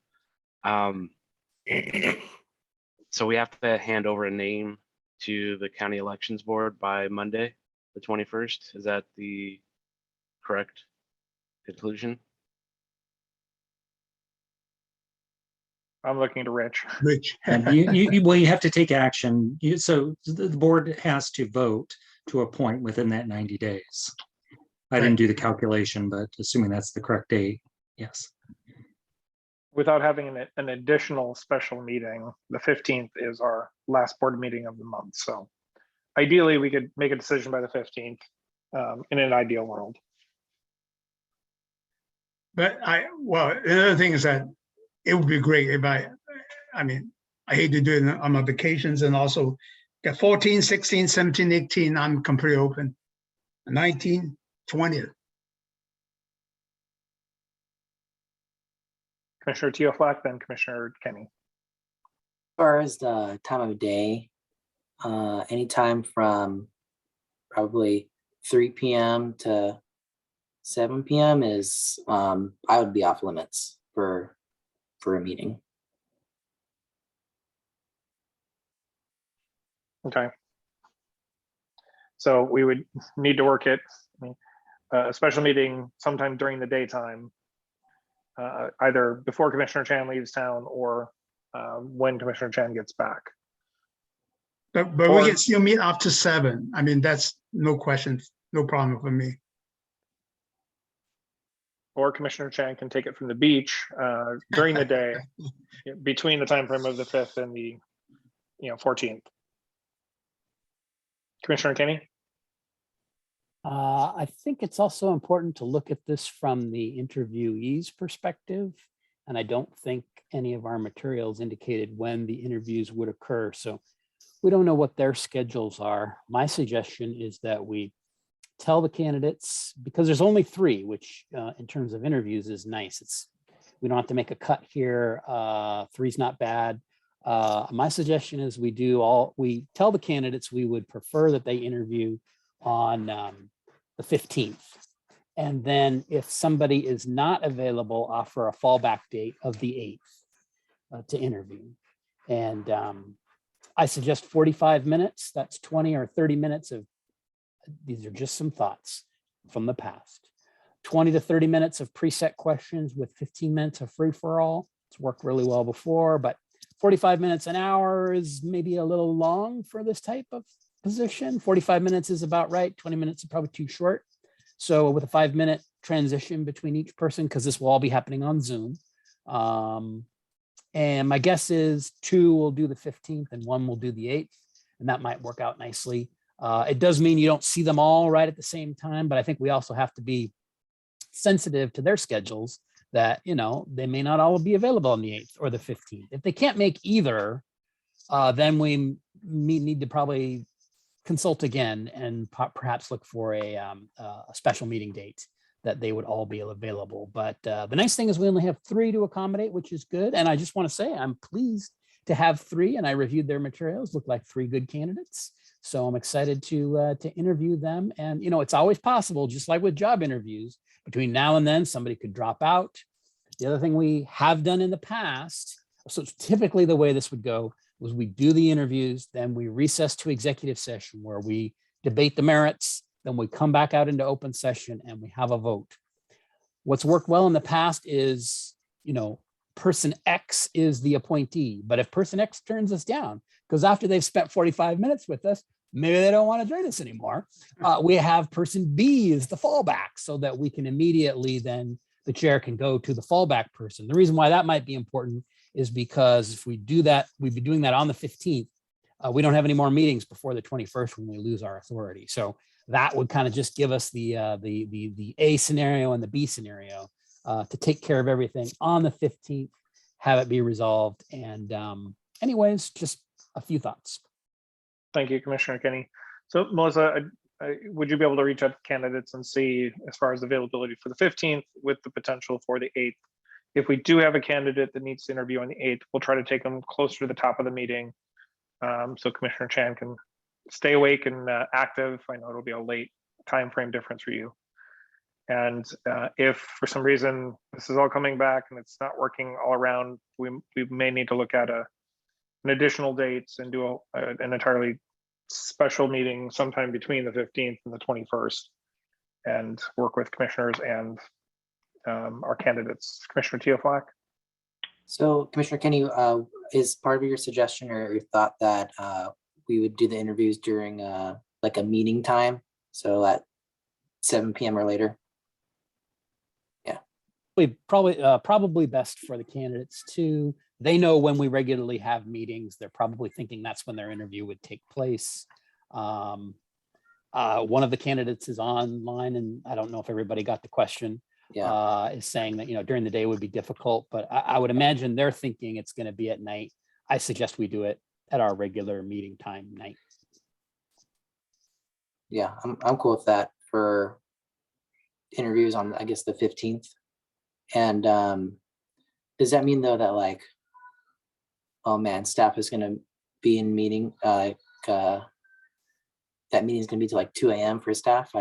So we have to hand over a name to the county elections board by Monday, the 21st. Is that the correct conclusion? I'm looking to Rich. Rich. And well, you have to take action. So the board has to vote to appoint within that 90 days. I didn't do the calculation, but assuming that's the correct date, yes. Without having an additional special meeting, the 15th is our last board meeting of the month. So ideally, we could make a decision by the 15th in an ideal world. But the other thing is that it would be great if I mean, I hate to do it on my vacations, and also got 14, 16, 17, 18, I'm completely open. 19, 20. Commissioner Teoflack, then Commissioner Kenny. As far as the time of day, anytime from probably 3 p.m. to 7 p.m. is I would be off limits for a meeting. Okay. So we would need to work it, a special meeting sometime during the daytime, either before Commissioner Chan leaves town or when Commissioner Chan gets back. But we can still meet after 7. I mean, that's no question, no problem for me. Or Commissioner Chan can take it from the beach during the day between the time frame of the 5th and the 14th. Commissioner Kenny? I think it's also important to look at this from the interviewee's perspective. And I don't think any of our materials indicated when the interviews would occur. So we don't know what their schedules are. My suggestion is that we tell the candidates, because there's only 3, which in terms of interviews is nice. We don't have to make a cut here. 3's not bad. My suggestion is we tell the candidates we would prefer that they interview on the 15th. And then if somebody is not available, offer a fallback date of the 8th to interview. And I suggest 45 minutes. That's 20 or 30 minutes of, these are just some thoughts from the past. 20 to 30 minutes of preset questions with 15 minutes of free for all. It's worked really well before, but 45 minutes an hour is maybe a little long for this type of position. 45 minutes is about right. 20 minutes is probably too short. So with a 5-minute transition between each person, because this will all be happening on Zoom. And my guess is 2 will do the 15th and 1 will do the 8th. And that might work out nicely. It does mean you don't see them all right at the same time, but I think we also have to be sensitive to their schedules that, they may not all be available on the 8th or the 15th. If they can't make either, then we need to probably consult again and perhaps look for a special meeting date that they would all be available. But the nice thing is we only have 3 to accommodate, which is good. And I just want to say I'm pleased to have 3, and I reviewed their materials, look like 3 good candidates. So I'm excited to interview them. And, it's always possible, just like with job interviews, between now and then, somebody could drop out. The other thing we have done in the past, so typically the way this would go was we do the interviews, then we recess to executive session where we debate the merits, then we come back out into open session and we have a vote. What's worked well in the past is, person X is the appointee, but if person X turns us down, because after they've spent 45 minutes with us, maybe they don't want to join us anymore. We have person B is the fallback so that we can immediately then the chair can go to the fallback person. The reason why that might be important is because if we do that, we'd be doing that on the 15th. We don't have any more meetings before the 21st when we lose our authority. So that would kind of just give us the A scenario and the B scenario to take care of everything on the 15th, have it be resolved. And anyways, just a few thoughts. Thank you, Commissioner Kenny. So Melissa, would you be able to reach out to candidates and see as far as availability for the 15th with the potential for the 8th? If we do have a candidate that needs to interview on the 8th, we'll try to take them closer to the top of the meeting. So Commissioner Chan can stay awake and active. I know it'll be a late time frame difference for you. And if for some reason this is all coming back and it's not working all around, we may need to look at an additional dates and do an entirely special meeting sometime between the 15th and the 21st and work with commissioners and our candidates. Commissioner Teoflack? So Commissioner Kenny, is part of your suggestion or your thought that we would do the interviews during like a meeting time? So at 7 p.m. or later? Probably best for the candidates too. They know when we regularly have meetings. They're probably thinking that's when their interview would take place. One of the candidates is online, and I don't know if everybody got the question. Yeah. Is saying that during the day would be difficult, but I would imagine they're thinking it's going to be at night. I suggest we do it at our regular meeting time night. Yeah, I'm cool with that for interviews on, I guess, the 15th. And does that mean though that like, oh man, staff is gonna be in meeting, that meeting is gonna be to like 2 a.m. for staff?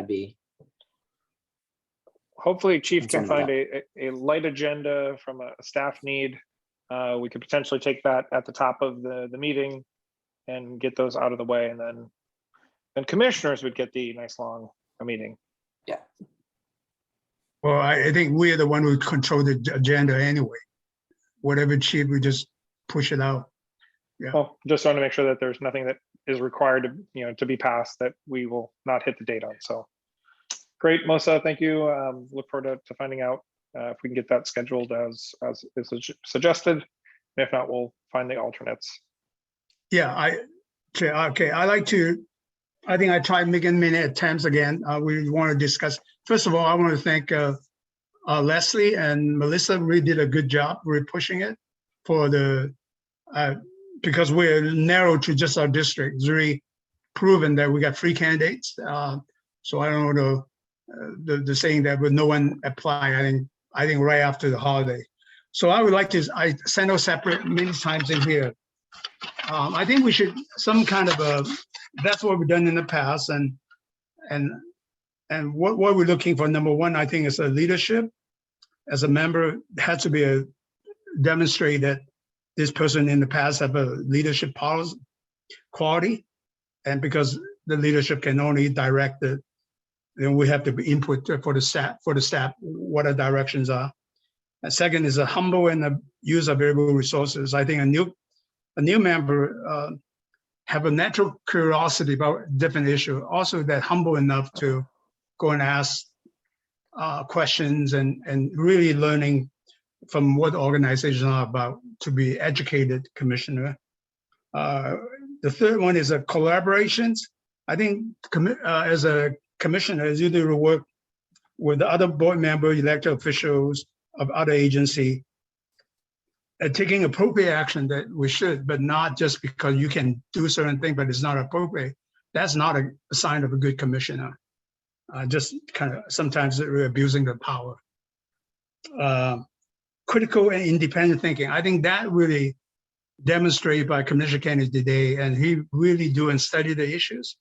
Hopefully Chief can concerned find about a light agenda from a staff need. We could potentially take that at the top of the meeting and get those out of the way, and then commissioners would get the nice long meeting. Yeah. Well, I think we're the one who control the agenda anyway. Whatever chief, we just push it out. Yeah. Well, just want to make sure that there's nothing that is required to, to be passed that we will not hit the date on. So great, Melissa, thank you. Look forward to finding out if we can get that scheduled as is suggested. If not, we'll find the alternates. Yeah, I think I tried making many attempts again. We want to discuss. First of all, I want to thank Leslie and Melissa. Really did a good job. We're pushing it for the because we're narrow to just our district. It's really proven that we got 3 candidates. So I don't know the saying that with no one apply. I think right after the holiday. So I would like to. I sent out separate many times in here. I think we should some kind of a. That's what we've done in the past, and what we're looking for. Number one, I think is a leadership. As a member, has to be demonstrate that this person in the past have a leadership policy quality, and because the leadership can only direct it, then we have to be input for the staff what our directions are. And second is a humble and a use of available resources. I think a new member have a natural curiosity about different issue. Also, that humble enough to go and ask questions and really learning from what organizations are about to be educated commissioner. The third one is a collaborations. I think as a commissioner, as you do work with the other board member, elected officials of other agency, taking appropriate action that we should, but not just because you can do certain things, but it's not appropriate. That's not a sign of a good commissioner. Just kind of sometimes they're abusing their power. Critical and independent thinking. I think that really demonstrated by Commissioner Kennedy today, and he really do and study the issues.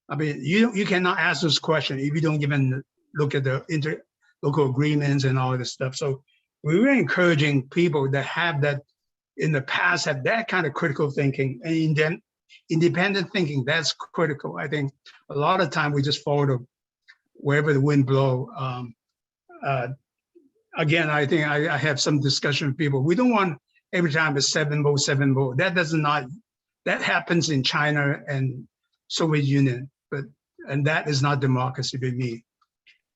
I mean, you cannot ask this question if you don't even look at the interlocal agreements and all this stuff. So we're really encouraging people that have that in the past, have that kind of critical thinking and then independent thinking. That's critical. I think a lot of time we just follow wherever the wind blow. Again, I think I have some discussion with people. We don't want every time it's 7 vote. That happens in China and Soviet Union, and that is not democracy to me.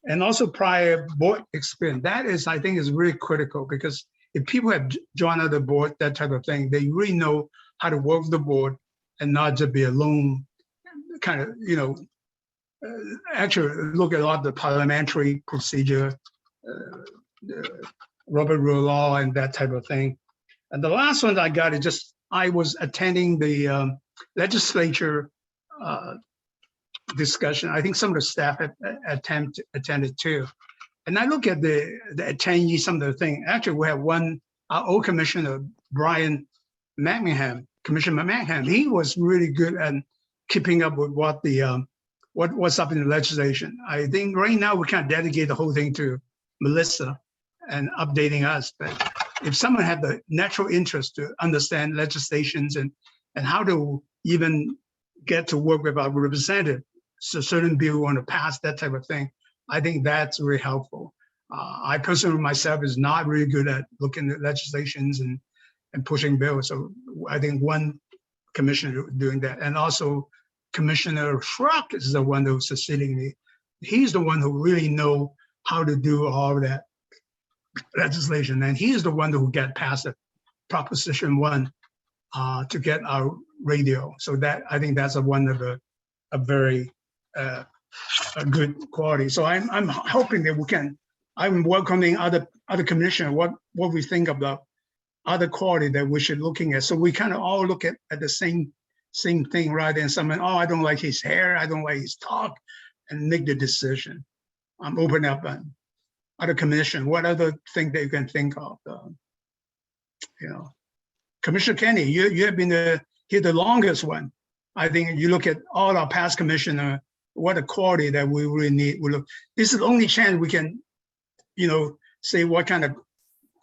And also prior board experience, that is, I think, is really critical, because if people have joined the board, that type of thing, they really know how to work the board and not just be alone, kind of, actually look at a lot of the parliamentary procedure, Robert Rule law and that type of thing. And the last one I got is just, I was attending the legislature discussion. I think some of the staff attended too. And I look at the attendees, some of the things. Actually, we have one, our old commissioner, Brian Manningham, Commissioner Manningham. He was really good at keeping up with what the what's up in the legislation. I think right now we can't dedicate the whole thing to Melissa and updating us. But if someone had the natural interest to understand legislations and how to even get to work with our representative, so certain bill we want to pass, that type of thing, I think that's really helpful. I personally myself is not really good at looking at legislations and pushing bills. So I think one commissioner doing that, and also Commissioner Schrock is the one who's succeeding me. He's the one who really know how to do all of that legislation, and he's the one who got past the Proposition 1 to get our radio. So that I think that's one of a very a good quality. So I'm hoping that we can. I'm welcoming other commissioners what we think about other quality that we should looking at. So we kind of all look at the same thing rather than someone, oh, I don't like his hair, I don't like his talk, and make the decision. I'm open up on other commission. What other thing that you can think of? Commissioner Kenny, you have been here the longest one. I think you look at all our past commissioner, what a quality that we really need. This is the only chance we can, say what kind of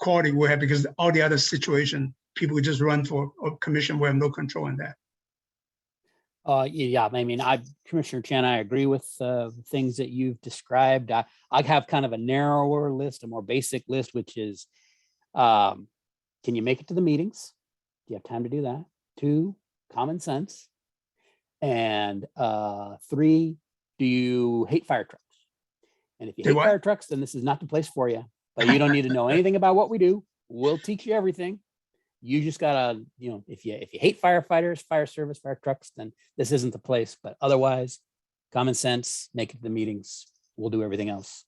quality we have, because all the other situation, people just run for a commission, we have no control in that. Yeah, I mean, Commissioner Chan, I agree with things that you've described. I have kind of a narrower list, a more basic list, which is, can you make it to the meetings? Do you have time to do that? 2, common sense. And 3, do you hate fire trucks? And if you hate fire trucks, then this is not the place for you. But you don't need to know anything about what we do. We'll teach you everything. You just gotta, if you hate firefighters, fire service, fire trucks, then this isn't the place. But otherwise, common sense, make it to the meetings. We'll do everything else.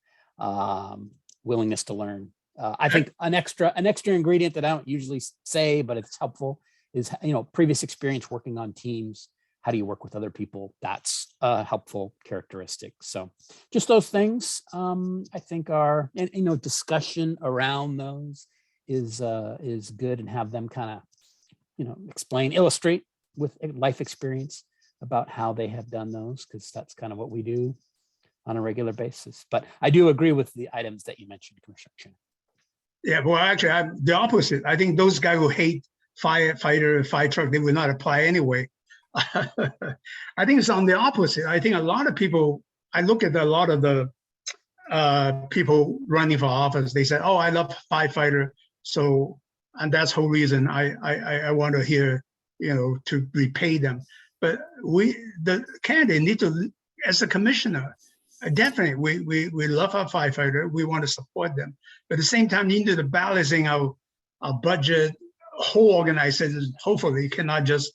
Willingness to learn. I think an extra ingredient that I don't usually say, but it's helpful, is previous experience working on teams. How do you work with other people? That's a helpful characteristic. So just those things, I think are, and discussion around those is good, and have them kind of, explain, illustrate with life experience about how they have done those, because that's kind of what we do on a regular basis. But I do agree with the items that you mentioned, Commissioner Chan. Yeah, well, actually, I'm the opposite. I think those guys who hate firefighter, fire truck, they will not apply anyway. I think it's on the opposite. I think a lot of people, I look at a lot of the people running for office, they say, oh, I love firefighter. So, and that's the whole reason I want to hear, to repay them. But the candidate need to, as a commissioner, definitely, we love our firefighter. We want to support them. But at the same time, need to balancing our budget, whole organization. Hopefully, cannot just,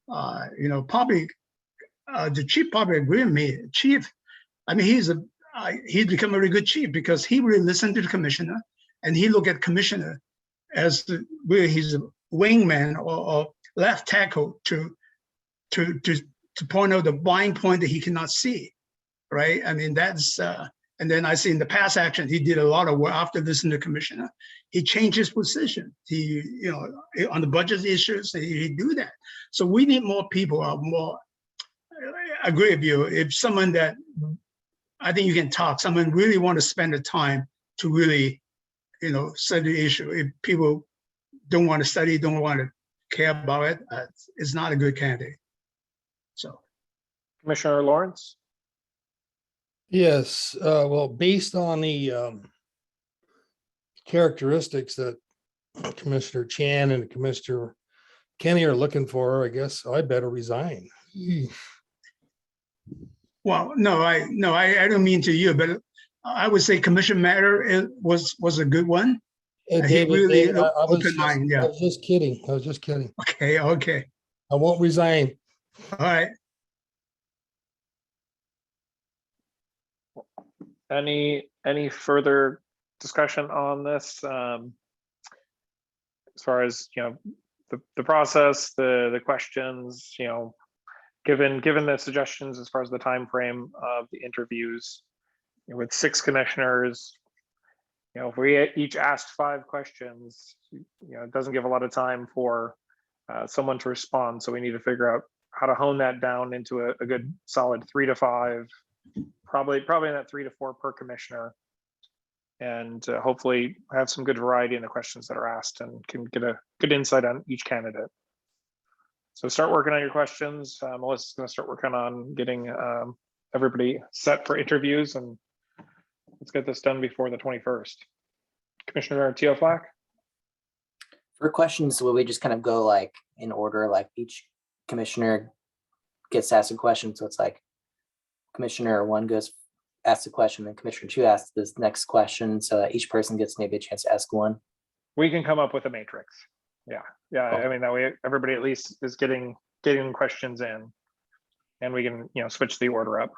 probably the chief probably agree with me. Chief, I mean, he's become a very good chief because he really listened to the commissioner, and he look at commissioner as really he's a wingman or left tackle to point out the blind point that he cannot see. Right. I mean, that's and then I see in the past action, he did a lot of work after listening to the commissioner. He changed his position. He, on the budget issues, he do that. So we need more people. I agree with you. If someone that I think you can talk, someone really want to spend the time to really, study the issue. If people don't want to study, don't want to care about it, it's not a good candidate. So, Commissioner Lawrence. Yes, well, based on the characteristics that Commissioner Chan and Commissioner Kenny are looking for, I guess I better resign. Well, no, I don't mean to you, but I would say Commissioner Matter was a good one. He really open mind. Yeah, I was just kidding. Okay. I won't resign. All right. Any further discussion on this? As far as the process, the questions, given the suggestions as far as the time frame of the interviews, with 6 commissioners, if we each asked 5 questions, it doesn't give a lot of time for someone to respond. So we need to figure out how to hone that down into a good solid 3 to 5, probably in that 3 to 4 per commissioner, and hopefully have some good variety in the questions that are asked and can get a good insight on each candidate. So start working on your questions. Melissa's going to start working on getting everybody set for interviews, and let's get this done before the 21st. Commissioner Teoflack? For questions, will we just kind of go like in order, like each commissioner gets asked a question? So it's like Commissioner 1 goes, asks a question, then Commissioner 2 asks this next question, so that each person gets maybe a chance to ask one. We can come up with a matrix. Yeah. I mean, that way everybody at least is getting questions in, and we can, switch the order up.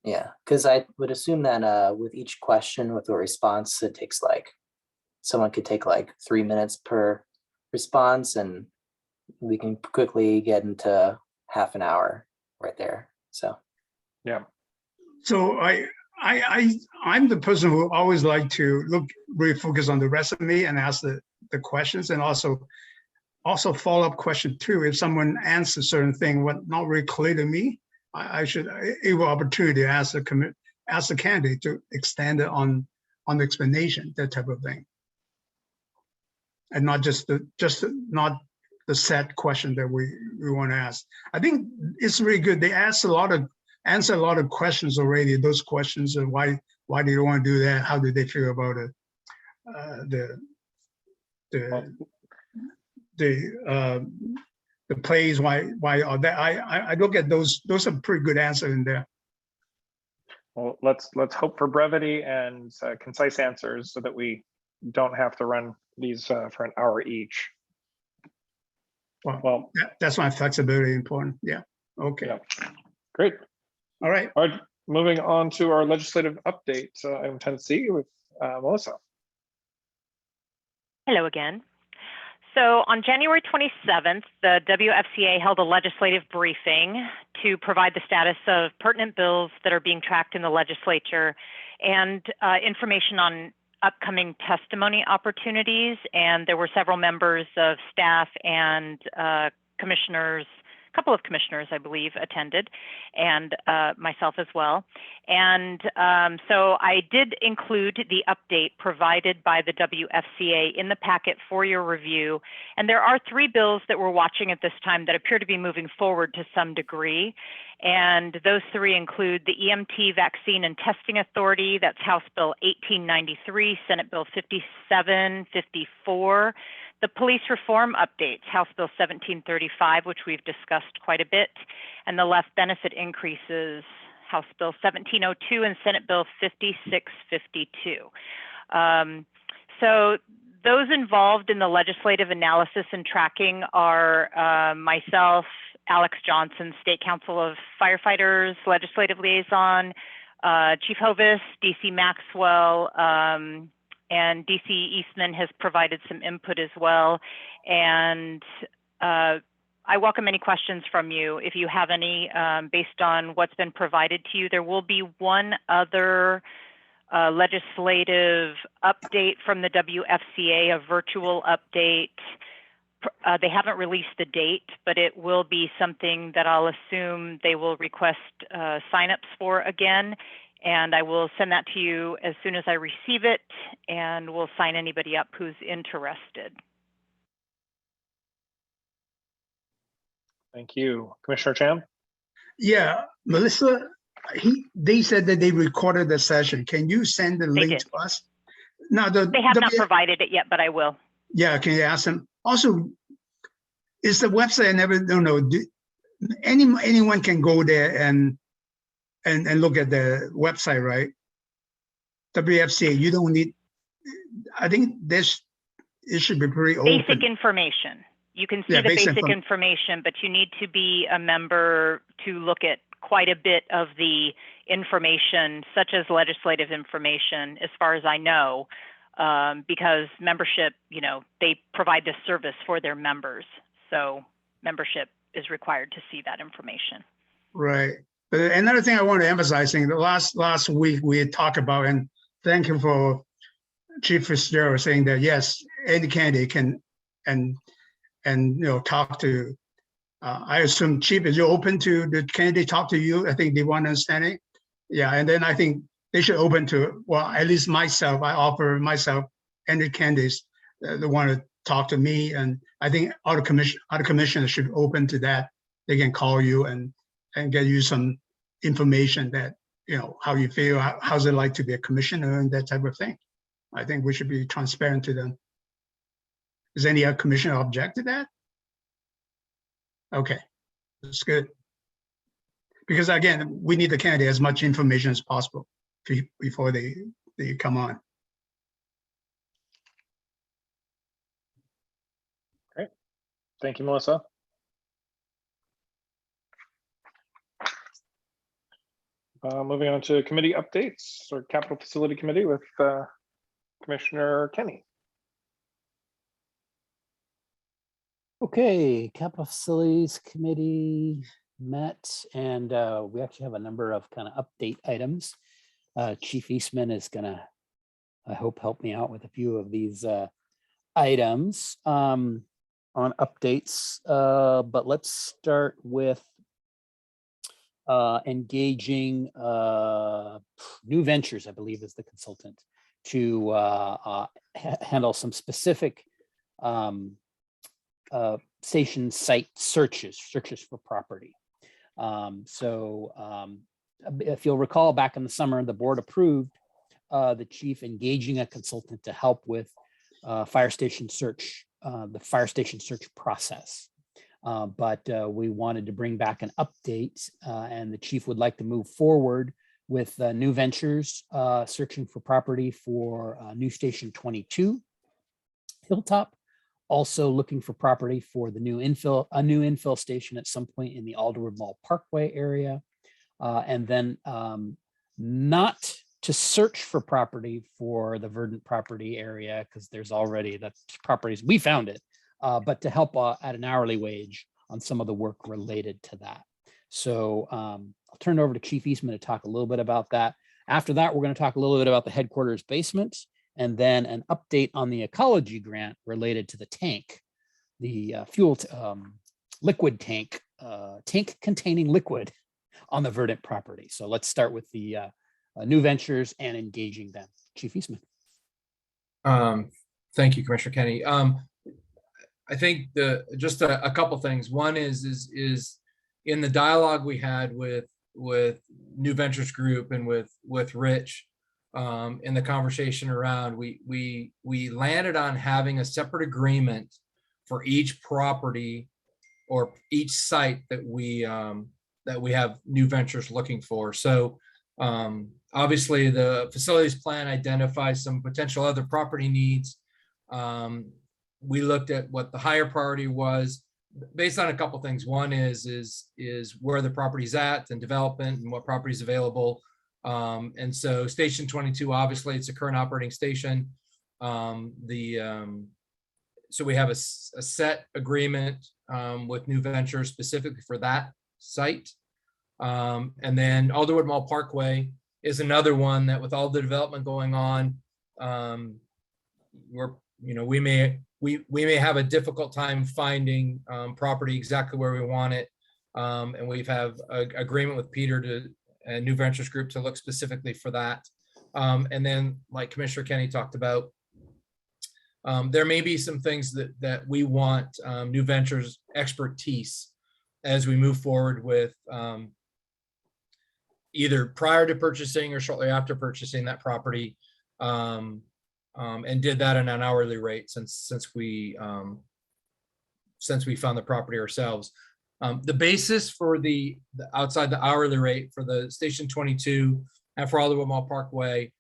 Yeah, because I would assume that with each question with a response, it takes like, someone could take like 3 minutes per response, and we can quickly get into half an hour right there. So yeah. So I'm the person who always like to really focus on the resume and ask the questions, and also follow-up question too. If someone answers a certain thing, what not really clear to me, I should have opportunity to ask the candidate to extend it on the explanation, that type of thing, and not just not the set question that we want to ask. I think it's really good. They answer a lot of questions already. Those questions of why do you want to do that? How did they feel about it? The plays, why are that? I look at those are pretty good answers in there. Well, let's hope for brevity and concise answers so that we don't have to run these for an hour each. Well, that's why flexibility is important. Yeah. Okay. Yeah. Great. All right. All right. Moving on to our legislative update, item 10C with Melissa. Hello again. So on January 27th, the WFCA held a legislative briefing to provide the status of pertinent bills that are being tracked in the legislature and information on upcoming testimony opportunities. And there were several members of staff and commissioners, a couple of commissioners, I believe, attended, and myself as well. And so I did include the update provided by the WFCA in the packet for your review. And there are 3 bills that we're watching at this time that appear to be moving forward to some degree. And those 3 include the EMT Vaccine and Testing Authority, that's House Bill 1893, Senate Bill 5754. The police reform updates, House Bill 1735, which we've discussed quite a bit, and the left benefit increases, House Bill 1702 and Senate Bill 5652. So those involved in the legislative analysis and tracking are myself, Alex Johnson, State Council of Firefighters, Legislative Liaison, Chief Hovis, DC Maxwell, and DC Eastman has provided some input as well. And I welcome any questions from you. If you have any based on what's been provided to you, there will be one other legislative update from the WFCA, a virtual update. They haven't released the date, but it will be something that I'll assume they will request signups for again. And I will send that to you as soon as I receive it, and we'll sign anybody up who's interested. Thank you. Commissioner Chan? Yeah, Melissa, they said that they recorded the session. Can you send the link to us? Now, they have not provided it yet, but I will. Yeah, can you ask them? Also, is the website, I never don't know, anyone can go there and look at the website, right? WFCA, you don't need, I think it should be pretty open. Basic information. You can see the basic information, but you need to be a member to look at quite a bit of the information, such as legislative information, as far as I know, because membership, they provide this service for their members. So membership is required to see that information. Right. But another thing I want to emphasize, the last week we had talked about, and thank you for Chief Fitzgerald saying that, yes, any candidate can talk to, I assume, Chief, is you open to the candidate talk to you? I think they want to understand it. Yeah, and then I think they should open to, well, at least myself, I offer myself, any candidates that want to talk to me. And I think other commissioners should open to that. They can call you and get you some information that, how you feel, how's it like to be a commissioner and that type of thing. I think we should be transparent to them. Does any other commissioner object to that? Okay, that's good. Because again, we need the candidate as much information as possible before they come on. Great. Thank you, Melissa. Moving on to committee updates, or Capital Facility Committee with Commissioner Kenny. Okay, Capital Facilities Committee met, and we actually have a number of kind of update items. Chief Eastman is gonna, I hope, help me out with a few of these items on updates, but let's start with engaging New Ventures, I believe is the consultant, to handle some specific station site searches for property. If you'll recall, back in the summer, the board approved the chief engaging a consultant to help with fire station search, the fire station search process. But we wanted to bring back an update, and the chief would like to move forward with New Ventures searching for property for new Station 22 Hilltop, also looking for property for the new infill station at some point in the Alderwood Mall Parkway area, and then not to search for property for the Verdant property area, because there's already that properties, we found it, but to help at an hourly wage on some of the work related to that. So I'll turn it over to Chief Eastman to talk a little bit about that. After that, we're going to talk a little bit about the headquarters basement, and then an update on the ecology grant related to the tank, the fuel liquid tank, tank containing liquid on the Verdant property. So let's start with the New Ventures and engaging them. Chief Eastman. Thank you, Commissioner Kenny. I think just a couple things. One is in the dialogue we had with New Ventures Group and with Rich, in the conversation around, we landed on having a separate agreement for each property or each site that we have New Ventures looking for. So obviously the facilities plan identifies some potential other property needs. We looked at what the higher priority was based on a couple things. One is where the property's at and development and what property is available. And so Station 22, obviously it's a current operating station. So we have a set agreement with New Ventures specifically for that site. And then Alderwood Mall Parkway is another one that with all the development going on, we may have a difficult time finding property exactly where we want it. And we've have an agreement with Peter and New Ventures Group to look specifically for that. And then, like Commissioner Kenny talked about, there may be some things that we want New Ventures expertise as we move forward with either prior to purchasing or shortly after purchasing that property, and did that on an hourly rate since we found the property ourselves. The basis for the outside the hourly rate for the Station 22 and for Alderwood Mall Parkway,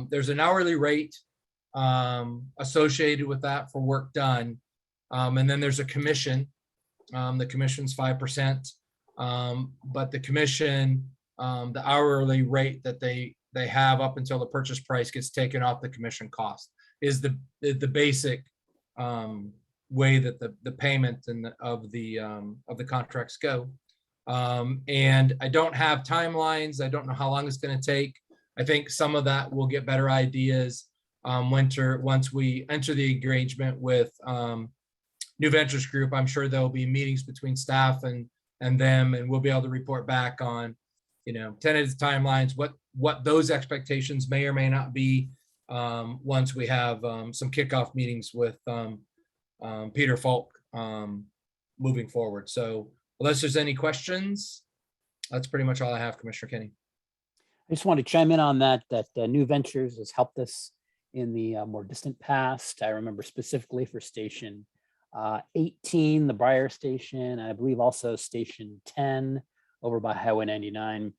there's an hourly rate associated with that for work done, and then there's a commission. The commission's 5%, but the commission, the hourly rate that they have up until the purchase price gets taken off the commission cost is the basic way that the payment of the contracts go. And I don't have timelines. I don't know how long it's going to take. I think some of that we'll get better ideas once we enter the arrangement with New Ventures Group. I'm sure there'll be meetings between staff and them, and we'll be able to report back on, tentative timelines, what those expectations may or may not be once we have some kickoff meetings with Peter Falk moving forward. So unless there's any questions, that's pretty much all I have, Commissioner Kenny. I just want to chime in on that New Ventures has helped us in the more distant past. I remember specifically for Station 18, the Briar Station, and I believe also Station 10 over by Highway 99.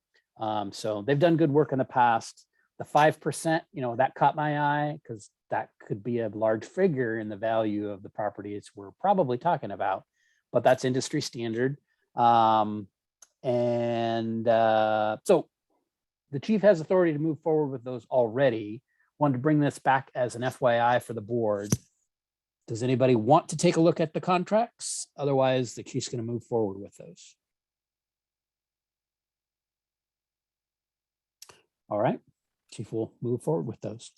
So they've done good work in the past. The 5%, that caught my eye because that could be a large figure in the value of the properties we're probably talking about, but that's industry standard. So the chief has authority to move forward with those already. Wanted to bring this back as an FYI for the board. Does anybody want to take a look at the contracts? Otherwise, the chief's going to move forward with those. All right, chief will move forward with those.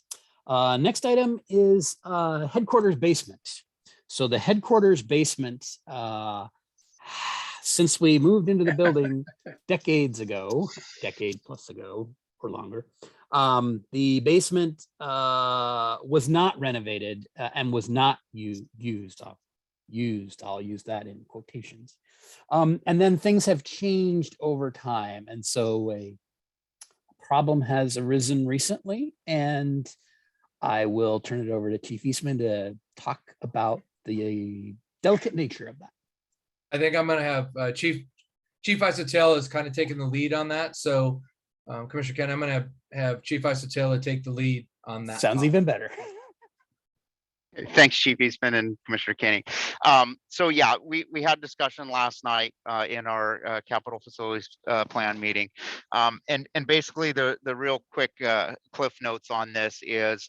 Next item is headquarters basement. So the headquarters basement, since we moved into the building decade plus ago or longer, the basement was not renovated and was not used. I'll use that in quotations. And then things have changed over time. And so a problem has arisen recently, and I will turn it over to Chief Eastman to talk about the delicate nature of that. I think I'm going to have Chief Isotella is kind of taking the lead on that. So Commissioner Ken, I'm going to have Chief Isotella take the lead on that. Sounds even better. Thanks, Chief Eastman and Commissioner Kenny. So yeah, we had discussion last night in our capital facilities plan meeting. And basically the real quick cliff notes on this is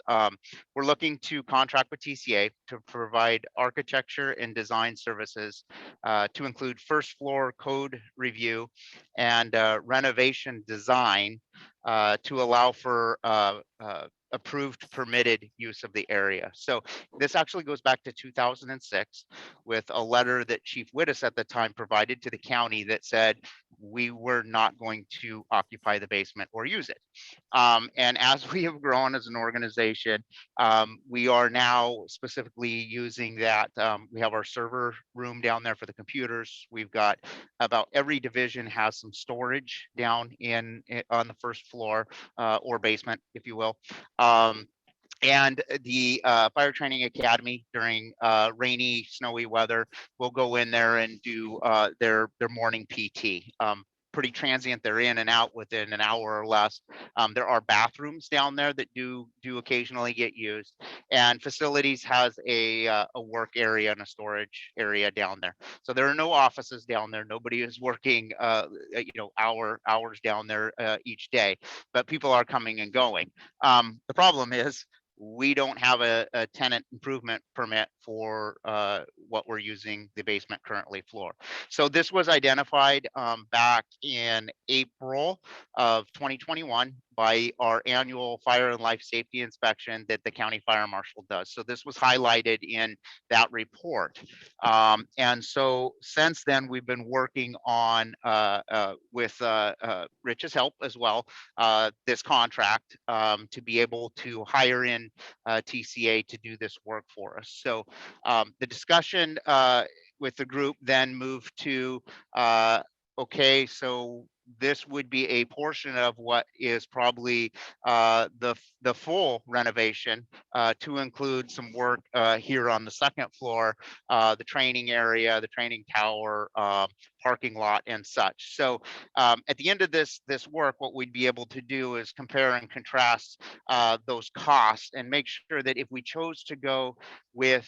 we're looking to contract with TCA to provide architecture and design services to include first floor code review and renovation design to allow for approved permitted use of the area. So this actually goes back to 2006 with a letter that Chief Wittes at the time provided to the county that said we were not going to occupy the basement or use it. And as we have grown as an organization, we are now specifically using that. We have our server room down there for the computers. We've got about every division has some storage down on the first floor or basement, if you will. And the Fire Training Academy during rainy, snowy weather will go in there and do their morning PT. Pretty transient. They're in and out within an hour or less. There are bathrooms down there that do occasionally get used, and facilities has a work area and a storage area down there. So there are no offices down there. Nobody is working hours down there each day, but people are coming and going. The problem is we don't have a tenant improvement permit for what we're using the basement currently floor. So this was identified back in April of 2021 by our annual fire and life safety inspection that the county fire marshal does. So this was highlighted in that report. And so since then, we've been working on with Rich's help as well, this contract to be able to hire in TCA to do this work for us. So the discussion with the group then moved to, okay, so this would be a portion of what is probably the full renovation to include some work here on the second floor, the training area, the training tower, parking lot and such. So at the end of this work, what we'd be able to do is compare and contrast those costs and make sure that if we chose to go with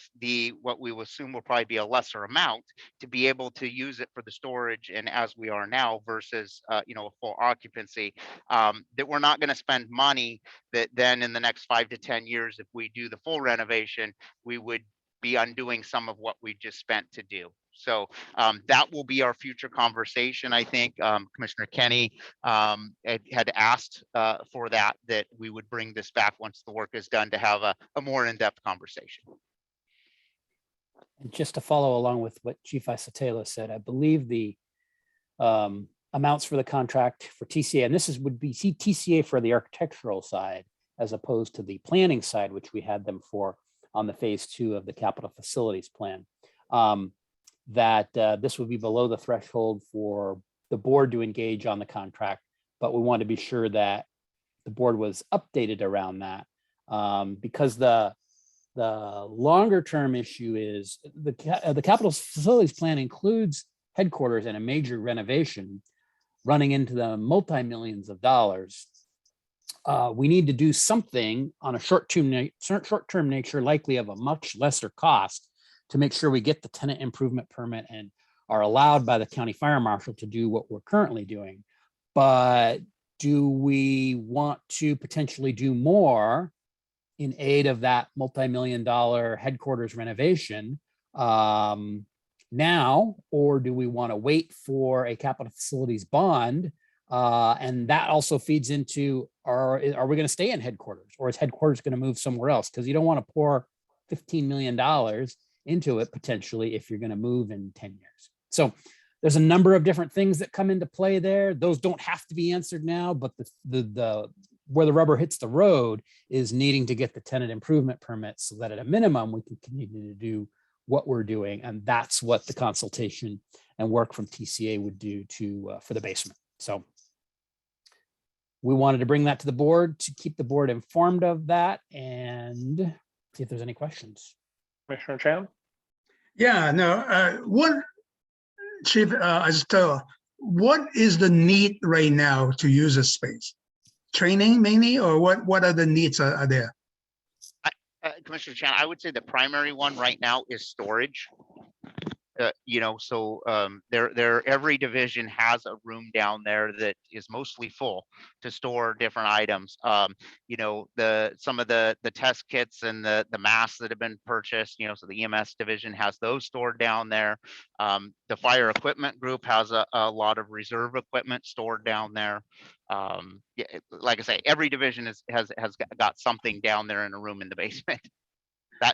what we will assume will probably be a lesser amount, to be able to use it for the storage and as we are now versus a full occupancy, that we're not going to spend money that then in the next 5 to 10 years, if we do the full renovation, we would be undoing some of what we just spent to do. So that will be our future conversation. I think Commissioner Kenny had asked for that we would bring this back once the work is done to have a more in-depth conversation. And just to follow along with what Chief Isatela said, I believe the amounts for the contract for TCA, and this would be TCA for the architectural side, as opposed to the planning side, which we had them for on the phase 2 of the capital facilities plan, that this would be below the threshold for the board to engage on the contract, but we want to be sure that the board was updated around that, because the longer term issue is the capital facilities plan includes headquarters and a major renovation running into the multi-millions of dollars. We need to do something on a short-term nature, likely of a much lesser cost, to make sure we get the tenant improvement permit and are allowed by the county fire marshal to do what we're currently doing. But do we want to potentially do more in aid of that multi-million-dollar headquarters renovation now, or do we want to wait for a capital facilities bond? And that also feeds into, are we going to stay in headquarters, or is headquarters going to move somewhere else? Because you don't want to pour $15 million into it potentially if you're going to move in 10 years. So there's a number of different things that come into play there. Those don't have to be answered now, but the where the rubber hits the road is needing to get the tenant improvement permits so that at a minimum we can continue to do what we're doing. And that's what the consultation and work from TCA would do for the basement. So we wanted to bring that to the board to keep the board informed of that and see if there's any questions. Commissioner Chan? Yeah, no, Chief Isatella, what is the need right now to use a space? Training mainly, or what other needs are there? Commissioner Chan, I would say the primary one right now is storage. Every division has a room down there that is mostly full to store different items. Some of the test kits and the masks that have been purchased, so the EMS division has those stored down there. The fire equipment group has a lot of reserve equipment stored down there. Like I say, every division has got something down there in a room in the basement.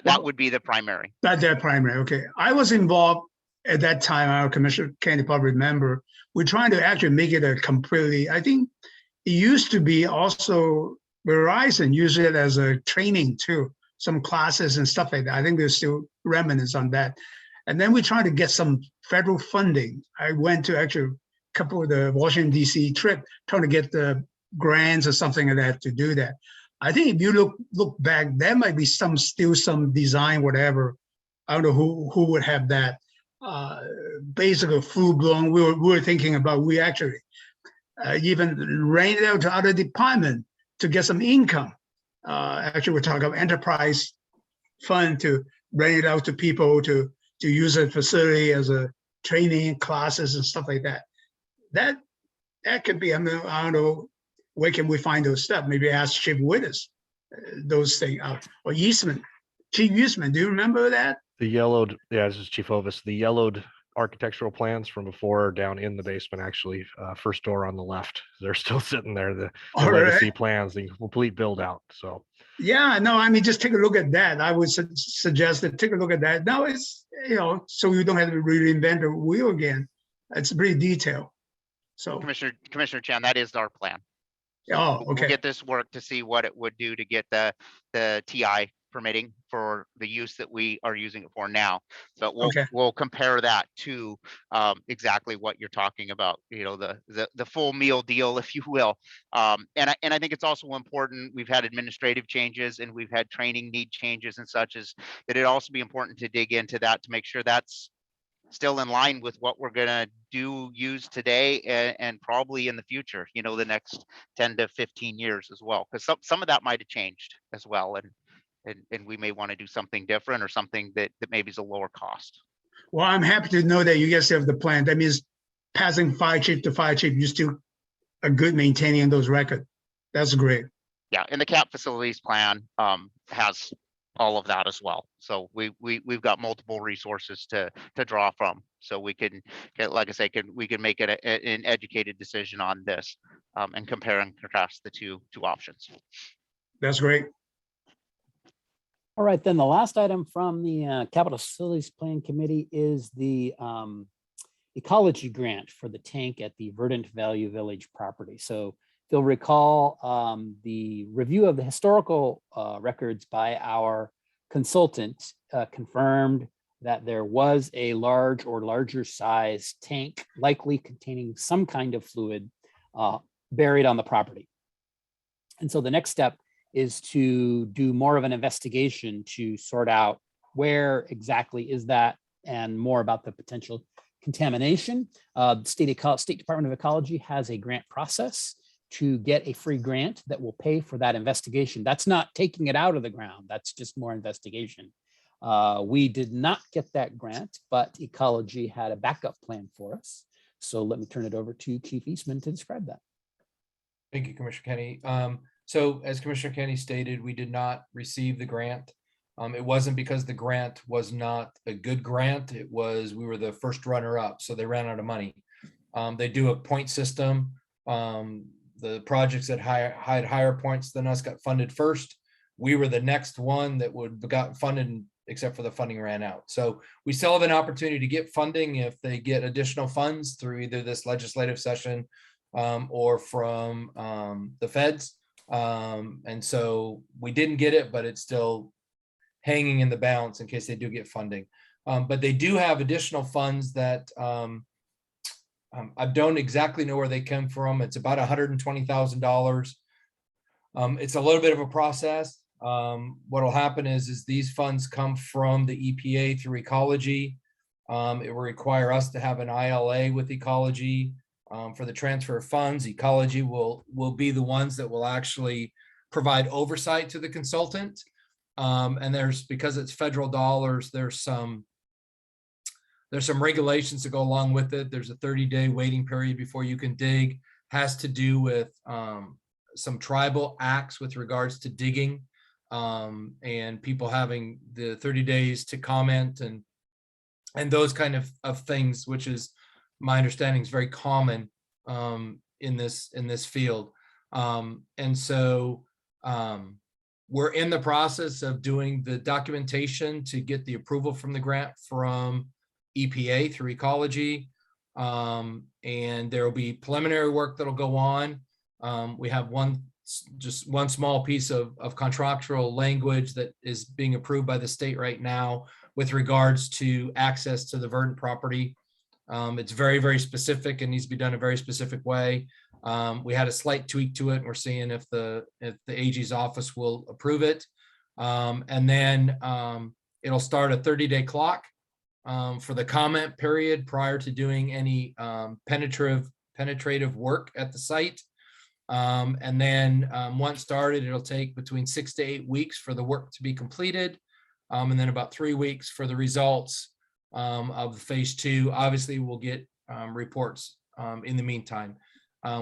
That would be the primary. That primary, okay. I was involved at that time, our Commissioner Candy probably remember, we're trying to actually make it a completely, I think it used to be also Verizon used it as a training too, some classes and stuff like that. I think there's still remnants on that. And then we tried to get some federal funding. I went to actually a couple of the Washington, DC trip, trying to get the grants or something like that to do that. I think if you look back, there might be still some design, whatever. I don't know who would have that. Basically full blown. We were thinking about, we actually even rent it out to other departments to get some income. Actually, we're talking about enterprise fund to rent it out to people to use a facility as a training classes and stuff like that. That could be, I don't know, where can we find those stuff? Maybe ask Chief Wittes those things out. Or Eastman, Chief Eastman, do you remember that? The yellowed, yeah, this is Chief Ovis. The yellowed architectural plans from before are down in the basement, actually, first door on the left. They're still sitting there. The legacy plans, the complete build out. So yeah, no, I mean, just take a look at that. I would suggest that take a look at that. Now it's, so you don't have to reinvent the wheel again. It's pretty detailed. So Commissioner Chan, that is our plan. So oh, okay. We'll get this work to see what it would do to get the TI permitting for the use that we are using it for now. But we'll compare that to exactly what you're talking about, the full meal deal, if you will. And I think it's also important, we've had administrative changes and we've had training need changes and such, as that it'd also be important to dig into that to make sure that's still in line with what we're gonna use today and probably in the future, the next 10 to 15 years as well, because some of that might have changed as well. And we may want to do something different or something that maybe is a lower cost. Well, I'm happy to know that you guys have the plan. That means passing fire chief to fire chief, you still are good maintaining those records. That's great. Yeah, and the cap facilities plan has all of that as well. So we've got multiple resources to draw from. So we can get, like I say, we can make it an educated decision on this and compare and contrast the two options. That's great. All right, then the last item from the Capital Facilities Plan Committee is the ecology grant for the tank at the Verdant Value Village property. So if you'll recall, the review of the historical records by our consultant confirmed that there was a large or larger size tank, likely containing some kind of fluid buried on the property. And so the next step is to do more of an investigation to sort out where exactly is that and more about the potential contamination. State Department of Ecology has a grant process to get a free grant that will pay for that investigation. That's not taking it out of the ground. That's just more investigation. We did not get that grant, but Ecology had a backup plan for us. So let me turn it over to Chief Eastman to describe that. Thank you, Commissioner Kenny. So as Commissioner Kenny stated, we did not receive the grant. It wasn't because the grant was not a good grant. It was, we were the first runner up, so they ran out of money. They do a point system. The projects that had higher points than us got funded first. We were the next one that got funded, except for the funding ran out. So we still have an opportunity to get funding if they get additional funds through either this legislative session or from the feds. And so we didn't get it, but it's still hanging in the balance in case they do get funding. But they do have additional funds that I don't exactly know where they come from. It's about $120,000. It's a little bit of a process. What will happen is these funds come from the EPA through Ecology. It will require us to have an ILA with Ecology for the transfer of funds. Ecology will be the ones that will actually provide oversight to the consultant. And because it's federal dollars, there's some regulations to go along with it. There's a 30-day waiting period before you can dig. Has to do with some tribal acts with regards to digging and people having the 30 days to comment and those kind of things, which is my understanding is very common in this field. And so we're in the process of doing the documentation to get the approval from the grant from EPA through Ecology. And there will be preliminary work that'll go on. We have just one small piece of contractual language that is being approved by the state right now with regards to access to the Verdant property. It's very, very specific and needs to be done a very specific way. We had a slight tweak to it, and we're seeing if the AG's office will approve it. And then it'll start a 30-day clock for the comment period prior to doing any penetrative work at the site. And then once started, it'll take between 6 to 8 weeks for the work to be completed. And then about 3 weeks for the results of phase 2. Obviously, we'll get reports in the meantime.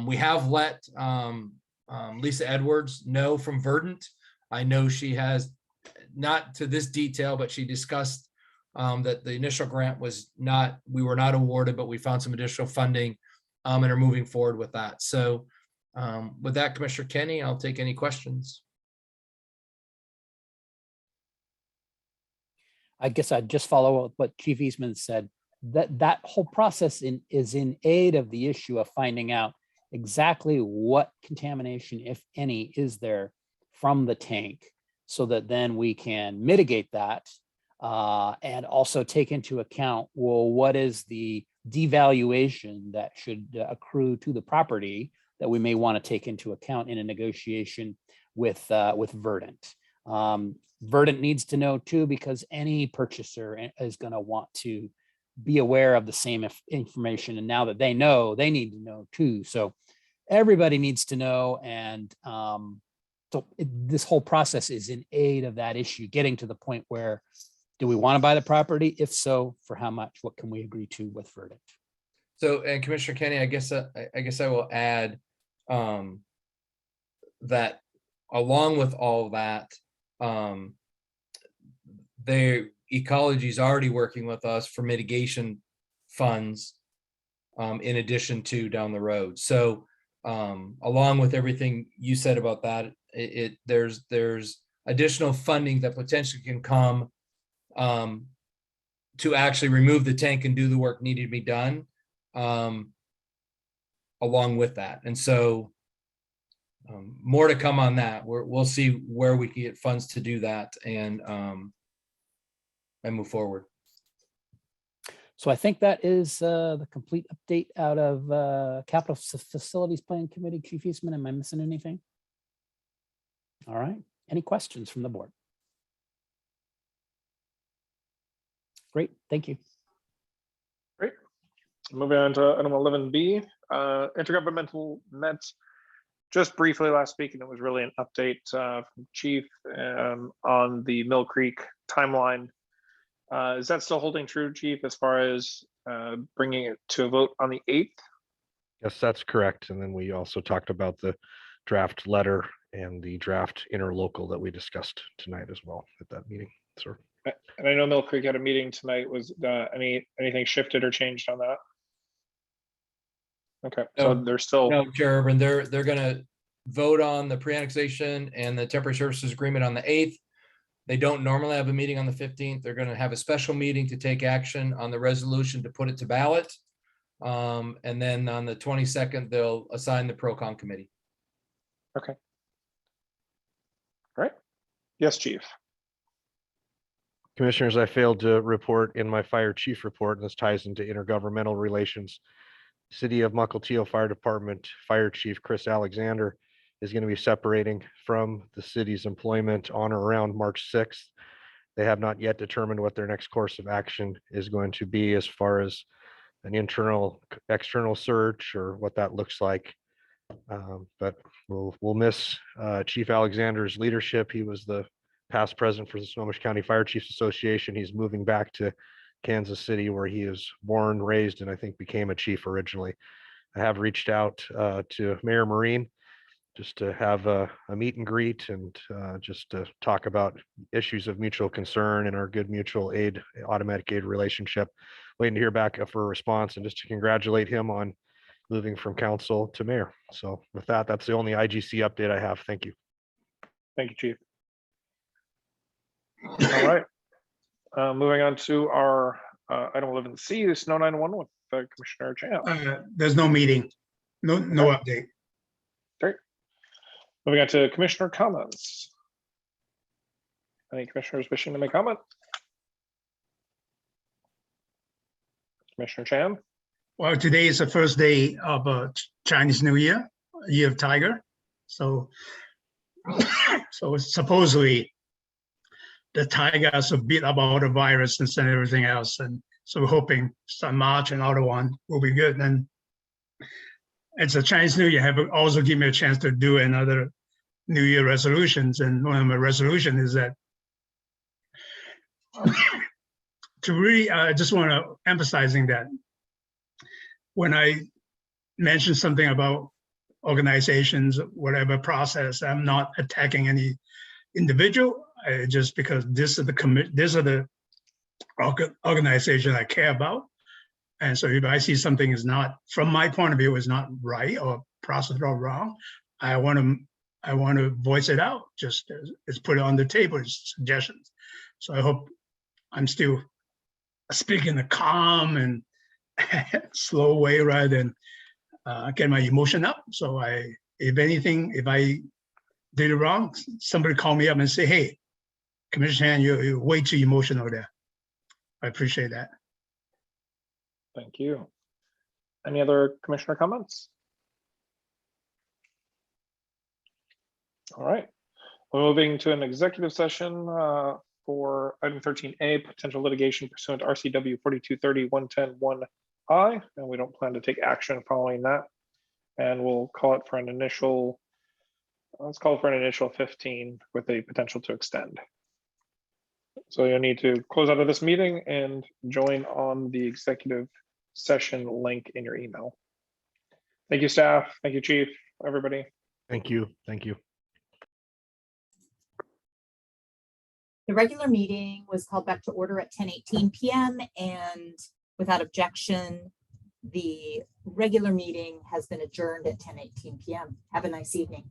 We have let Lisa Edwards know from Verdant. I know she has, not to this detail, but she discussed that the initial grant we were not awarded, but we found some additional funding and are moving forward with that. So with that, Commissioner Kenny, I'll take any questions. I guess I'd just follow up what Chief Eastman said, that whole process is in aid of the issue of finding out exactly what contamination, if any, is there from the tank, so that then we can mitigate that and also take into account, well, what is the devaluation that should accrue to the property that we may want to take into account in a negotiation with Verdant. Verdant needs to know too, because any purchaser is going to want to be aware of the same information. And now that they know, they need to know too. So everybody needs to know. And this whole process is in aid of that issue, getting to the point where, do we want to buy the property? If so, for how much? What can we agree to with Verdant? So, and Commissioner Kenny, I guess I will add that along with all that, Ecology is already working with us for mitigation funds in addition to down the road. So along with everything you said about that, there's additional funding that potentially can come to actually remove the tank and do the work needed to be done along with that. And so more to come on that. We'll see where we can get funds to do that and move forward. So I think that is the complete update out of Capital Facilities Plan Committee. Chief Eastman, am I missing anything? All right. Any questions from the board? Great. Thank you. Great. Moving on to item 11B, intergovernmental met just briefly last week, and it was really an update from Chief on the Mill Creek timeline. Is that still holding true, Chief, as far as bringing it to a vote on the 8th? Yes, that's correct. And then we also talked about the draft letter and the draft interlocal that we discussed tonight as well at that meeting, sir. And I know Mill Creek had a meeting tonight. Was anything shifted or changed on that? Okay, so they're still no, Chair Urban. They're gonna vote on the pre-annexation and the temporary services agreement on the 8th. They don't normally have a meeting on the 15th. They're gonna have a special meeting to take action on the resolution to put it to ballot. And then on the 22nd, they'll assign the pro-con committee. Okay. All right. Yes, Chief. Commissioners, I failed to report in my fire chief report, and this ties into intergovernmental relations. City of Mukilteo Fire Department Fire Chief Chris Alexander is going to be separating from the city's employment on or around March 6th. They have not yet determined what their next course of action is going to be as far as an internal, external search or what that looks like. But we'll miss Chief Alexander's leadership. He was the past president for the Snohomish County Fire Chiefs Association. He's moving back to Kansas City, where he is born, raised, and I think became a chief originally. I have reached out to Mayor Marine just to have a meet and greet and just to talk about issues of mutual concern and our good mutual aid, automatic aid relationship. Waiting to hear back for a response and just to congratulate him on moving from council to mayor. So with that, that's the only IGC update I have. Thank you. Thank you, Chief. All right. Moving on to our item 11C, the Snow 911 with Commissioner Chan. There's no meeting, no update. Great. Moving on to commissioner comments. Any commissioners wishing to make comment? Commissioner Chan. Well, today is the first day of Chinese New Year, Year of Tiger. So supposedly the tigers will beat up all the virus and everything else. And so we're hoping some March and other one will be good. And it's a Chinese New Year, have also give me a chance to do another New Year resolutions. And one of my resolution is that to really, I just want to emphasizing that when I mention something about organizations, whatever process, I'm not attacking any individual. Just because this is the organization I care about. And so if I see something is not, from my point of view, is not right or process or wrong, I want to voice it out, just as put it on the table as suggestions. So I hope I'm still speaking a calm and slow way rather than get my emotion up. So if anything, if I did it wrong, somebody call me up and say, hey, Commissioner Han, you're way too emotional there. I appreciate that. Thank you. Any other commissioner comments? All right. We're moving to an executive session for item 13A, potential litigation pursuant to RCW 4230-110-1I, and we don't plan to take action following that. And we'll call it for an initial, let's call it for an initial 15 with a potential to extend. So you'll need to close out of this meeting and join on the executive session link in your email. Thank you, staff. Thank you, Chief, everybody. Thank you. Thank you. The regular meeting was called back to order at 10:18 p.m. and without objection, the regular meeting has been adjourned at 10:18 p.m. Have a nice evening.